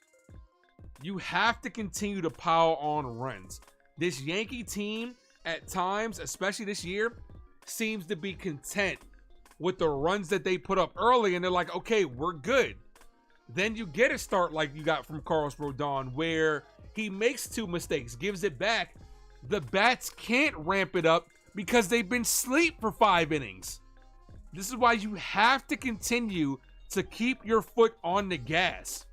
You have to continue to pile on runs. This Yankee team, at times, especially this year, seems to be content with the runs that they put up early, and they're like, okay, we're good. Then you get a start like you got from Carlos Rodon, where he makes 2 mistakes, gives it back. The bats can't ramp it up because they've been asleep for 5 innings. This is why you have to continue to keep your foot on the gas.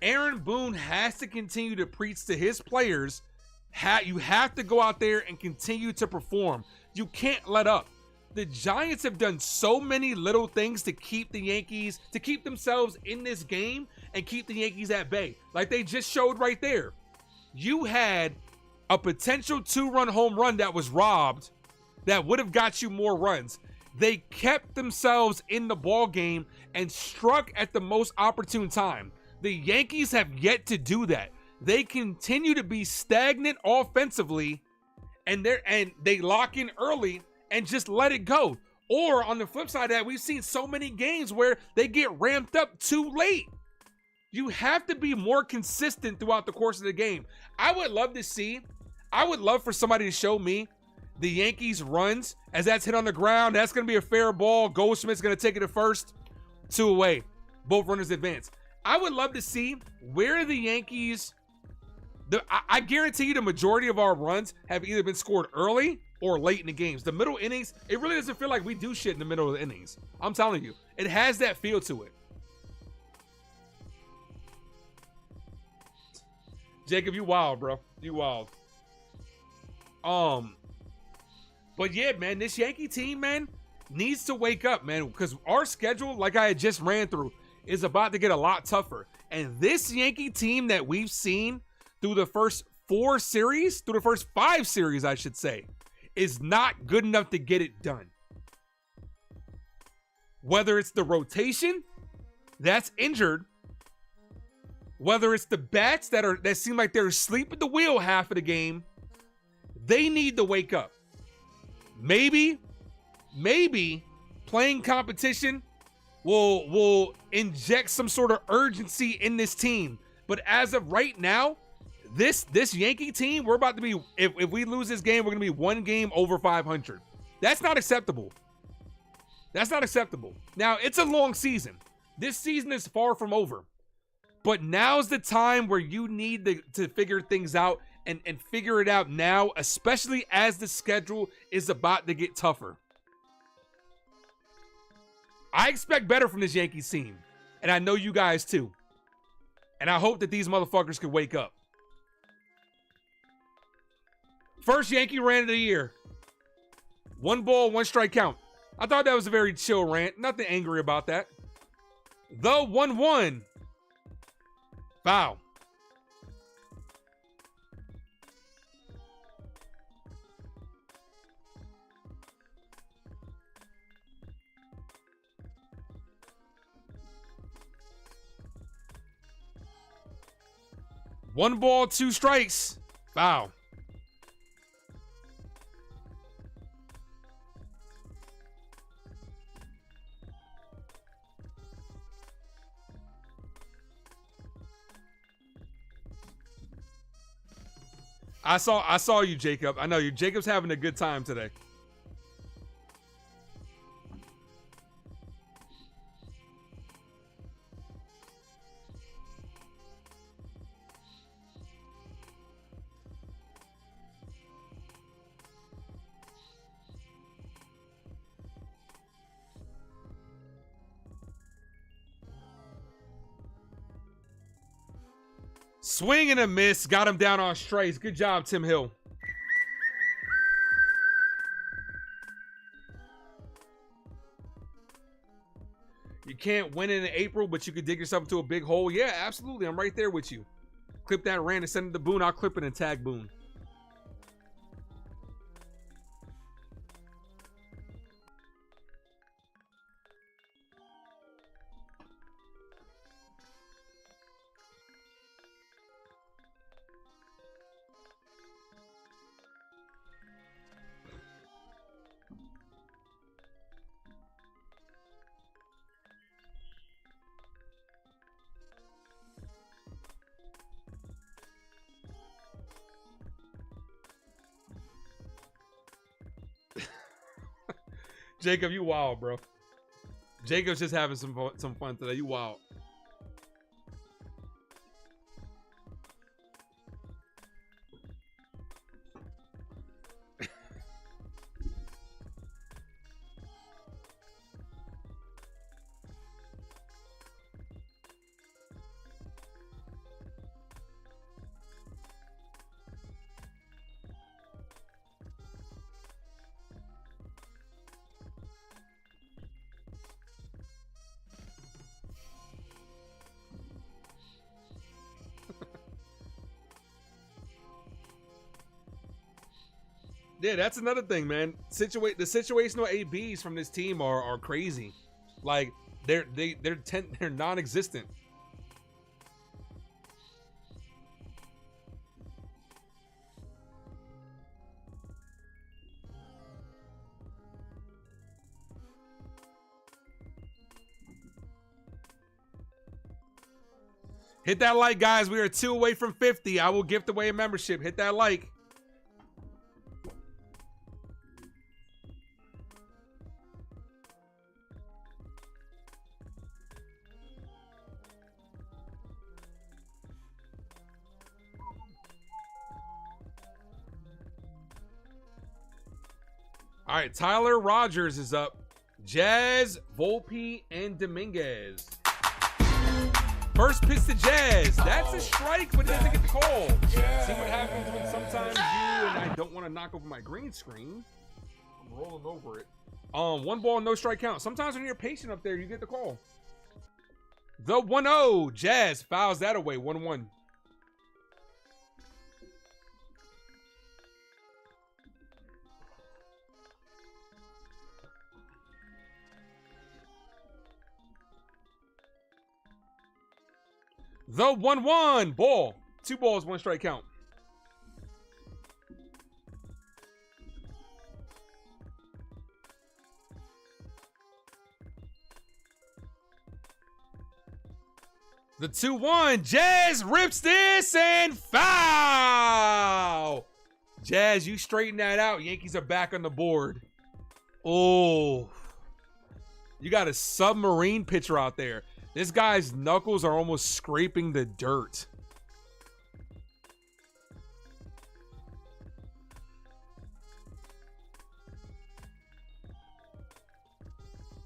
Aaron Boone has to continue to preach to his players. You have to go out there and continue to perform. You can't let up. The Giants have done so many little things to keep the Yankees, to keep themselves in this game and keep the Yankees at bay. Like they just showed right there. You had a potential 2-run home run that was robbed that would have got you more runs. They kept themselves in the ball game and struck at the most opportune time. The Yankees have yet to do that. They continue to be stagnant offensively, and they lock in early and just let it go. Or on the flip side of that, we've seen so many games where they get ramped up too late. You have to be more consistent throughout the course of the game. I would love for somebody to show me the Yankees runs as that's hit on the ground. That's going to be a fair ball. Goldschmidt's going to take it to first. 2 away. Both runners advance. I would love to see where the Yankees, I guarantee you the majority of our runs have either been scored early or late in the games. The middle innings, it really doesn't feel like we do shit in the middle of the innings. I'm telling you, it has that feel to it. Jacob, you wild, bro. You wild. But yeah, man, this Yankee team, man, needs to wake up, man, because our schedule, like I had just ran through, is about to get a lot tougher. And this Yankee team that we've seen through the first 5 series, I should say, is not good enough to get it done. Whether it's the rotation that's injured, whether it's the bats that seem like they're asleep at the wheel half of the game, they need to wake up. Maybe playing competition will inject some sort of urgency in this team. But as of right now, this Yankee team, we're about to be, if we lose this game, we're going to be 1 game over 500. That's not acceptable. That's not acceptable. Now, it's a long season. This season is far from over. But now's the time where you need to figure things out and figure it out now, especially as the schedule is about to get tougher. I expect better from this Yankees team, and I know you guys too. And I hope that these motherfuckers can wake up. First Yankee rant of the year. 1 ball, 1 strike count. I thought that was a very chill rant. Nothing angry about that. The 1-1. Foul. One ball, 2 strikes. Foul. I saw you, Jacob. I know you. Jacob's having a good time today. Swing and a miss. Got him down on strikes. Good job, Tim Hill. You can't win in April, but you could dig yourself into a big hole. Yeah, absolutely. I'm right there with you. Clip that rant and send it to Boone. I'll clip it and tag Boone. Jacob, you wild, bro. Jacob's just having some fun today. You wild. Yeah, that's another thing, man. The situational ABs from this team are crazy. Like they're non-existent. Hit that like, guys. We are 2 away from 50. I will gift away a membership. Hit that like. All right, Tyler Rogers is up. Jazz, Volpe, and Dominguez. First pitch to Jazz. That's a strike, but it doesn't get the call. See what happens when sometimes you and I don't want to knock over my green screen. I'm rolling over it. 1 ball, no strike count. Sometimes when you're patient up there, you get the call. The 1-0. Jazz fouls that away. 1-1. The 1-1 ball. 2 balls, 1 strike count. The 2-1. Jazz rips this and foul. Jazz, you straighten that out. Yankees are back on the board. Oh, you got a submarine pitcher out there. This guy's knuckles are almost scraping the dirt.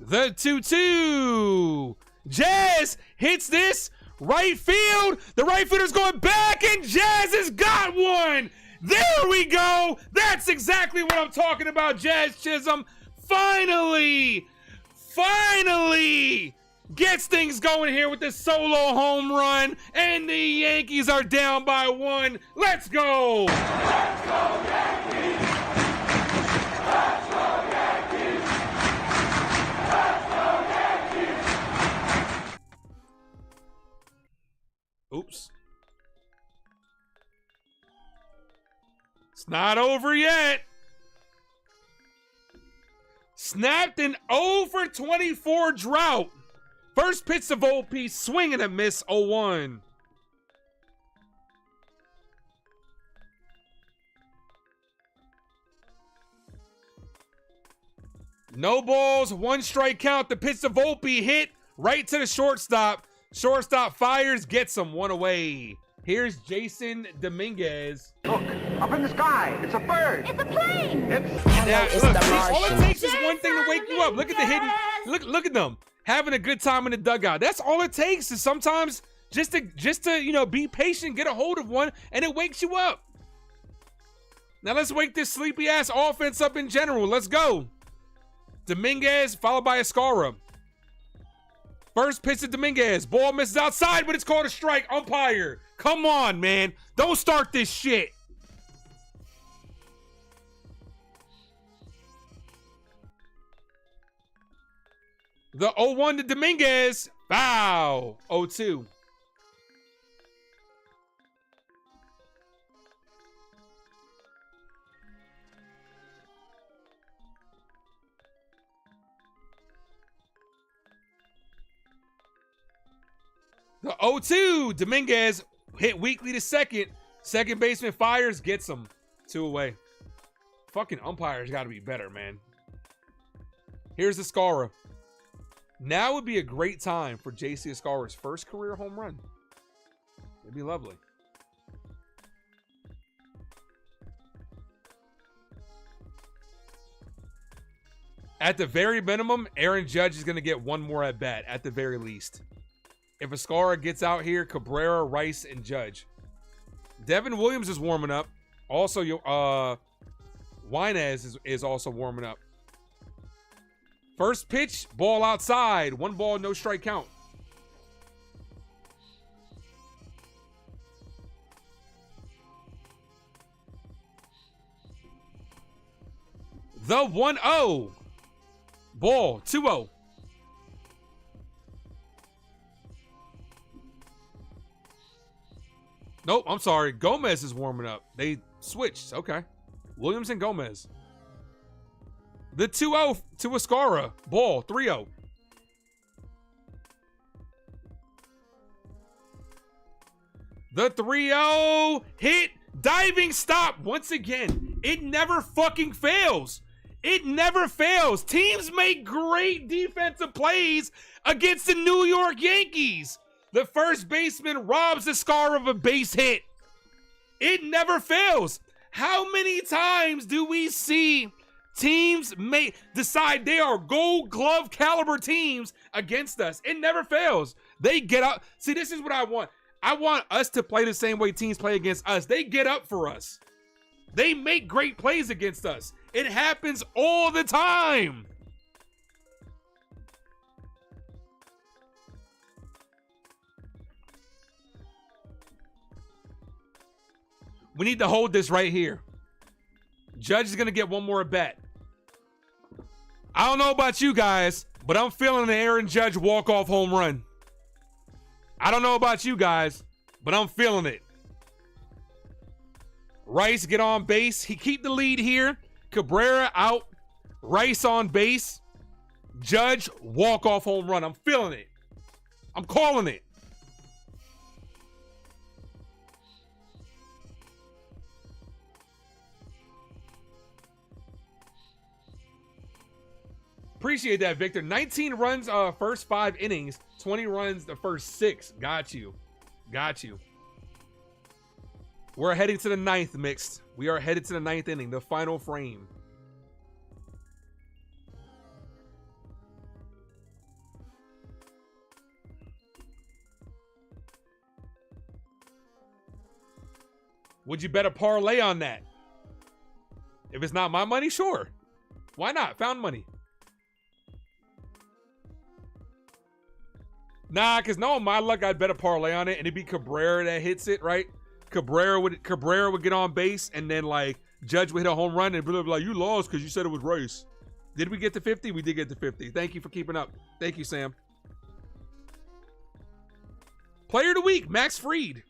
The 2-2. Jazz hits this right field. The right fielder's going back, and Jazz has got one. There we go. That's exactly what I'm talking about, Jazz Chisum. Finally gets things going here with this solo home run, and the Yankees are down by 1. Let's go! Let's go, Yankees! Let's go, Yankees! Let's go, Yankees! Oops. It's not over yet. Snapped an 0-for-24 drought. First pitch to Volpe, swing and a miss, 0-1. No balls, 1 strike count. The pitch to Volpe hit right to the shortstop. Shortstop fires, gets him 1 away. Here's Jason Dominguez. Look, up in the sky, it's a bird. It's a plane. Now, look, all it takes is one thing to wake you up. Look at the hidden. Look at them having a good time in the dugout. That's all it takes. Is sometimes Just to you know, be patient, get a hold of one, and it wakes you up. Now let's wake this sleepy ass offense up in general. Let's go. Dominguez followed by Escara. First pitch to Dominguez. Ball misses outside, but it's called a strike. Umpire, come on, man. Don't start this shit. The 0-1 to Dominguez. Foul. 0-2. The 0-2, Dominguez hit weakly to second. Second baseman fires, gets him. 2 away. Fucking umpires got to be better, man. Here's Escara. Now would be a great time for J.C. Escara's first career home run. It'd be lovely. At the very minimum, Aaron Judge is going to get one more at bat at the very least. If Escara gets out here, Cabrera, Rice, and Judge. Devin Williams is warming up. Also, Winez is also warming up. First pitch, ball outside. 1 ball, no strike count. The 1-0. Ball, 2-0. Nope, I'm sorry. Gomez is warming up. They switched. Okay. Williams and Gomez. The 2-0 to Escara. Ball, 3-0. The 3-0 hit. Diving stop. Once again, it never fucking fails. It never fails. Teams make great defensive plays against the New York Yankees. The first baseman robs Escara of a base hit. It never fails. How many times do we see teams decide they are gold glove caliber teams against us? It never fails. They get up. See, this is what I want. I want us to play the same way teams play against us. They get up for us. They make great plays against us. It happens all the time. We need to hold this right here. Judge is going to get one more at bat. I don't know about you guys, but I'm feeling the Aaron Judge walk-off home run. I don't know about you guys, but I'm feeling it. Rice get on base. He keep the lead here. Cabrera out. Rice on base. Judge walk-off home run. I'm feeling it. I'm calling it. Appreciate that, Victor. 19 runs first 5 innings, 20 runs the first 6. Got you. Got you. We're heading to the 9th, Mixed. We are headed to the 9th inning, the final frame. Would you bet a parlay on that? If it's not my money, sure. Why not? Found money. Nah, because knowing my luck, I'd bet a parlay on it, and it'd be Cabrera that hits it, right? Cabrera would get on base, and then, like, Judge would hit a home run, and people would be like, you lost because you said it was Rice. Did we get to 50? We did get to 50. Thank you for keeping up. Thank you, Sam. Player of the week, Max Fried.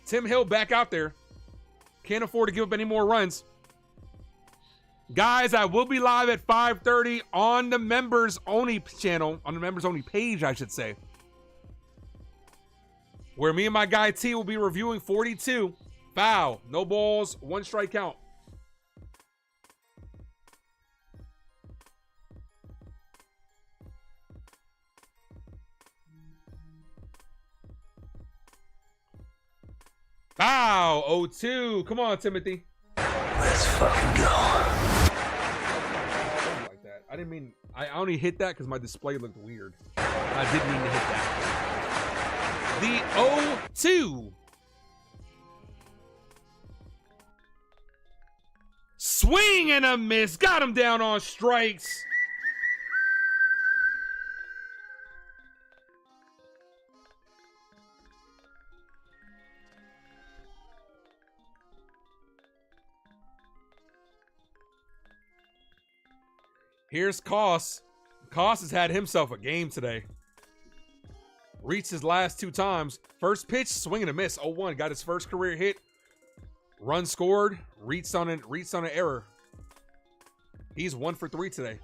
Tim Hill back out there. Can't afford to give up any more runs. Guys, I will be live at 5:30 on the members only channel, on the members only page, I should say, where me and my guy T will be reviewing 42. Foul, no balls, 1 strike count. Foul, 0-2. Come on, Timothy. Let's fucking go. didn't mean, I only hit that because my display looked weird. I didn't mean to hit that. The 0-2. Swing and a miss. Got him down on strikes. Here's Koss. Koss has had himself a game today. Reached his last 2 times. First pitch, swing and a miss. 0-1. Got his first career hit. Run scored. Reached on an error. He's 1 for 3 today.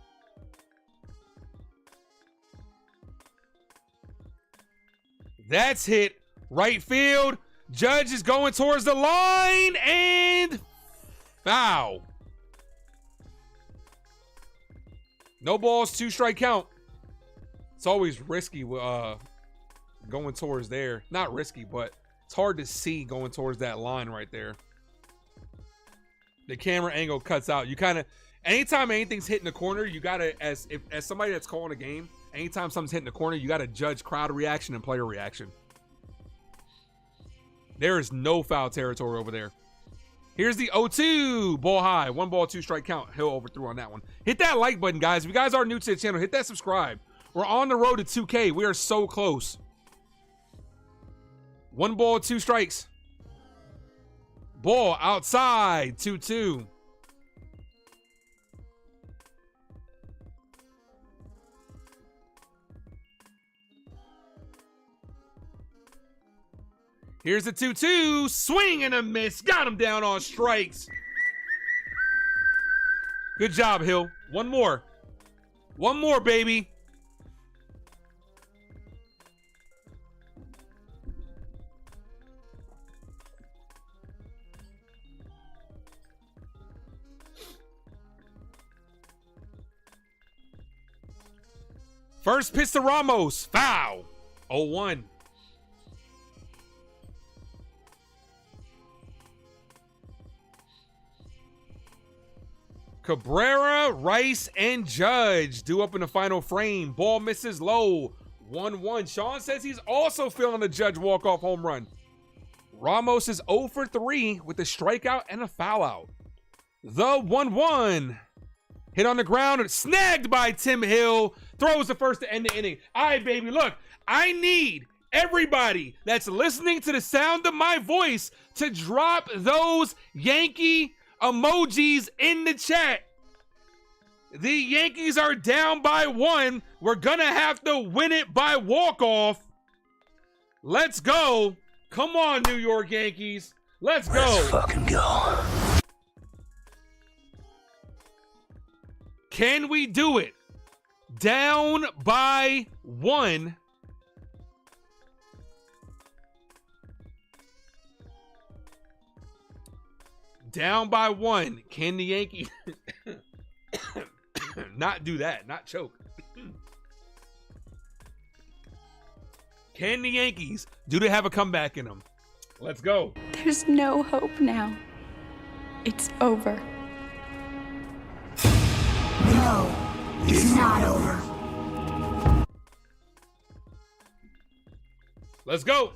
That's hit. Right field. Judge is going towards the line and foul. No balls, 2 strike count. It's always risky going towards there. Not risky, but it's hard to see going towards that line right there. The camera angle cuts out. You kind of, anytime anything's hitting the corner, you gotta, as somebody that's calling a game, anytime something's hitting the corner, you gotta judge crowd reaction and player reaction. There is no foul territory over there. Here's the 0-2, ball high, 1 ball, 2 strike count. Hill overthrew on that one. Hit that like button, guys. If you guys are new to the channel, hit that subscribe. We're on the road to 2K. We are so close. 1 ball, 2 strikes. Ball outside, 2-2. Here's the 2-2, swing and a miss. Got him down on strikes. Good job, Hill. 1 more. 1 more, baby. First pitch to Ramos, foul. 0-1. Cabrera, Rice, and Judge due up in the final frame. Ball misses low. 1-1. Sean says he's also feeling the Judge walk-off home run. Ramos is 0 for 3 with a strikeout and a foul out. The 1-1. Hit on the ground, snagged by Tim Hill. Throws the first to end the inning. All right, baby, look. I need everybody that's listening to the sound of my voice to drop those Yankee emojis in the chat. The Yankees are down by 1. We're gonna have to win it by walk-off. Let's go. Come on, New York Yankees. Let's go. Let's fucking go. Can we do it? Down by 1. Down by 1. Can the Yankees not do that? Not choke. Can the Yankees do they have a comeback in them? Let's go. There's no hope now. It's over. No, it's not over. Let's go.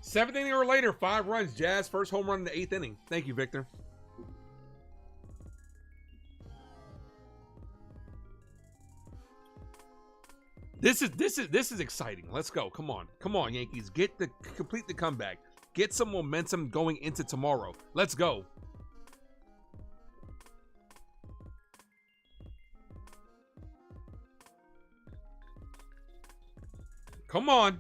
Seventh inning or later, 5 runs. Jazz first home run in the 8th inning. Thank you, Victor. This is exciting. Let's go. Come on, Yankees. Complete the comeback. Get some momentum going into tomorrow. Let's go. Come on.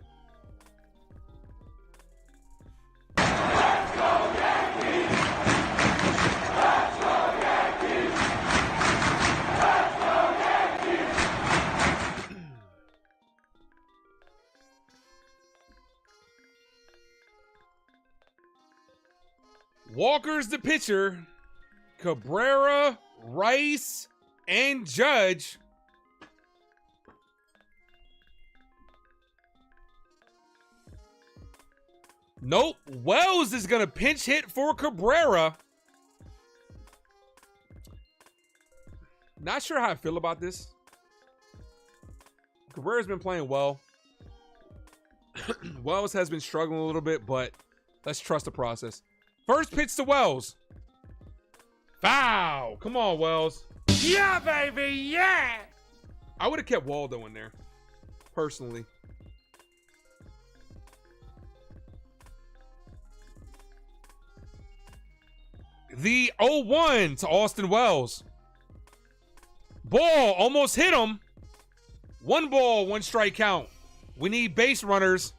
Walker's the pitcher. Cabrera, Rice, and Judge. Nope. Wells is going to pinch hit for Cabrera. Not sure how I feel about this. Cabrera's been playing well. Wells has been struggling a little bit, but let's trust the process. First pitch to Wells. Foul. Come on, Wells. Yeah, baby, yeah. I would have kept Waldo in there, personally. The 0-1 to Austin Wells. Ball almost hit him. 1 ball, 1 strike count. We need base runners.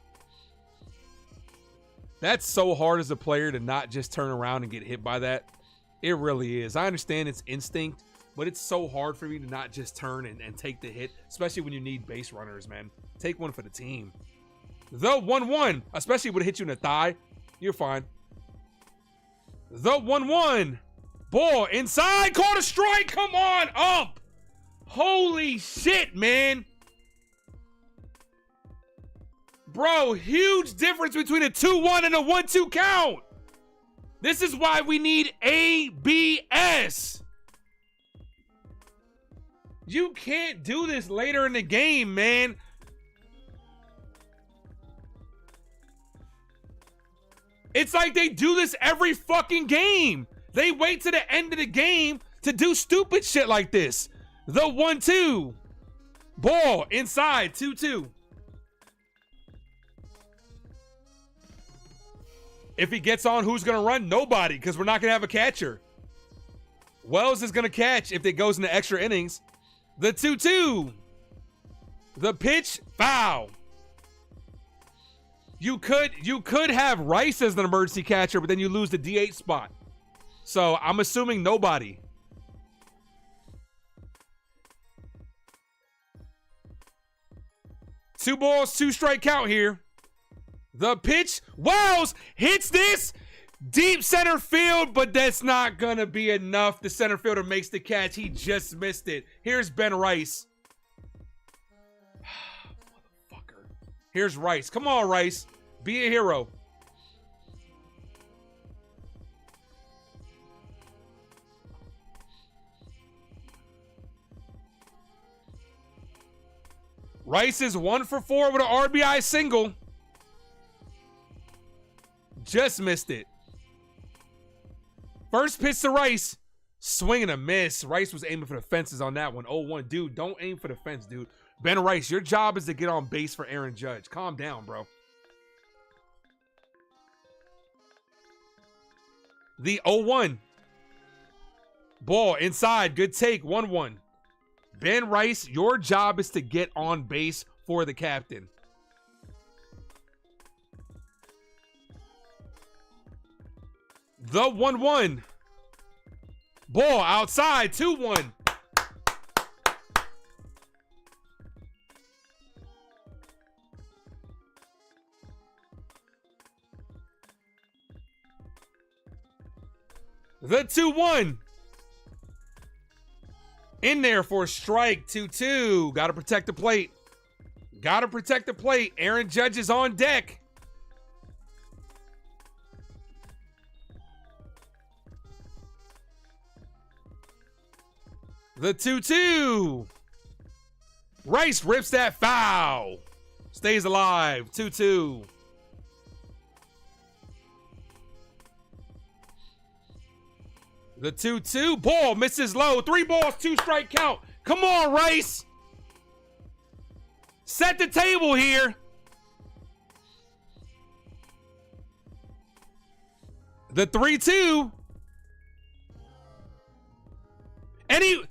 That's so hard as a player to not just turn around and get hit by that. It really is. I understand it's instinct, but it's so hard for me to not just turn and take the hit, especially when you need base runners, man. Take one for the team. The 1-1, especially would hit you in the thigh. You're fine. The 1-1. Ball inside. Caught a strike. Come on up. Holy shit, man. Bro, huge difference between a 2-1 and a 1-2 count. This is why we need ABS. You can't do this later in the game, man. It's like they do this every fucking game. They wait to the end of the game to do stupid shit like this. The 1-2. Ball inside, 2-2. If he gets on, who's going to run? Nobody, because we're not going to have a catcher. Wells is going to catch if it goes into extra innings. The 2-2. The pitch, foul. You could have Rice as an emergency catcher, but then you lose the DH spot. So I'm assuming nobody. Two balls, 2 strike count here. The pitch, Wells hits this deep center field, but that's not gonna be enough. The center fielder makes the catch. He just missed it. Here's Ben Rice. Motherfucker. Here's Rice. Come on, Rice. Be a hero. Rice is 1 for 4 with an RBI single. Just missed it. First pitch to Rice. Swing and a miss. Rice was aiming for the fences on that one. 0-1. Dude, don't aim for the fence, dude. Ben Rice, your job is to get on base for Aaron Judge. Calm down, bro. The 0-1. Ball inside. Good take. 1-1. Ben Rice, your job is to get on base for the captain. The 1-1. Ball outside. 2-1. The 2-1. In there for a strike. 2-2. Got to protect the plate. Got to protect the plate. Aaron Judge is on deck. The 2-2. Rice rips that foul. Stays alive. 2-2. The 2-2. Ball misses low. 3 balls, 2 strike count. Come on, Rice. Set the table here. The 3-2. And he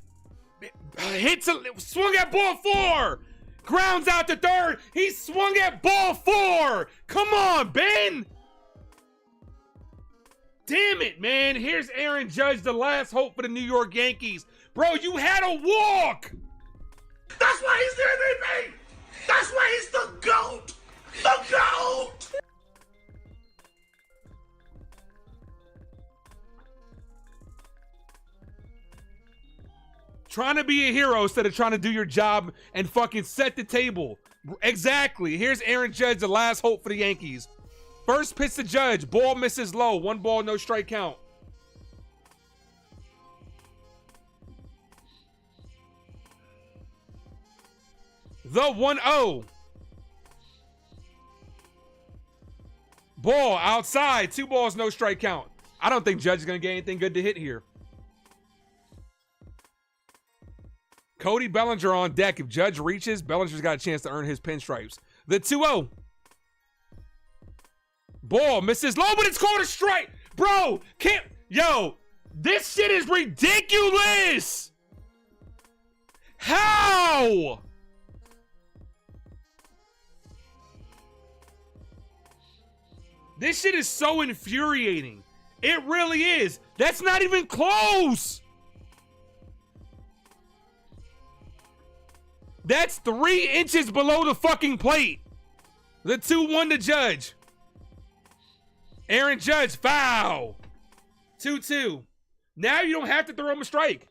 hits a swung at ball 4. Grounds out to third. He swung at ball 4. Come on, Ben. Damn it, man. Here's Aaron Judge, the last hope for the New York Yankees. Bro, you had a walk. That's why he's the MVP. That's why he's the GOAT. The GOAT. Trying to be a hero instead of trying to do your job and fucking set the table. Exactly. Here's Aaron Judge, the last hope for the Yankees. First pitch to Judge. Ball misses low. 1 ball, no strike count. The 1-0. Ball outside. 2 balls, no strike count. I don't think Judge is going to get anything good to hit here. Cody Bellinger on deck. If Judge reaches, Bellinger's got a chance to earn his pinstripes. The 2-0. Ball misses low, but it's called a strike. Bro, can't. Yo, this shit is ridiculous. How? This shit is so infuriating. It really is. That's not even close. That's 3 inches below the fucking plate. The 2-1 to Judge. Aaron Judge, foul. 2-2. Now you don't have to throw him a strike.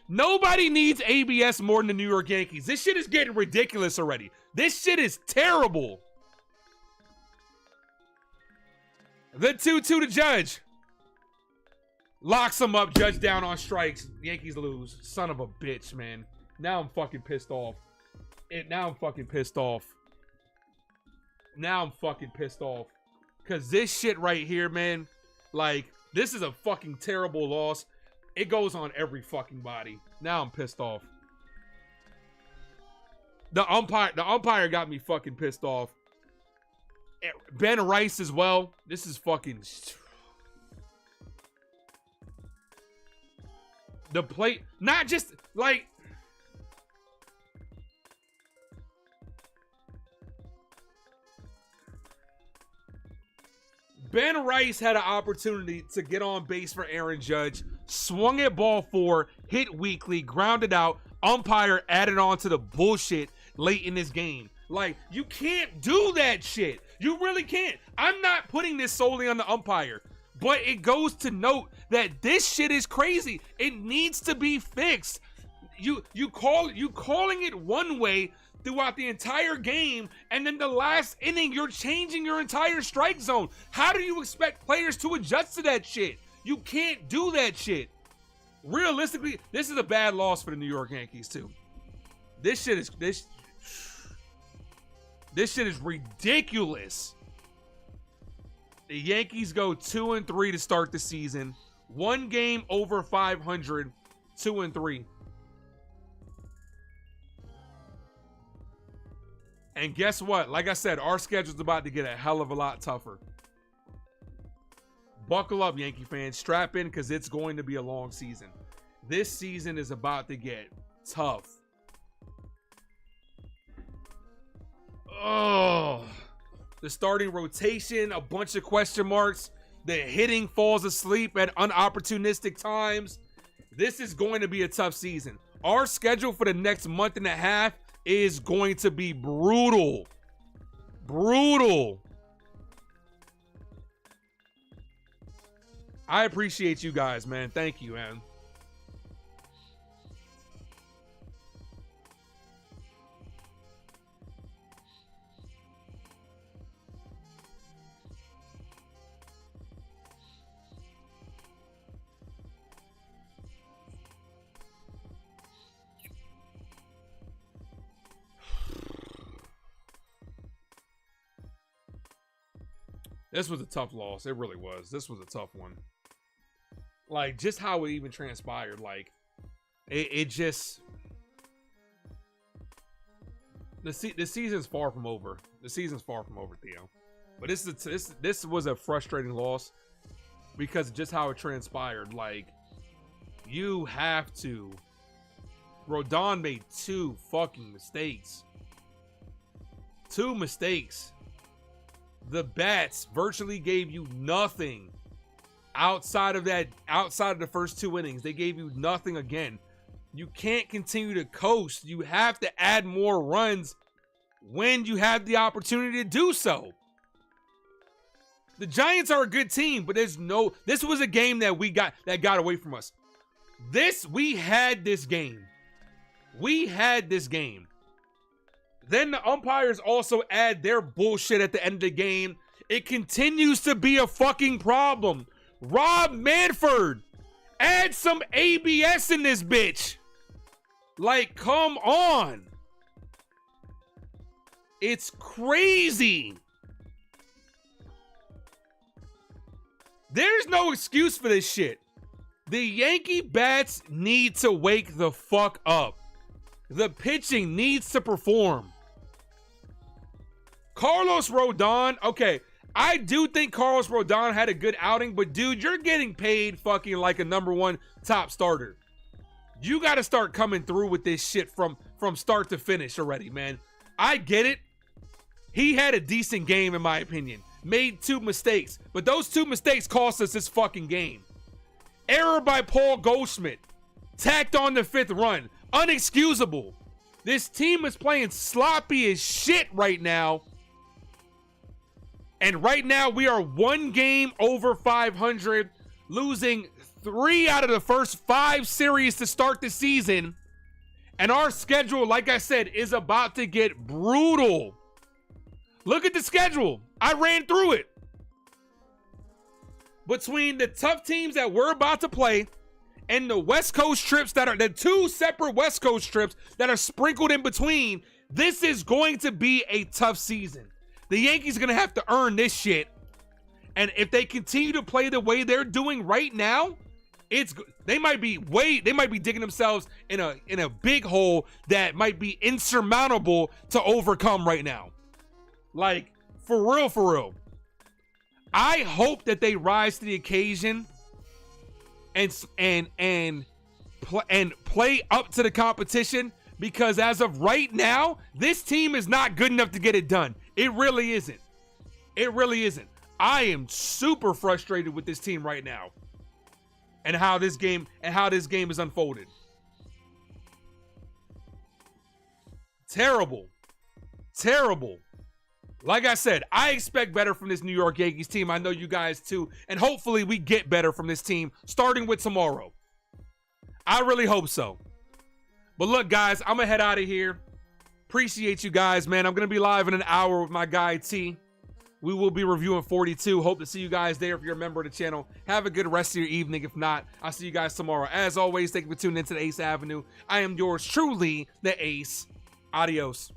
Nobody needs ABS more than the New York Yankees. This shit is getting ridiculous already. This shit is terrible. The 2-2 to Judge. Locks him up. Judge down on strikes. Yankees lose. Son of a bitch, man. Now I'm fucking pissed off. Now I'm fucking pissed off. Because this shit right here, man, like, this is a fucking terrible loss. It goes on every fucking body. Now I'm pissed off. The umpire got me fucking pissed off. Ben Rice as well. This is fucking... The plate, not just like... Ben Rice had an opportunity to get on base for Aaron Judge, swung at ball 4, hit weakly, grounded out, umpire added on to the bullshit late in this game. Like, you can't do that shit. You really can't. I'm not putting this solely on the umpire, but it goes to note that this shit is crazy. It needs to be fixed. You calling it one way throughout the entire game, and then the last inning, you're changing your entire strike zone. How do you expect players to adjust to that shit? You can't do that shit. Realistically, this is a bad loss for the New York Yankees too. This shit is ridiculous. The Yankees go 2-3 to start the season. 1 game over 500, 2-3. And guess what? Like I said, our schedule's about to get a hell of a lot tougher. Buckle up, Yankee fans. Strap in, because it's going to be a long season. This season is about to get tough. Oh, the starting rotation, a bunch of question marks. The hitting falls asleep at unopportunistic times. This is going to be a tough season. Our schedule for the next month and a half is going to be brutal. Brutal. I appreciate you guys, man. Thank you, man. This was a tough loss. It really was. This was a tough one. Like, just how it even transpired. Like, it just... The season's far from over. The season's far from over, Theo. But this was a frustrating loss because of just how it transpired. Like, you have to... Rodon made 2 fucking mistakes. 2 mistakes. The bats virtually gave you nothing outside of the first 2 innings. They gave you nothing again. You can't continue to coast. You have to add more runs when you have the opportunity to do so. The Giants are a good team, but this was a game that got away from us. We had this game. We had this game. Then the umpires also add their bullshit at the end of the game. It continues to be a fucking problem. Rob Manfred, add some ABS in this bitch. Like, come on. It's crazy. There's no excuse for this shit. The Yankee bats need to wake the fuck up. The pitching needs to perform. Carlos Rodon, okay, I do think Carlos Rodon had a good outing, but dude, you're getting paid fucking like a #1 top starter. You got to start coming through with this shit from start to finish already, man. I get it. He had a decent game, in my opinion. Made 2 mistakes, but those 2 mistakes cost us this fucking game. Error by Paul Goldschmidt. Tacked on the 5th run. Unexcusable. This team is playing sloppy as shit right now. And right now, we are 1 game over 500, losing 3 out of the first 5 series to start the season. And our schedule, like I said, is about to get brutal. Look at the schedule. I ran through it. Between the tough teams that we're about to play and the West Coast trips that are the 2 separate West Coast trips that are sprinkled in between, this is going to be a tough season. The Yankees are going to have to earn this shit. And if they continue to play the way they're doing right now, they might be digging themselves in a big hole that might be insurmountable to overcome right now. Like, for real, for real. I hope that they rise to the occasion and play up to the competition, because as of right now, this team is not good enough to get it done. It really isn't. It really isn't. I am super frustrated with this team right now and how this game is unfolded. Terrible. Terrible. Like I said, I expect better from this New York Yankees team. I know you guys too. And hopefully we get better from this team starting with tomorrow. I really hope so. But look, guys, I'm going to head out of here. Appreciate you guys, man. I'm going to be live in an hour with my guy T. We will be reviewing 42. Hope to see you guys there if you're a member of the channel. Have a good rest of your evening. If not, I'll see you guys tomorrow. As always, thank you for tuning into the Ace Avenue. I am yours truly, the Ace. Adios.